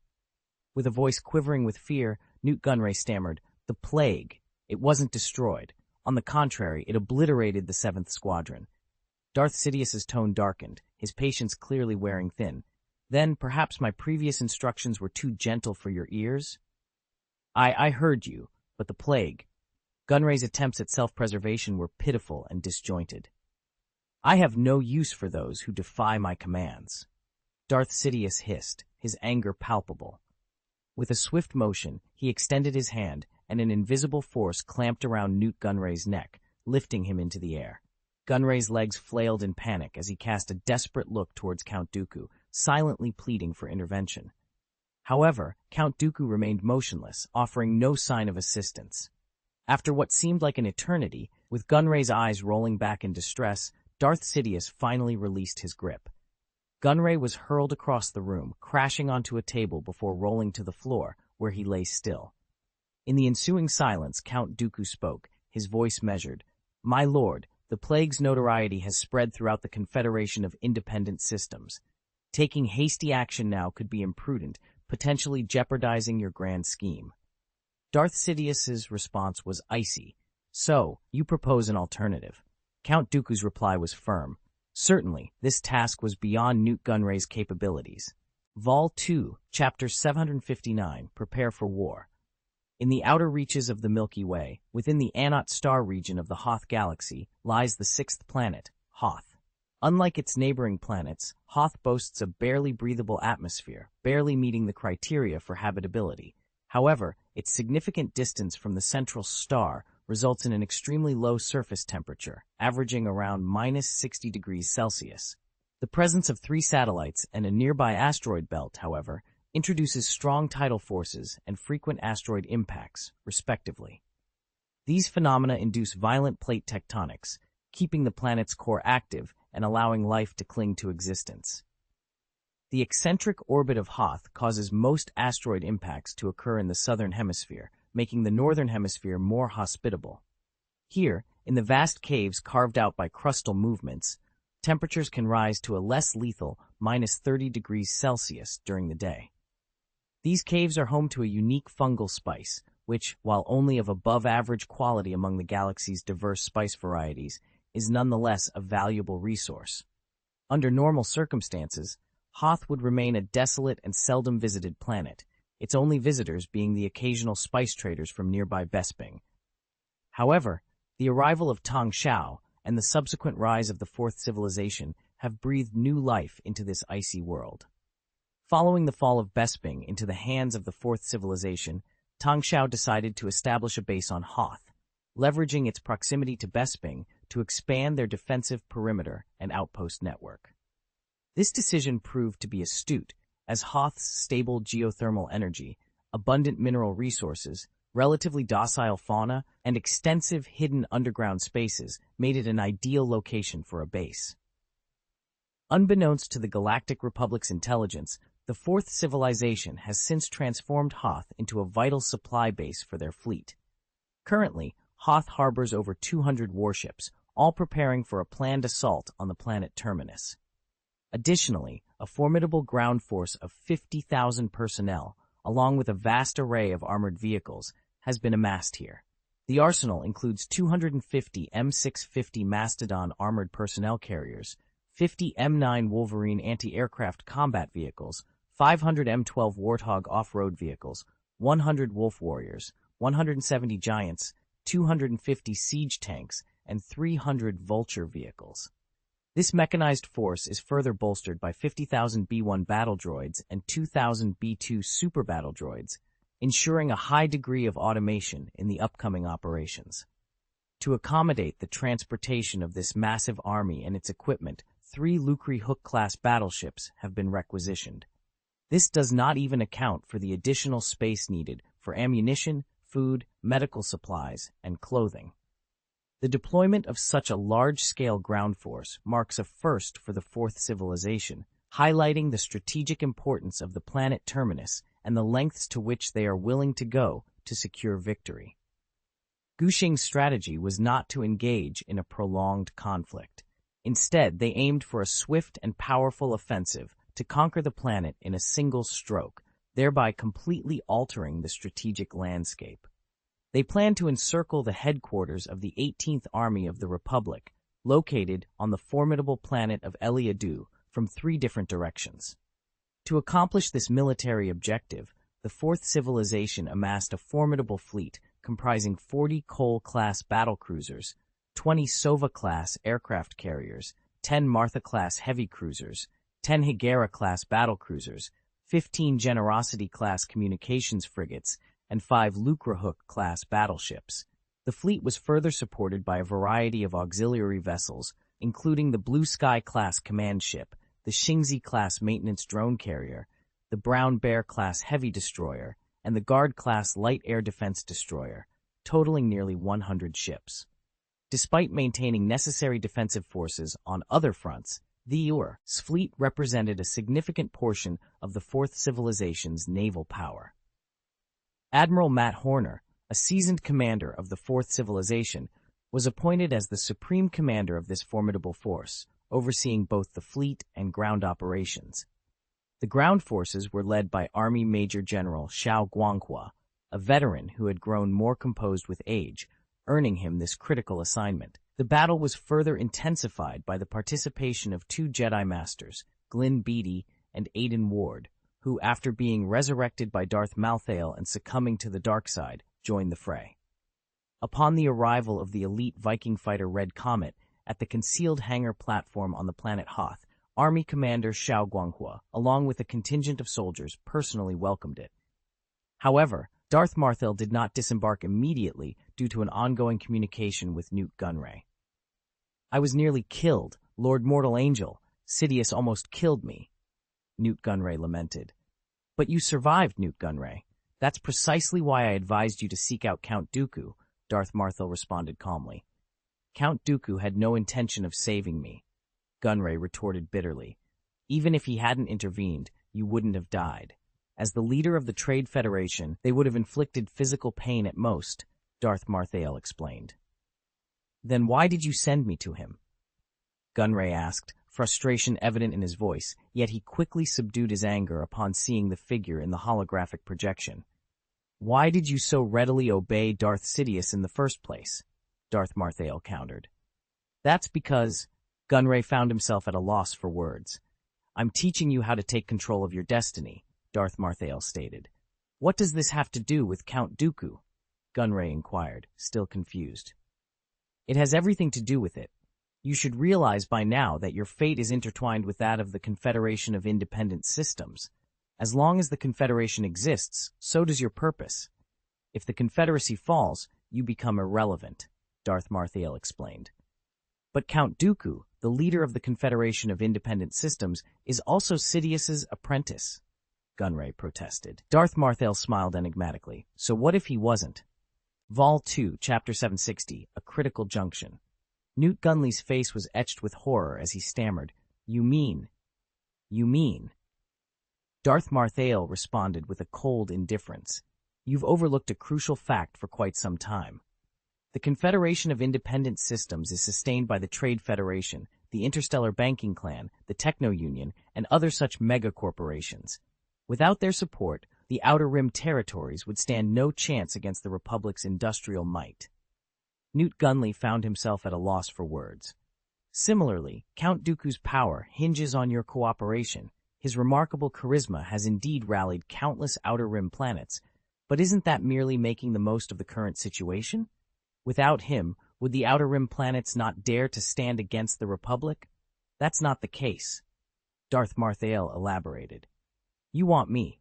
With a voice quivering with fear, Newt Gunray stammered, "The plague. It wasn't destroyed. On the contrary, it obliterated the 7th Squadron." Darth Sidious's tone darkened, his patience clearly wearing thin. "Then, perhaps my previous instructions were too gentle for your ears?" I heard you, but the plague." Gunray's attempts at self-preservation were pitiful and disjointed. "I have no use for those who defy my commands." Darth Sidious hissed, his anger palpable. With a swift motion, he extended his hand, and an invisible force clamped around Newt Gunray's neck, lifting him into the air. Gunray's legs flailed in panic as he cast a desperate look towards Count Dooku, silently pleading for intervention. However, Count Dooku remained motionless, offering no sign of assistance. After what seemed like an eternity, with Gunray's eyes rolling back in distress, Darth Sidious finally released his grip. Gunray was hurled across the room, crashing onto a table before rolling to the floor, where he lay still. In the ensuing silence, Count Dooku spoke, his voice measured. "My lord, the plague's notoriety has spread throughout the Confederation of Independent Systems. Taking hasty action now could be imprudent, potentially jeopardizing your grand scheme." Darth Sidious's response was icy. "So, you propose an alternative?" Count Dooku's reply was firm. "Certainly, this task was beyond Newt Gunray's capabilities." Vol. 2, Chapter 759, Prepare for War. In the outer reaches of the Milky Way, within the Anot star region of the Hoth galaxy, lies the 6th planet, Hoth. Unlike its neighboring planets, Hoth boasts a barely breathable atmosphere, barely meeting the criteria for habitability. However, its significant distance from the central star results in an extremely low surface temperature, averaging around -60 degrees Celsius. The presence of 3 satellites and a nearby asteroid belt, however, introduces strong tidal forces and frequent asteroid impacts, respectively. These phenomena induce violent plate tectonics, keeping the planet's core active and allowing life to cling to existence. The eccentric orbit of Hoth causes most asteroid impacts to occur in the southern hemisphere, making the northern hemisphere more hospitable. Here, in the vast caves carved out by crustal movements, temperatures can rise to a less lethal -30 degrees Celsius during the day. These caves are home to a unique fungal spice, which, while only of above-average quality among the galaxy's diverse spice varieties, is nonetheless a valuable resource. Under normal circumstances, Hoth would remain a desolate and seldom visited planet, its only visitors being the occasional spice traders from nearby Bespin. However, the arrival of Tang Xiao and the subsequent rise of the Fourth Civilization have breathed new life into this icy world. Following the fall of Bespin into the hands of the Fourth Civilization, Tang Xiao decided to establish a base on Hoth, leveraging its proximity to Bespin to expand their defensive perimeter and outpost network. This decision proved to be astute, as Hoth's stable geothermal energy, abundant mineral resources, relatively docile fauna, and extensive hidden underground spaces made it an ideal location for a base. Unbeknownst to the Galactic Republic's intelligence, the Fourth Civilization has since transformed Hoth into a vital supply base for their fleet. Currently, Hoth harbors over 200 warships, all preparing for a planned assault on the planet Terminus. Additionally, a formidable ground force of 50,000 personnel, along with a vast array of armored vehicles, has been amassed here. The arsenal includes 250 M650 Mastodon armored personnel carriers, 50 M9 Wolverine anti-aircraft combat vehicles, 500 M12 Warthog off-road vehicles, 100 Wolf Warriors, 170 Giants, 250 siege tanks, and 300 Vulture vehicles. This mechanized force is further bolstered by 50,000 B-1 battle droids and 2,000 B-2 super battle droids, ensuring a high degree of automation in the upcoming operations. To accommodate the transportation of this massive army and its equipment, 3 Lucre Hook-class battleships have been requisitioned. This does not even account for the additional space needed for ammunition, food, medical supplies, and clothing. The deployment of such a large-scale ground force marks a first for the Fourth Civilization, highlighting the strategic importance of the planet Terminus and the lengths to which they are willing to go to secure victory. Guxing's strategy was not to engage in a prolonged conflict. Instead, they aimed for a swift and powerful offensive to conquer the planet in a single stroke, thereby completely altering the strategic landscape. They planned to encircle the headquarters of the 18th Army of the Republic, located on the formidable planet of Eliadu, from 3 different directions. To accomplish this military objective, the Fourth Civilization amassed a formidable fleet comprising 40 Cole-class battlecruisers, 20 Sova-class aircraft carriers, 10 Martha-class heavy cruisers, 10 Higera-class battlecruisers, 15 Generosity-class communications frigates, and 5 Lucrehook-class battleships. The fleet was further supported by a variety of auxiliary vessels, including the Blue Sky-class command ship, the Xingzi-class maintenance drone carrier, the Brown Bear-class heavy destroyer, and the Guard-class light air defense destroyer, totaling nearly 100 ships. Despite maintaining necessary defensive forces on other fronts, the UR's fleet represented a significant portion of the Fourth Civilization's naval power. Admiral Matt Horner, a seasoned commander of the Fourth Civilization, was appointed as the supreme commander of this formidable force, overseeing both the fleet and ground operations. The ground forces were led by Army Major General Xiao Guanghua, a veteran who had grown more composed with age, earning him this critical assignment. The battle was further intensified by the participation of 2 Jedi Masters, Glyn Beatty and Aiden Ward, who, after being resurrected by Darth Malthael and succumbing to the dark side, joined the fray. Upon the arrival of the elite Viking fighter Red Comet at the concealed hangar platform on the planet Hoth, Army Commander Xiao Guanghua, along with a contingent of soldiers, personally welcomed it. However, Darth Malthael did not disembark immediately due to an ongoing communication with Newt Gunray. "I was nearly killed, Lord Mortal Angel. Sidious almost killed me," Newt Gunray lamented. "But you survived, Newt Gunray. That's precisely why I advised you to seek out Count Dooku," Darth Malthael responded calmly. "Count Dooku had no intention of saving me," Gunray retorted bitterly. "Even if he hadn't intervened, you wouldn't have died. As the leader of the Trade Federation, they would have inflicted physical pain at most," Darth Malthael explained. "Then why did you send me to him?" Gunray asked, frustration evident in his voice, yet he quickly subdued his anger upon seeing the figure in the holographic projection. "Why did you so readily obey Darth Sidious in the first place?" Darth Malthael countered. "That's because—" Gunray found himself at a loss for words. "I'm teaching you how to take control of your destiny," Darth Malthael stated. "What does this have to do with Count Dooku?" Gunray inquired, still confused. "It has everything to do with it. You should realize by now that your fate is intertwined with that of the Confederation of Independent Systems. As long as the Confederation exists, so does your purpose. If the Confederacy falls, you become irrelevant," Darth Malthael explained. "But Count Dooku, the leader of the Confederation of Independent Systems, is also Sidious's apprentice," Gunray protested. Darth Marthale smiled enigmatically. So what if he wasn't? Vol 2, Chapter 760, A Critical Junction. Newt Gunley's face was etched with horror as he stammered, You mean? Darth Marthale responded with a cold indifference. You've overlooked a crucial fact for quite some time. The Confederation of Independent Systems is sustained by the Trade Federation, the Interstellar Banking Clan, the Techno-Union, and other such mega-corporations. Without their support, the Outer Rim territories would stand no chance against the Republic's industrial might. Newt Gunley found himself at a loss for words. Similarly, Count Dooku's power hinges on your cooperation. His remarkable charisma has indeed rallied countless Outer Rim planets, but isn't that merely making the most of the current situation? Without him, would the Outer Rim planets not dare to stand against the Republic? That's not the case. Darth Marthale elaborated. You want me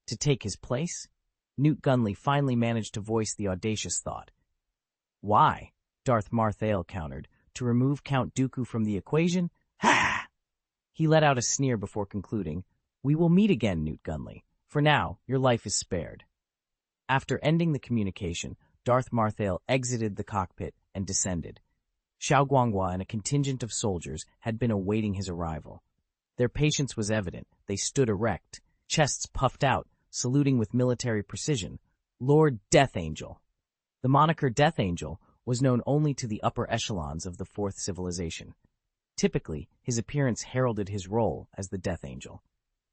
to take his place? Newt Gunley finally managed to voice the audacious thought. Why? Darth Marthale countered. To remove Count Dooku from the equation? Ha! He let out a sneer before concluding, We will meet again, Newt Gunley. For now, your life is spared. After ending the communication, Darth Marthale exited the cockpit and descended. Xiao Guanghua and a contingent of soldiers had been awaiting his arrival. Their patience was evident. They stood erect, chests puffed out, saluting with military precision. Lord Death Angel. The moniker Death Angel was known only to the upper echelons of the Fourth Civilization. Typically, his appearance heralded his role as the Death Angel.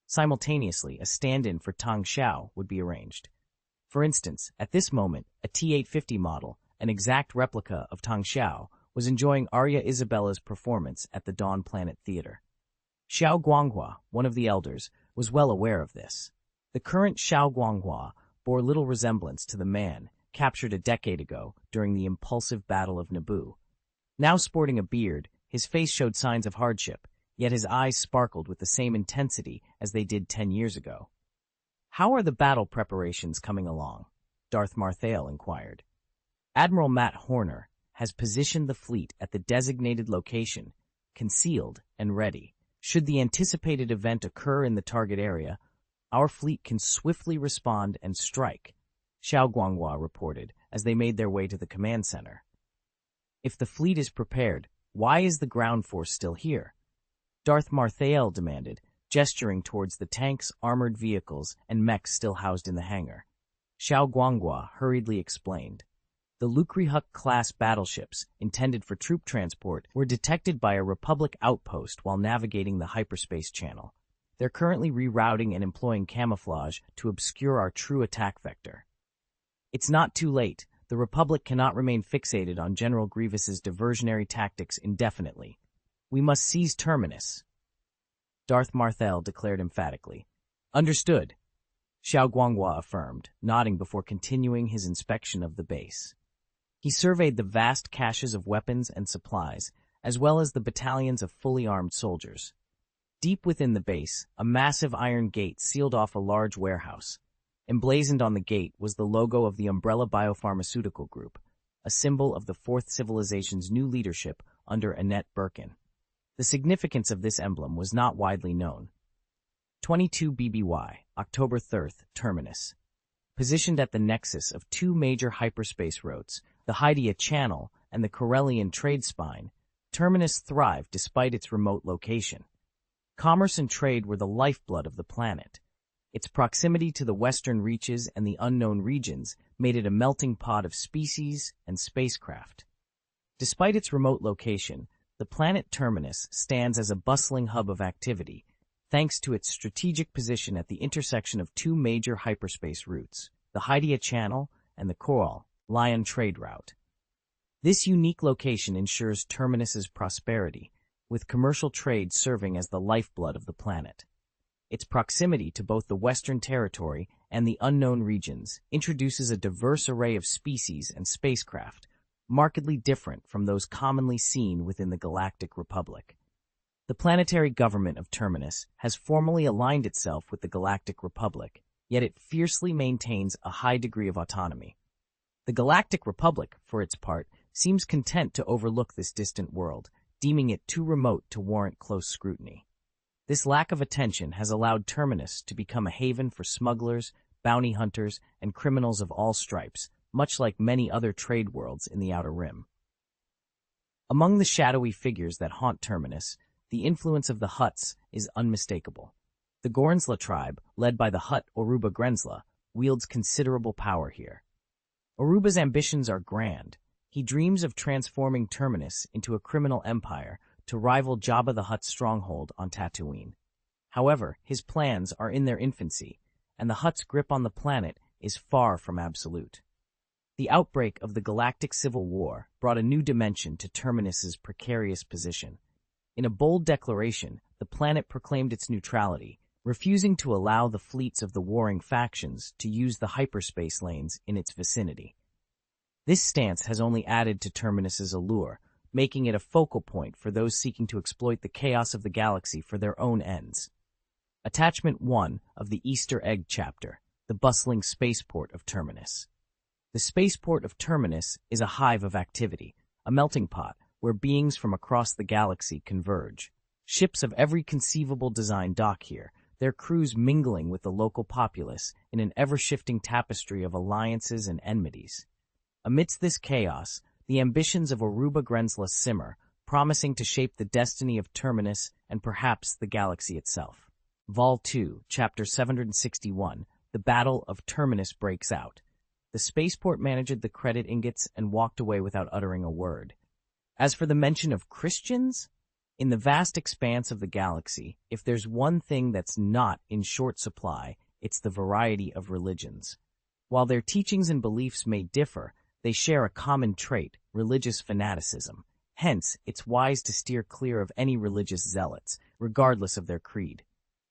Simultaneously, a stand-in for Tang Xiao would be arranged. For instance, at this moment, a T-850 model, an exact replica of Tang Xiao, was enjoying Arya Isabella's performance at the Dawn Planet Theater. Xiao Guanghua, one of the elders, was well aware of this. The current Xiao Guanghua bore little resemblance to the man captured a decade ago during the impulsive Battle of Naboo. Now sporting a beard, his face showed signs of hardship, yet his eyes sparkled with the same intensity as they did 10 years ago. How are the battle preparations coming along? Darth Marthale inquired. Admiral Matt Horner has positioned the fleet at the designated location, concealed and ready. Should the anticipated event occur in the target area, our fleet can swiftly respond and strike, Xiao Guanghua reported as they made their way to the command center. If the fleet is prepared, why is the ground force still here? Darth Marthale demanded, gesturing towards the tanks, armored vehicles, and mechs still housed in the hangar. Xiao Guanghua hurriedly explained. The Lukrihuk-class battleships, intended for troop transport, were detected by a Republic outpost while navigating the hyperspace channel. They're currently rerouting and employing camouflage to obscure our true attack vector. It's not too late. The Republic cannot remain fixated on General Grievous's diversionary tactics indefinitely. We must seize Terminus, Darth Marthale declared emphatically. Understood, Xiao Guanghua affirmed, nodding before continuing his inspection of the base. He surveyed the vast caches of weapons and supplies, as well as the battalions of fully armed soldiers. Deep within the base, a massive iron gate sealed off a large warehouse. Emblazoned on the gate was the logo of the Umbrella Biopharmaceutical Group, a symbol of the Fourth Civilization's new leadership under Annette Birkin. The significance of this emblem was not widely known. 22 BBY, October 3rd, Terminus. Positioned at the nexus of two major hyperspace routes, the Hydia Channel and the Corellian Trade Spine, Terminus thrived despite its remote location. Commerce and trade were the lifeblood of the planet. Its proximity to the western reaches and the unknown regions made it a melting pot of species and spacecraft. Despite its remote location, the planet Terminus stands as a bustling hub of activity, thanks to its strategic position at the intersection of two major hyperspace routes, the Hydia Channel and the Corellian trade route. This unique location ensures Terminus's prosperity, with commercial trade serving as the lifeblood of the planet. Its proximity to both the Western Territory and the unknown regions introduces a diverse array of species and spacecraft, markedly different from those commonly seen within the Galactic Republic. The planetary government of Terminus has formally aligned itself with the Galactic Republic, yet it fiercely maintains a high degree of autonomy. The Galactic Republic, for its part, seems content to overlook this distant world, deeming it too remote to warrant close scrutiny. This lack of attention has allowed Terminus to become a haven for smugglers, bounty hunters, and criminals of all stripes, much like many other trade worlds in the Outer Rim. Among the shadowy figures that haunt Terminus, the influence of the Hutts is unmistakable. The Gornsla tribe, led by the Hutt Oruba Grensla, wields considerable power here. Oruba's ambitions are grand. He dreams of transforming Terminus into a criminal empire to rival Jabba the Hutt's stronghold on Tatooine. However, his plans are in their infancy, and the Hutt's grip on the planet is far from absolute. The outbreak of the Galactic Civil War brought a new dimension to Terminus's precarious position. In a bold declaration, the planet proclaimed its neutrality, refusing to allow the fleets of the warring factions to use the hyperspace lanes in its vicinity. This stance has only added to Terminus's allure, making it a focal point for those seeking to exploit the chaos of the galaxy for their own ends. Attachment 1 of the Easter Egg chapter, the bustling spaceport of Terminus. The spaceport of Terminus is a hive of activity, a melting pot where beings from across the galaxy converge. Ships of every conceivable design dock here, their crews mingling with the local populace in an ever-shifting tapestry of alliances and enmities. Amidst this chaos, the ambitions of Oruba Grensla simmer, promising to shape the destiny of Terminus and perhaps the galaxy itself. Vol 2, Chapter 761, The Battle of Terminus breaks out. The spaceport managed the credit ingots and walked away without uttering a word. As for the mention of Christians, in the vast expanse of the galaxy, if there's one thing that's not in short supply, it's the variety of religions. While their teachings and beliefs may differ, they share a common trait, religious fanaticism. Hence, it's wise to steer clear of any religious zealots, regardless of their creed.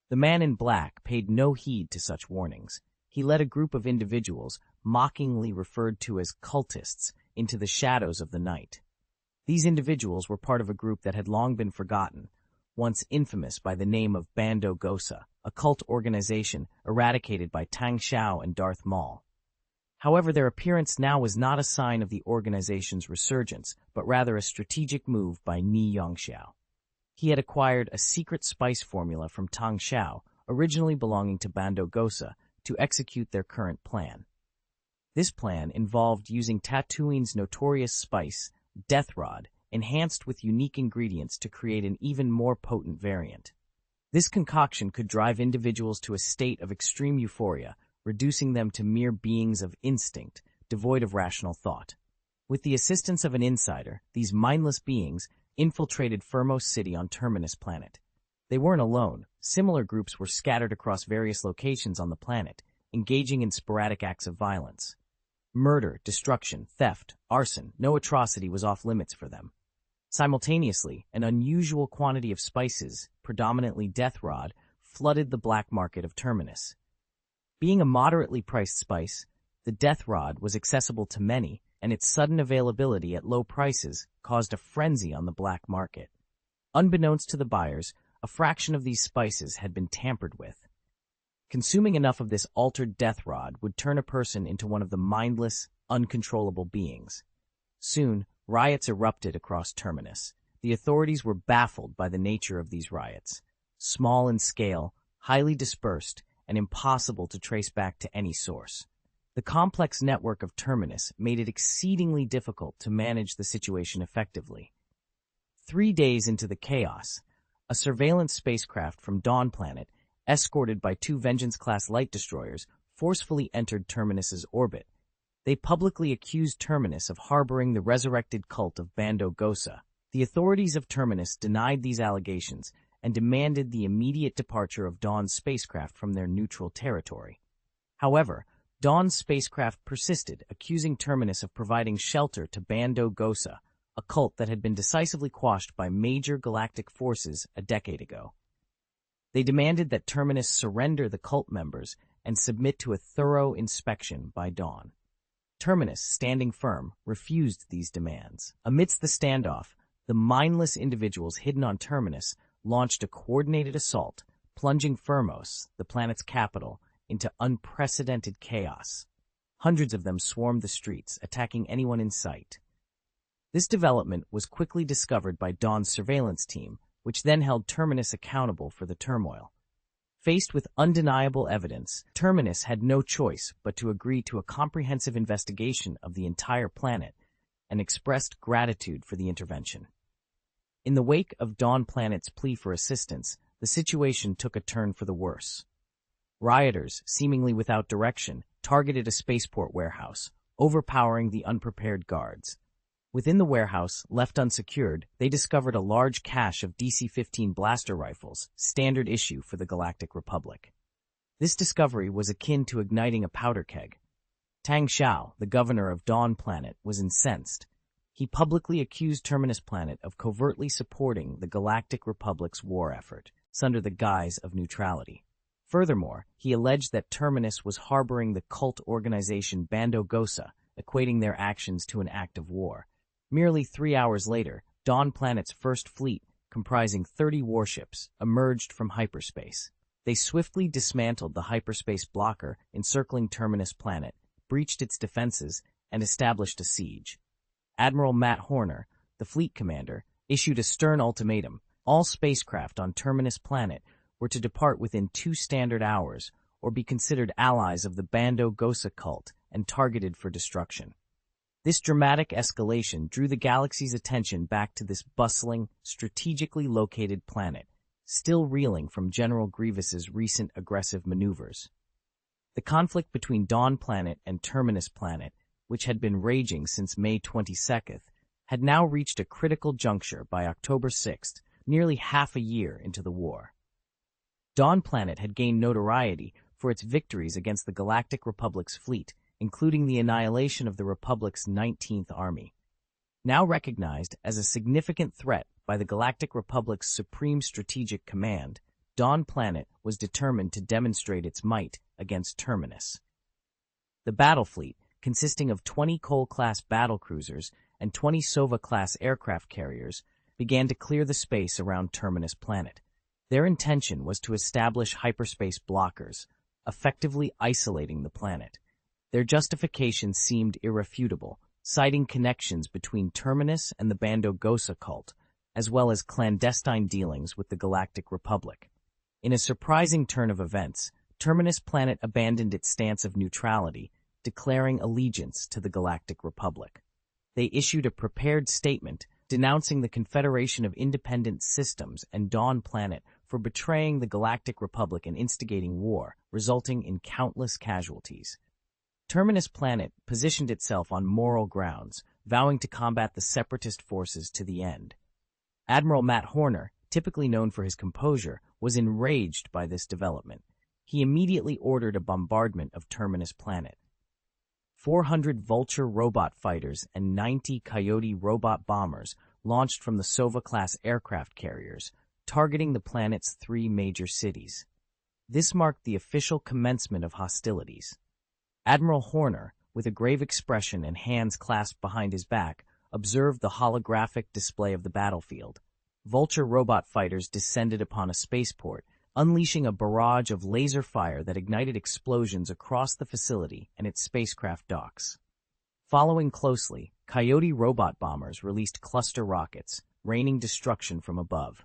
The man in black paid no heed to such warnings. He led a group of individuals, mockingly referred to as cultists, into the shadows of the night. These individuals were part of a group that had long been forgotten, once infamous by the name of Bando Gosa, a cult organization eradicated by Tang Xiao and Darth Maul. However, their appearance now was not a sign of the organization's resurgence, but rather a strategic move by Ni Yongxiao. He had acquired a secret spice formula from Tang Xiao, originally belonging to Bando Gosa, to execute their current plan. This plan involved using Tatooine's notorious spice, Death Rod, enhanced with unique ingredients to create an even more potent variant. This concoction could drive individuals to a state of extreme euphoria, reducing them to mere beings of instinct, devoid of rational thought. With the assistance of an insider, these mindless beings infiltrated Firmos City on Terminus planet. They weren't alone. Similar groups were scattered across various locations on the planet, engaging in sporadic acts of violence. Murder, destruction, theft, arson, no atrocity was off limits for them. Simultaneously, an unusual quantity of spices, predominantly Death Rod, flooded the black market of Terminus. Being a moderately priced spice, the Death Rod was accessible to many, and its sudden availability at low prices caused a frenzy on the black market. Unbeknownst to the buyers, a fraction of these spices had been tampered with. Consuming enough of this altered Death Rod would turn a person into one of the mindless, uncontrollable beings. Soon, riots erupted across Terminus. The authorities were baffled by the nature of these riots. Small in scale, highly dispersed, and impossible to trace back to any source. The complex network of Terminus made it exceedingly difficult to manage the situation effectively. 3 days into the chaos, a surveillance spacecraft from Dawn Planet, escorted by 2 Vengeance-class light destroyers, forcefully entered Terminus's orbit. They publicly accused Terminus of harboring the resurrected cult of Bando Gosa. The authorities of Terminus denied these allegations and demanded the immediate departure of Dawn's spacecraft from their neutral territory. However, Dawn's spacecraft persisted, accusing Terminus of providing shelter to Bando Gosa, a cult that had been decisively quashed by major galactic forces a decade ago. They demanded that Terminus surrender the cult members and submit to a thorough inspection by Dawn. Terminus, standing firm, refused these demands. Amidst the standoff, the mindless individuals hidden on Terminus launched a coordinated assault, plunging Firmos, the planet's capital, into unprecedented chaos. Hundreds of them swarmed the streets, attacking anyone in sight. This development was quickly discovered by Dawn's surveillance team, which then held Terminus accountable for the turmoil. Faced with undeniable evidence, Terminus had no choice but to agree to a comprehensive investigation of the entire planet and expressed gratitude for the intervention. In the wake of Dawn Planet's plea for assistance, the situation took a turn for the worse. Rioters, seemingly without direction, targeted a spaceport warehouse, overpowering the unprepared guards. Within the warehouse, left unsecured, they discovered a large cache of DC-15 blaster rifles, standard issue for the Galactic Republic. This discovery was akin to igniting a powder keg. Tang Xiao, the governor of Dawn Planet, was incensed. He publicly accused Terminus Planet of covertly supporting the Galactic Republic's war effort, under the guise of neutrality. Furthermore, he alleged that Terminus was harboring the cult organization Bando Gosa, equating their actions to an act of war. Merely 3 hours later, Dawn Planet's first fleet, comprising 30 warships, emerged from hyperspace. They swiftly dismantled the hyperspace blocker encircling Terminus Planet, breached its defenses, and established a siege. Admiral Matt Horner, the fleet commander, issued a stern ultimatum. All spacecraft on Terminus Planet were to depart within 2 standard hours or be considered allies of the Bando Gosa cult and targeted for destruction. This dramatic escalation drew the galaxy's attention back to this bustling, strategically located planet, still reeling from General Grievous's recent aggressive maneuvers. The conflict between Dawn Planet and Terminus Planet, which had been raging since May 22nd, had now reached a critical juncture by October 6th, nearly half a year into the war. Dawn Planet had gained notoriety for its victories against the Galactic Republic's fleet, including the annihilation of the Republic's 19th Army. Now recognized as a significant threat by the Galactic Republic's Supreme Strategic Command, Dawn Planet was determined to demonstrate its might against Terminus. The battle fleet, consisting of 20 Cole-class battlecruisers and 20 Sova-class aircraft carriers, began to clear the space around Terminus Planet. Their intention was to establish hyperspace blockers, effectively isolating the planet. Their justification seemed irrefutable, citing connections between Terminus and the Bando Gosa cult, as well as clandestine dealings with the Galactic Republic. In a surprising turn of events, Terminus Planet abandoned its stance of neutrality, declaring allegiance to the Galactic Republic. They issued a prepared statement denouncing the Confederation of Independent Systems and Dawn Planet for betraying the Galactic Republic and instigating war, resulting in countless casualties. Terminus Planet positioned itself on moral grounds, vowing to combat the separatist forces to the end. Admiral Matt Horner, typically known for his composure, was enraged by this development. He immediately ordered a bombardment of Terminus Planet. 400 Vulture robot fighters and 90 Coyote robot bombers launched from the Sova-class aircraft carriers, targeting the planet's 3 major cities. This marked the official commencement of hostilities. Admiral Horner, with a grave expression and hands clasped behind his back, observed the holographic display of the battlefield. Vulture robot fighters descended upon a spaceport, unleashing a barrage of laser fire that ignited explosions across the facility and its spacecraft docks. Following closely, Coyote robot bombers released cluster rockets, raining destruction from above.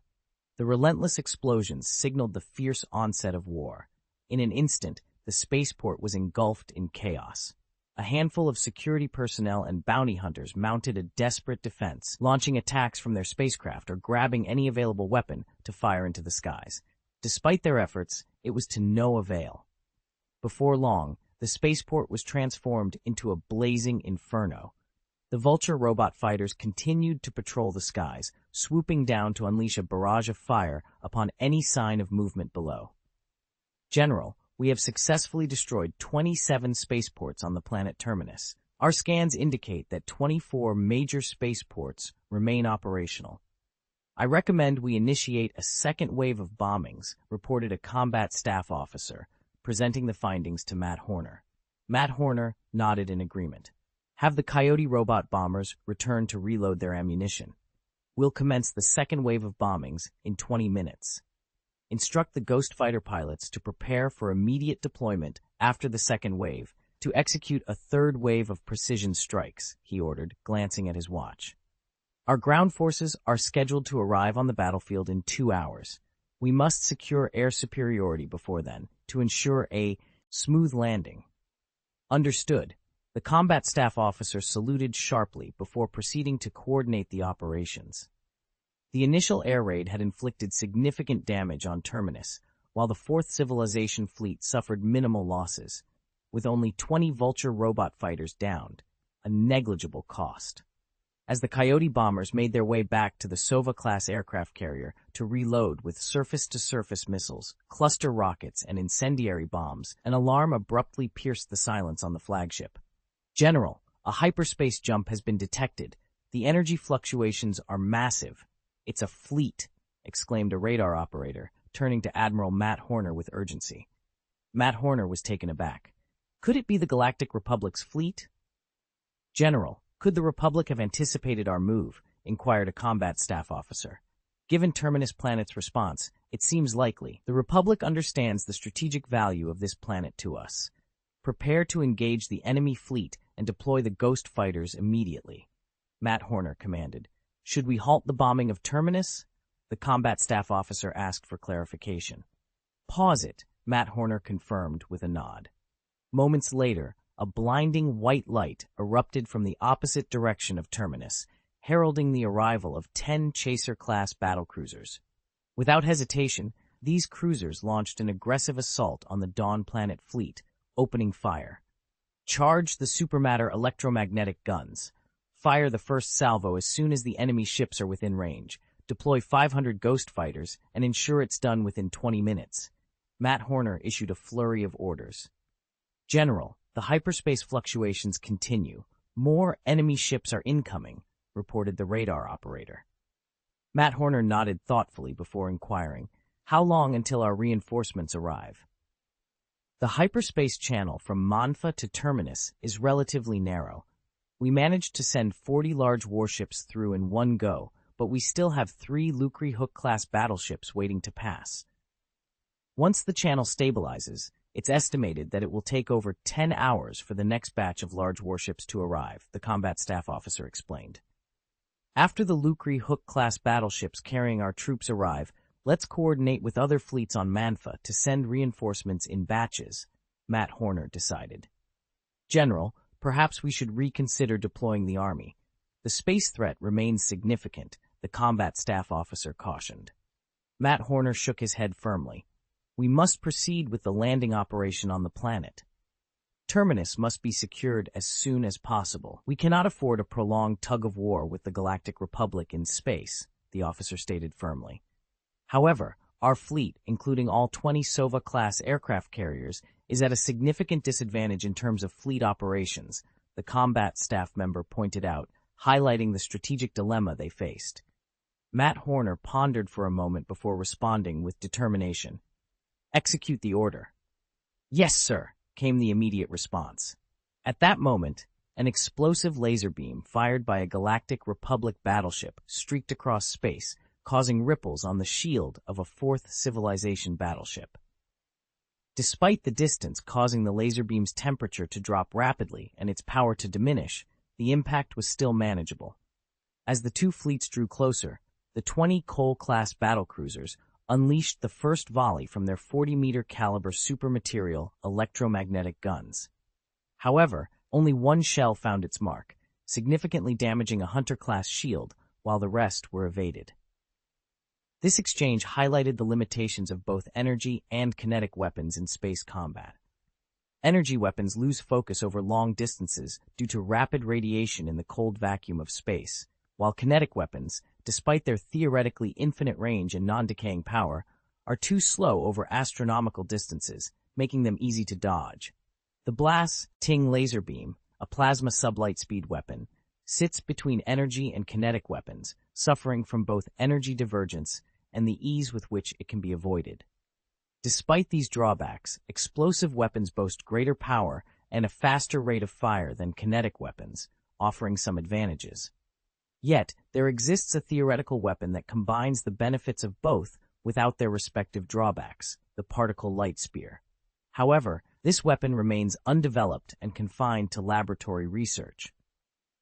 The relentless explosions signaled the fierce onset of war. In an instant, the spaceport was engulfed in chaos. A handful of security personnel and bounty hunters mounted a desperate defense, launching attacks from their spacecraft or grabbing any available weapon to fire into the skies. Despite their efforts, it was to no avail. Before long, the spaceport was transformed into a blazing inferno. The Vulture robot fighters continued to patrol the skies, swooping down to unleash a barrage of fire upon any sign of movement below. General, we have successfully destroyed 27 spaceports on the planet Terminus. Our scans indicate that 24 major spaceports remain operational. I recommend we initiate a second wave of bombings, reported a combat staff officer, presenting the findings to Matt Horner. Matt Horner nodded in agreement. Have the Coyote robot bombers return to reload their ammunition. We'll commence the second wave of bombings in 20 minutes. Instruct the Ghost fighter pilots to prepare for immediate deployment after the second wave, to execute a third wave of precision strikes, he ordered, glancing at his watch. Our ground forces are scheduled to arrive on the battlefield in 2 hours. We must secure air superiority before then to ensure a smooth landing. Understood. The combat staff officer saluted sharply before proceeding to coordinate the operations. The initial air raid had inflicted significant damage on Terminus, while the Fourth Civilization fleet suffered minimal losses, with only 20 Vulture robot fighters downed, a negligible cost. As the Coyote bombers made their way back to the Sova-class aircraft carrier to reload with surface-to-surface missiles, cluster rockets, and incendiary bombs, an alarm abruptly pierced the silence on the flagship. General, a hyperspace jump has been detected. The energy fluctuations are massive. It's a fleet, exclaimed a radar operator, turning to Admiral Matt Horner with urgency. Matt Horner was taken aback. Could it be the Galactic Republic's fleet? General, could the Republic have anticipated our move? Inquired a combat staff officer. Given Terminus Planet's response, it seems likely. The Republic understands the strategic value of this planet to us. Prepare to engage the enemy fleet and deploy the Ghost Fighters immediately, Matt Horner commanded. Should we halt the bombing of Terminus? The combat staff officer asked for clarification. Pause it, Matt Horner confirmed with a nod. Moments later, a blinding white light erupted from the opposite direction of Terminus, heralding the arrival of 10 Chaser-class battlecruisers. Without hesitation, these cruisers launched an aggressive assault on the Dawn Planet fleet, opening fire. Charge the supermatter electromagnetic guns. Fire the first salvo as soon as the enemy ships are within range. Deploy 500 Ghost Fighters and ensure it's done within 20 minutes. Matt Horner issued a flurry of orders. General, the hyperspace fluctuations continue. More enemy ships are incoming, reported the radar operator. Matt Horner nodded thoughtfully before inquiring, how long until our reinforcements arrive? The hyperspace channel from Manfa to Terminus is relatively narrow. We managed to send 40 large warships through in one go, but we still have 3 Lucre Hook-class battleships waiting to pass. Once the channel stabilizes, it's estimated that it will take over 10 hours for the next batch of large warships to arrive, the combat staff officer explained. After the Lucre Hook-class battleships carrying our troops arrive, let's coordinate with other fleets on Manfa to send reinforcements in batches, Matt Horner decided. General, perhaps we should reconsider deploying the army. The space threat remains significant, the combat staff officer cautioned. Matt Horner shook his head firmly. We must proceed with the landing operation on the planet. Terminus must be secured as soon as possible. We cannot afford a prolonged tug-of-war with the Galactic Republic in space, the officer stated firmly. However, our fleet, including all 20 Sova-class aircraft carriers, is at a significant disadvantage in terms of fleet operations, the combat staff member pointed out, highlighting the strategic dilemma they faced. Matt Horner pondered for a moment before responding with determination. Execute the order. Yes, sir, came the immediate response. At that moment, an explosive laser beam fired by a Galactic Republic battleship streaked across space, causing ripples on the shield of a Fourth Civilization battleship. Despite the distance causing the laser beam's temperature to drop rapidly and its power to diminish, the impact was still manageable. As the two fleets drew closer, the 20 Cole-class battlecruisers unleashed the first volley from their 40-meter caliber supermaterial electromagnetic guns. However, only one shell found its mark, significantly damaging a Hunter-class shield, while the rest were evaded. This exchange highlighted the limitations of both energy and kinetic weapons in space combat. Energy weapons lose focus over long distances due to rapid radiation in the cold vacuum of space, while kinetic weapons, despite their theoretically infinite range and non-decaying power, are too slow over astronomical distances, making them easy to dodge. The Ting laser beam, a plasma sublight-speed weapon, sits between energy and kinetic weapons, suffering from both energy divergence and the ease with which it can be avoided. Despite these drawbacks, explosive weapons boast greater power and a faster rate of fire than kinetic weapons, offering some advantages. Yet, there exists a theoretical weapon that combines the benefits of both without their respective drawbacks, the particle light spear. However, this weapon remains undeveloped and confined to laboratory research.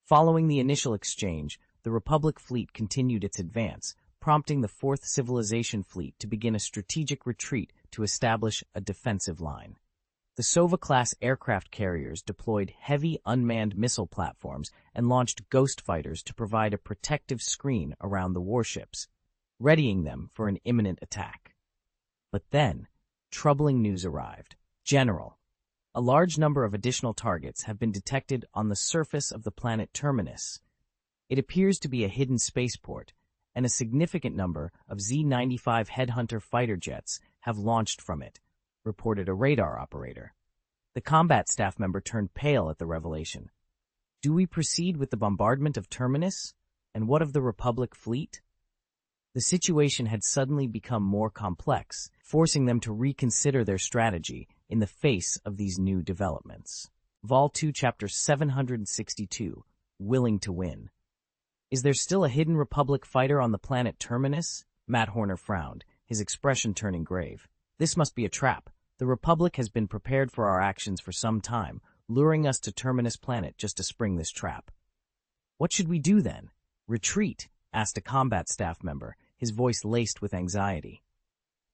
Following the initial exchange, the Republic fleet continued its advance, prompting the Fourth Civilization fleet to begin a strategic retreat to establish a defensive line. The Sova-class aircraft carriers deployed heavy unmanned missile platforms and launched ghost fighters to provide a protective screen around the warships, readying them for an imminent attack. But then, troubling news arrived. General, a large number of additional targets have been detected on the surface of the planet Terminus. It appears to be a hidden spaceport, and a significant number of Z-95 Headhunter fighter jets have launched from it, reported a radar operator. The combat staff member turned pale at the revelation. Do we proceed with the bombardment of Terminus? And what of the Republic fleet? The situation had suddenly become more complex, forcing them to reconsider their strategy in the face of these new developments. Vol 2, Chapter 762, Willing to Win. Is there still a hidden Republic fighter on the planet Terminus? Matt Horner frowned, his expression turning grave. This must be a trap. The Republic has been prepared for our actions for some time, luring us to Terminus planet just to spring this trap. What should we do then? Retreat, asked a combat staff member, his voice laced with anxiety.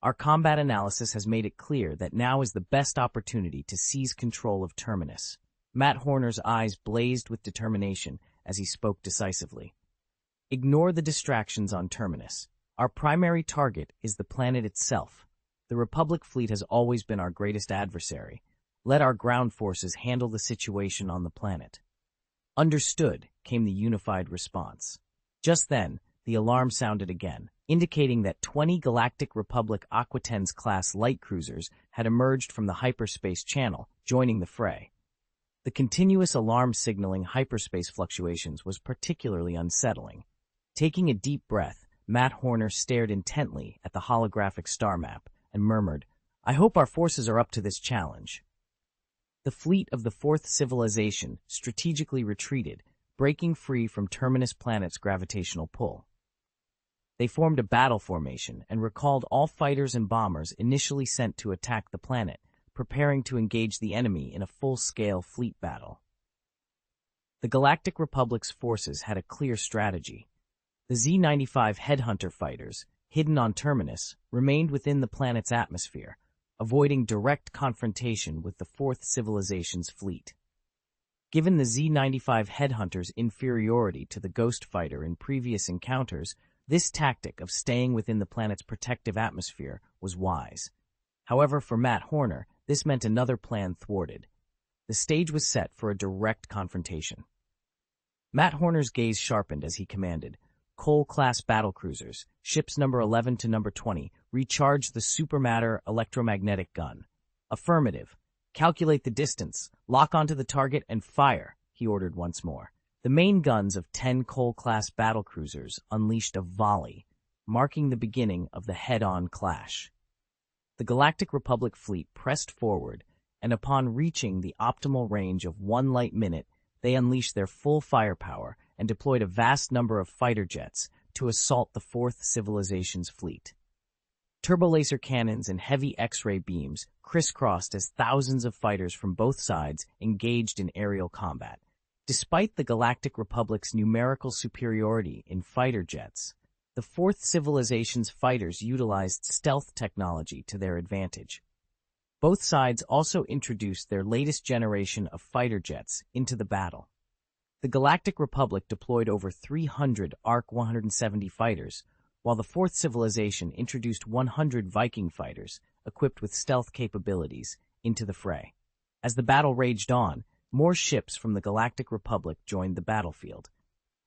Our combat analysis has made it clear that now is the best opportunity to seize control of Terminus. Matt Horner's eyes blazed with determination as he spoke decisively. Ignore the distractions on Terminus. Our primary target is the planet itself. The Republic fleet has always been our greatest adversary. Let our ground forces handle the situation on the planet. Understood, came the unified response. Just then, the alarm sounded again, indicating that 20 Galactic Republic Aquitens-class light cruisers had emerged from the hyperspace channel, joining the fray. The continuous alarm signaling hyperspace fluctuations was particularly unsettling. Taking a deep breath, Matt Horner stared intently at the holographic star map and murmured, I hope our forces are up to this challenge. The fleet of the Fourth Civilization strategically retreated, breaking free from Terminus planet's gravitational pull. They formed a battle formation and recalled all fighters and bombers initially sent to attack the planet, preparing to engage the enemy in a full-scale fleet battle. The Galactic Republic's forces had a clear strategy. The Z-95 Headhunter fighters, hidden on Terminus, remained within the planet's atmosphere, avoiding direct confrontation with the Fourth Civilization's fleet. Given the Z-95 Headhunter's inferiority to the Ghost Fighter in previous encounters, this tactic of staying within the planet's protective atmosphere was wise. However, for Matt Horner, this meant another plan thwarted. The stage was set for a direct confrontation. Matt Horner's gaze sharpened as he commanded, Cole-class battlecruisers, ships number 11 to number 20, recharge the supermatter electromagnetic gun. Affirmative. Calculate the distance, lock onto the target, and fire, he ordered once more. The main guns of 10 Cole-class battlecruisers unleashed a volley, marking the beginning of the head-on clash. The Galactic Republic fleet pressed forward, and upon reaching the optimal range of 1 light minute, they unleashed their full firepower and deployed a vast number of fighter jets to assault the Fourth Civilization's fleet. Turbolaser cannons and heavy X-ray beams crisscrossed as thousands of fighters from both sides engaged in aerial combat. Despite the Galactic Republic's numerical superiority in fighter jets, the Fourth Civilization's fighters utilized stealth technology to their advantage. Both sides also introduced their latest generation of fighter jets into the battle. The Galactic Republic deployed over 300 ARC-170 fighters, while the Fourth Civilization introduced 100 Viking fighters, equipped with stealth capabilities, into the fray. As the battle raged on, more ships from the Galactic Republic joined the battlefield.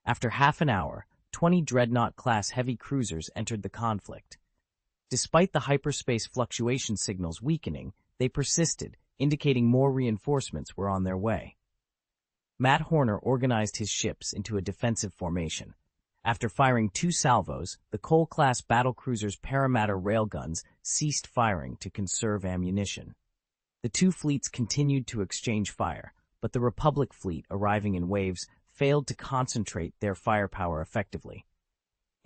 After half an hour, 20 Dreadnought-class heavy cruisers entered the conflict. Despite the hyperspace fluctuation signals weakening, they persisted, indicating more reinforcements were on their way. Matt Horner organized his ships into a defensive formation. After firing 2 salvos, the Cole-class battlecruiser's Parramatta railguns ceased firing to conserve ammunition. The two fleets continued to exchange fire, but the Republic fleet, arriving in waves, failed to concentrate their firepower effectively.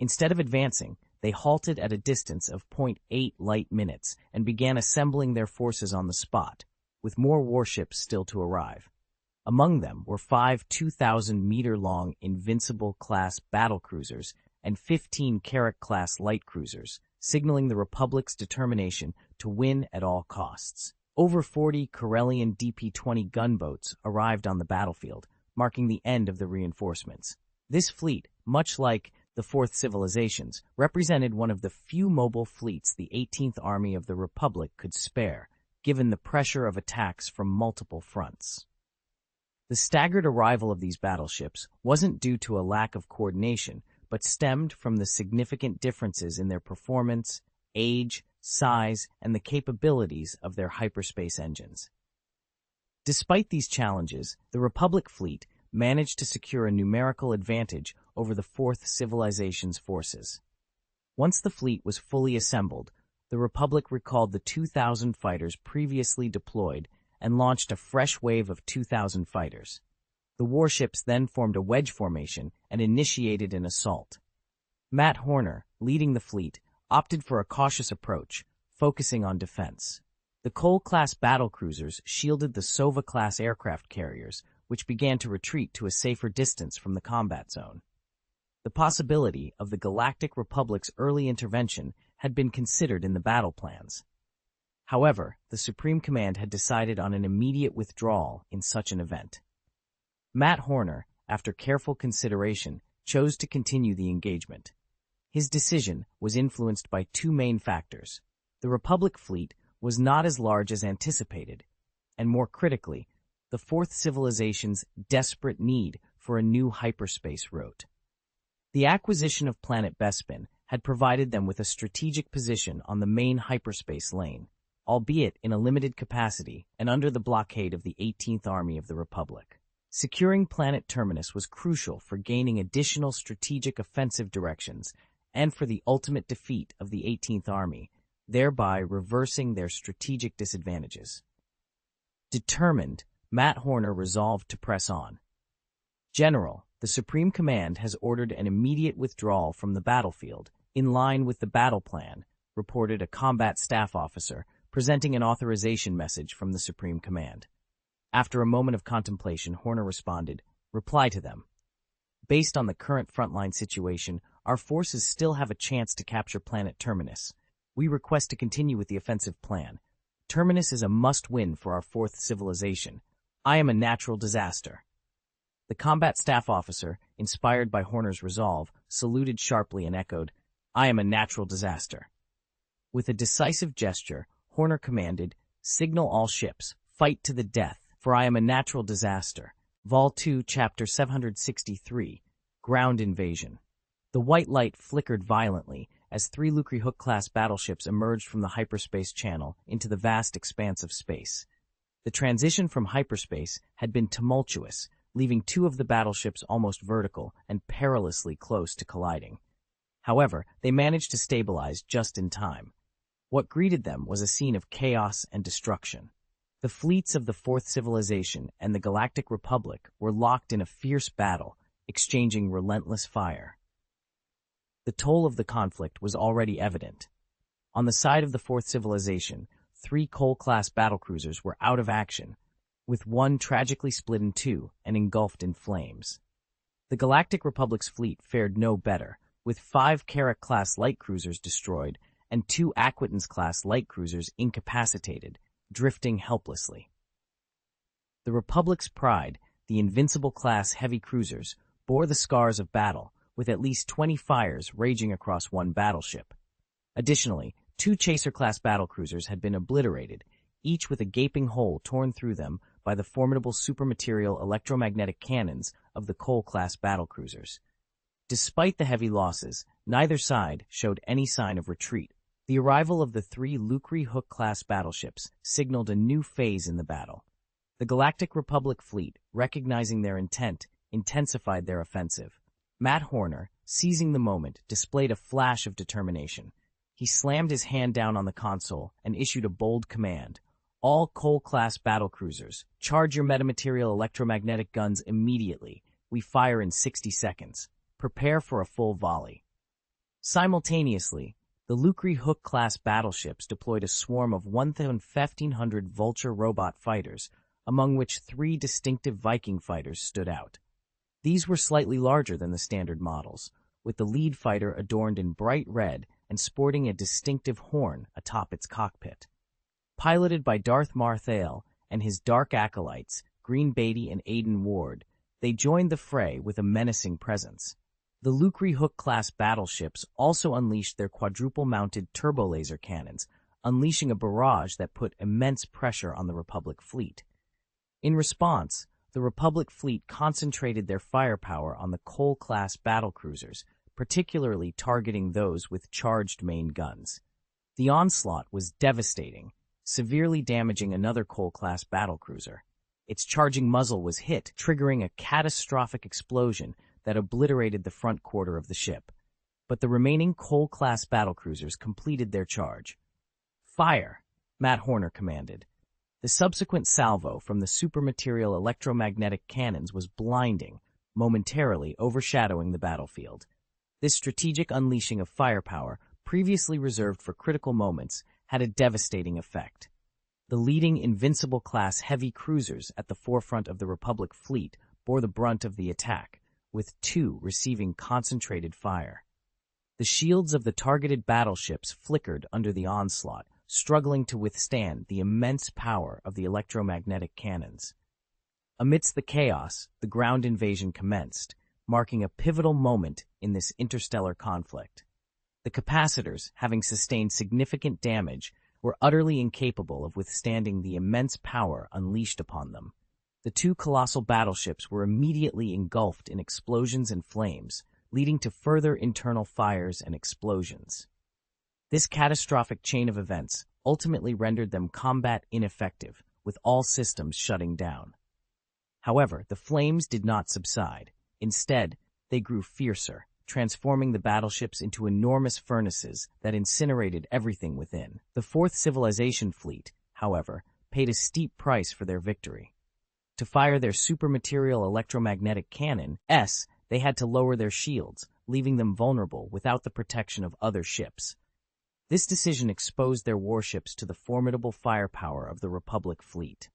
Instead of advancing, they halted at a distance of 0.8 light minutes and began assembling their forces on the spot, with more warships still to arrive. Among them were 5 2,000-meter-long Invincible-class battlecruisers and 15 Carrack-class light cruisers, signaling the Republic's determination to win at all costs. Over 40 Corellian DP-20 gunboats arrived on the battlefield, marking the end of the reinforcements. This fleet, much like the Fourth Civilizations, represented one of the few mobile fleets the 18th Army of the Republic could spare, given the pressure of attacks from multiple fronts. The staggered arrival of these battleships wasn't due to a lack of coordination, but stemmed from the significant differences in their performance, age, size, and the capabilities of their hyperspace engines. Despite these challenges, the Republic fleet managed to secure a numerical advantage over the Fourth Civilization's forces. Once the fleet was fully assembled, the Republic recalled the 2,000 fighters previously deployed and launched a fresh wave of 2,000 fighters. The warships then formed a wedge formation and initiated an assault. Matt Horner, leading the fleet, opted for a cautious approach, focusing on defense. The Cole-class battlecruisers shielded the Sova-class aircraft carriers, which began to retreat to a safer distance from the combat zone. The possibility of the Galactic Republic's early intervention had been considered in the battle plans. However, the Supreme Command had decided on an immediate withdrawal in such an event. Matt Horner, after careful consideration, chose to continue the engagement. His decision was influenced by two main factors. The Republic fleet was not as large as anticipated, and more critically, the Fourth Civilization's desperate need for a new hyperspace route. The acquisition of planet Bespin had provided them with a strategic position on the main hyperspace lane, albeit in a limited capacity and under the blockade of the 18th Army of the Republic. Securing Planet Terminus was crucial for gaining additional strategic offensive directions and for the ultimate defeat of the 18th Army, thereby reversing their strategic disadvantages. Determined, Matt Horner resolved to press on. General, the Supreme Command has ordered an immediate withdrawal from the battlefield, in line with the battle plan, reported a combat staff officer, presenting an authorization message from the Supreme Command. After a moment of contemplation, Horner responded, "Reply to them. Based on the current frontline situation, our forces still have a chance to capture Planet Terminus. We request to continue with the offensive plan. Terminus is a must-win for our Fourth Civilization. I am a natural disaster." The combat staff officer, inspired by Horner's resolve, saluted sharply and echoed, "I am a natural disaster." With a decisive gesture, Horner commanded, "Signal all ships, fight to the death, for I am a natural disaster." Vol 2, Chapter 763, Ground Invasion. The white light flickered violently as 3 Lucre Hook-class battleships emerged from the hyperspace channel into the vast expanse of space. The transition from hyperspace had been tumultuous, leaving 2 of the battleships almost vertical and perilously close to colliding. However, they managed to stabilize just in time. What greeted them was a scene of chaos and destruction. The fleets of the Fourth Civilization and the Galactic Republic were locked in a fierce battle, exchanging relentless fire. The toll of the conflict was already evident. On the side of the Fourth Civilization, 3 Cole-class battlecruisers were out of action, with one tragically split in 2 and engulfed in flames. The Galactic Republic's fleet fared no better, with 5 Carrack-class light cruisers destroyed and 2 Aquitans-class light cruisers incapacitated, drifting helplessly. The Republic's pride, the Invincible-class heavy cruisers, bore the scars of battle, with at least 20 fires raging across one battleship. Additionally, 2 Chaser-class battlecruisers had been obliterated, each with a gaping hole torn through them by the formidable supermaterial electromagnetic cannons of the Cole-class battlecruisers. Despite the heavy losses, neither side showed any sign of retreat. The arrival of the 3 Lucre Hook-class battleships signaled a new phase in the battle. The Galactic Republic fleet, recognizing their intent, intensified their offensive. Matt Horner, seizing the moment, displayed a flash of determination. He slammed his hand down on the console and issued a bold command. "All Cole-class battlecruisers, charge your metamaterial electromagnetic guns immediately. We fire in 60 seconds. Prepare for a full volley." Simultaneously, the Lucre Hook-class battleships deployed a swarm of 1,500 Vulture robot fighters, among which 3 distinctive Viking fighters stood out. These were slightly larger than the standard models, with the lead fighter adorned in bright red and sporting a distinctive horn atop its cockpit. Piloted by Darth Marthael and his dark acolytes, Green Beatty and Aiden Ward, they joined the fray with a menacing presence. The Lucre Hook-class battleships also unleashed their quadruple-mounted turbolaser cannons, unleashing a barrage that put immense pressure on the Republic fleet. In response, the Republic fleet concentrated their firepower on the Cole-class battlecruisers, particularly targeting those with charged main guns. The onslaught was devastating, severely damaging another Cole-class battlecruiser. Its charging muzzle was hit, triggering a catastrophic explosion that obliterated the front quarter of the ship. But the remaining Cole-class battlecruisers completed their charge. "Fire!" Matt Horner commanded. The subsequent salvo from the supermaterial electromagnetic cannons was blinding, momentarily overshadowing the battlefield. This strategic unleashing of firepower, previously reserved for critical moments, had a devastating effect. The leading Invincible-class heavy cruisers at the forefront of the Republic fleet bore the brunt of the attack, with 2 receiving concentrated fire. The shields of the targeted battleships flickered under the onslaught, struggling to withstand the immense power of the electromagnetic cannons. Amidst the chaos, the ground invasion commenced, marking a pivotal moment in this interstellar conflict. The capacitors, having sustained significant damage, were utterly incapable of withstanding the immense power unleashed upon them. The 2 colossal battleships were immediately engulfed in explosions and flames, leading to further internal fires and explosions. This catastrophic chain of events ultimately rendered them combat ineffective, with all systems shutting down. However, the flames did not subside. Instead, they grew fiercer, transforming the battleships into enormous furnaces that incinerated everything within. The Fourth Civilization fleet, however, paid a steep price for their victory. To fire their supermaterial electromagnetic cannon, they had to lower their shields, leaving them vulnerable without the protection of other ships. This decision exposed their warships to the formidable firepower of the Republic fleet.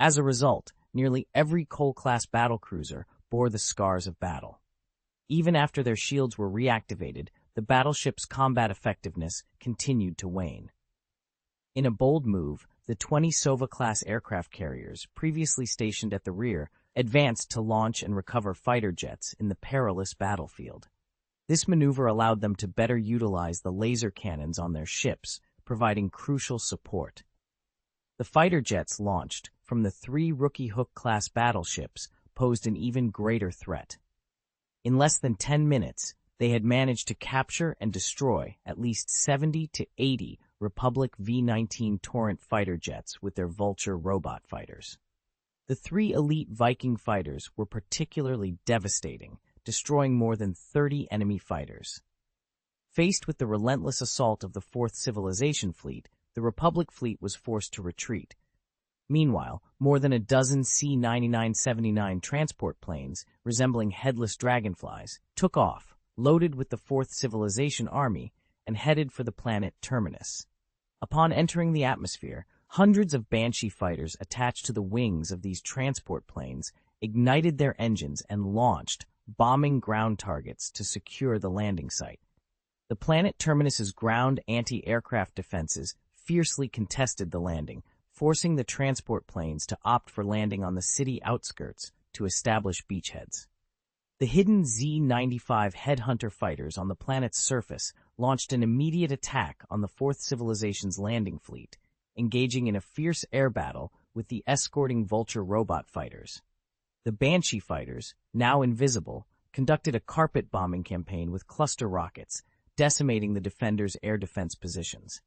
As a result, nearly every Cole-class battlecruiser bore the scars of battle. Even after their shields were reactivated, the battleship's combat effectiveness continued to wane. In a bold move, the 20 Sova-class aircraft carriers, previously stationed at the rear, advanced to launch and recover fighter jets in the perilous battlefield. This maneuver allowed them to better utilize the laser cannons on their ships, providing crucial support. The fighter jets launched from the 3 Rookie Hook-class battleships posed an even greater threat. In less than 10 minutes, they had managed to capture and destroy at least 70 to 80 Republic V-19 Torrent fighter jets with their Vulture robot fighters. The 3 elite Viking fighters were particularly devastating, destroying more than 30 enemy fighters. Faced with the relentless assault of the Fourth Civilization fleet, the Republic fleet was forced to retreat. Meanwhile, more than a dozen C-9979 transport planes, resembling headless dragonflies, took off, loaded with the Fourth Civilization army, and headed for the planet Terminus. Upon entering the atmosphere, hundreds of Banshee fighters attached to the wings of these transport planes ignited their engines and launched, bombing ground targets to secure the landing site. The planet Terminus's ground anti-aircraft defenses fiercely contested the landing, forcing the transport planes to opt for landing on the city outskirts to establish beachheads. The hidden Z-95 Headhunter fighters on the planet's surface launched an immediate attack on the Fourth Civilization's landing fleet, engaging in a fierce air battle with the escorting Vulture robot fighters. The Banshee fighters, now invisible, conducted a carpet bombing campaign with cluster rockets, decimating the defenders' air defense positions.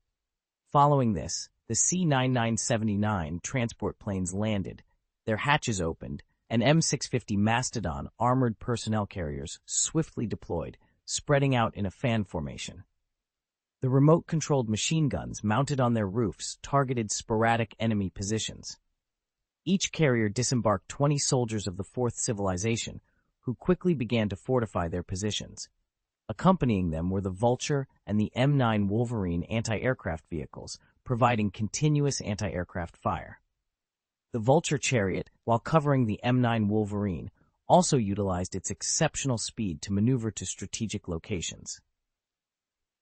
Following this, the C-9979 transport planes landed, their hatches opened, and M650 Mastodon armored personnel carriers swiftly deployed, spreading out in a fan formation. The remote-controlled machine guns mounted on their roofs targeted sporadic enemy positions. Each carrier disembarked 20 soldiers of the Fourth Civilization, who quickly began to fortify their positions. Accompanying them were the Vulture and the M9 Wolverine anti-aircraft vehicles, providing continuous anti-aircraft fire. The Vulture chariot, while covering the M9 Wolverine, also utilized its exceptional speed to maneuver to strategic locations.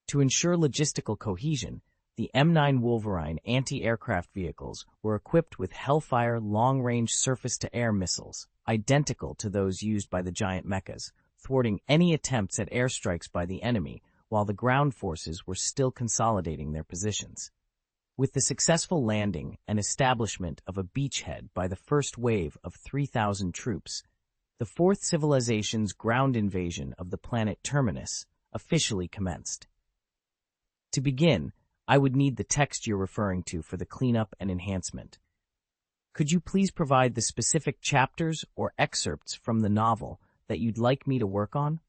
To ensure logistical cohesion, the M9 Wolverine anti-aircraft vehicles were equipped with Hellfire long-range surface-to-air missiles, identical to those used by the giant mechas, thwarting any attempts at airstrikes by the enemy while the ground forces were still consolidating their positions. With the successful landing and establishment of a beachhead by the first wave of 3,000 troops, the Fourth Civilization's ground invasion of the planet Terminus officially commenced. To begin, I would need the text you're referring to for the cleanup and enhancement. Could you please provide the specific chapters or excerpts from the novel that you'd like me to work on?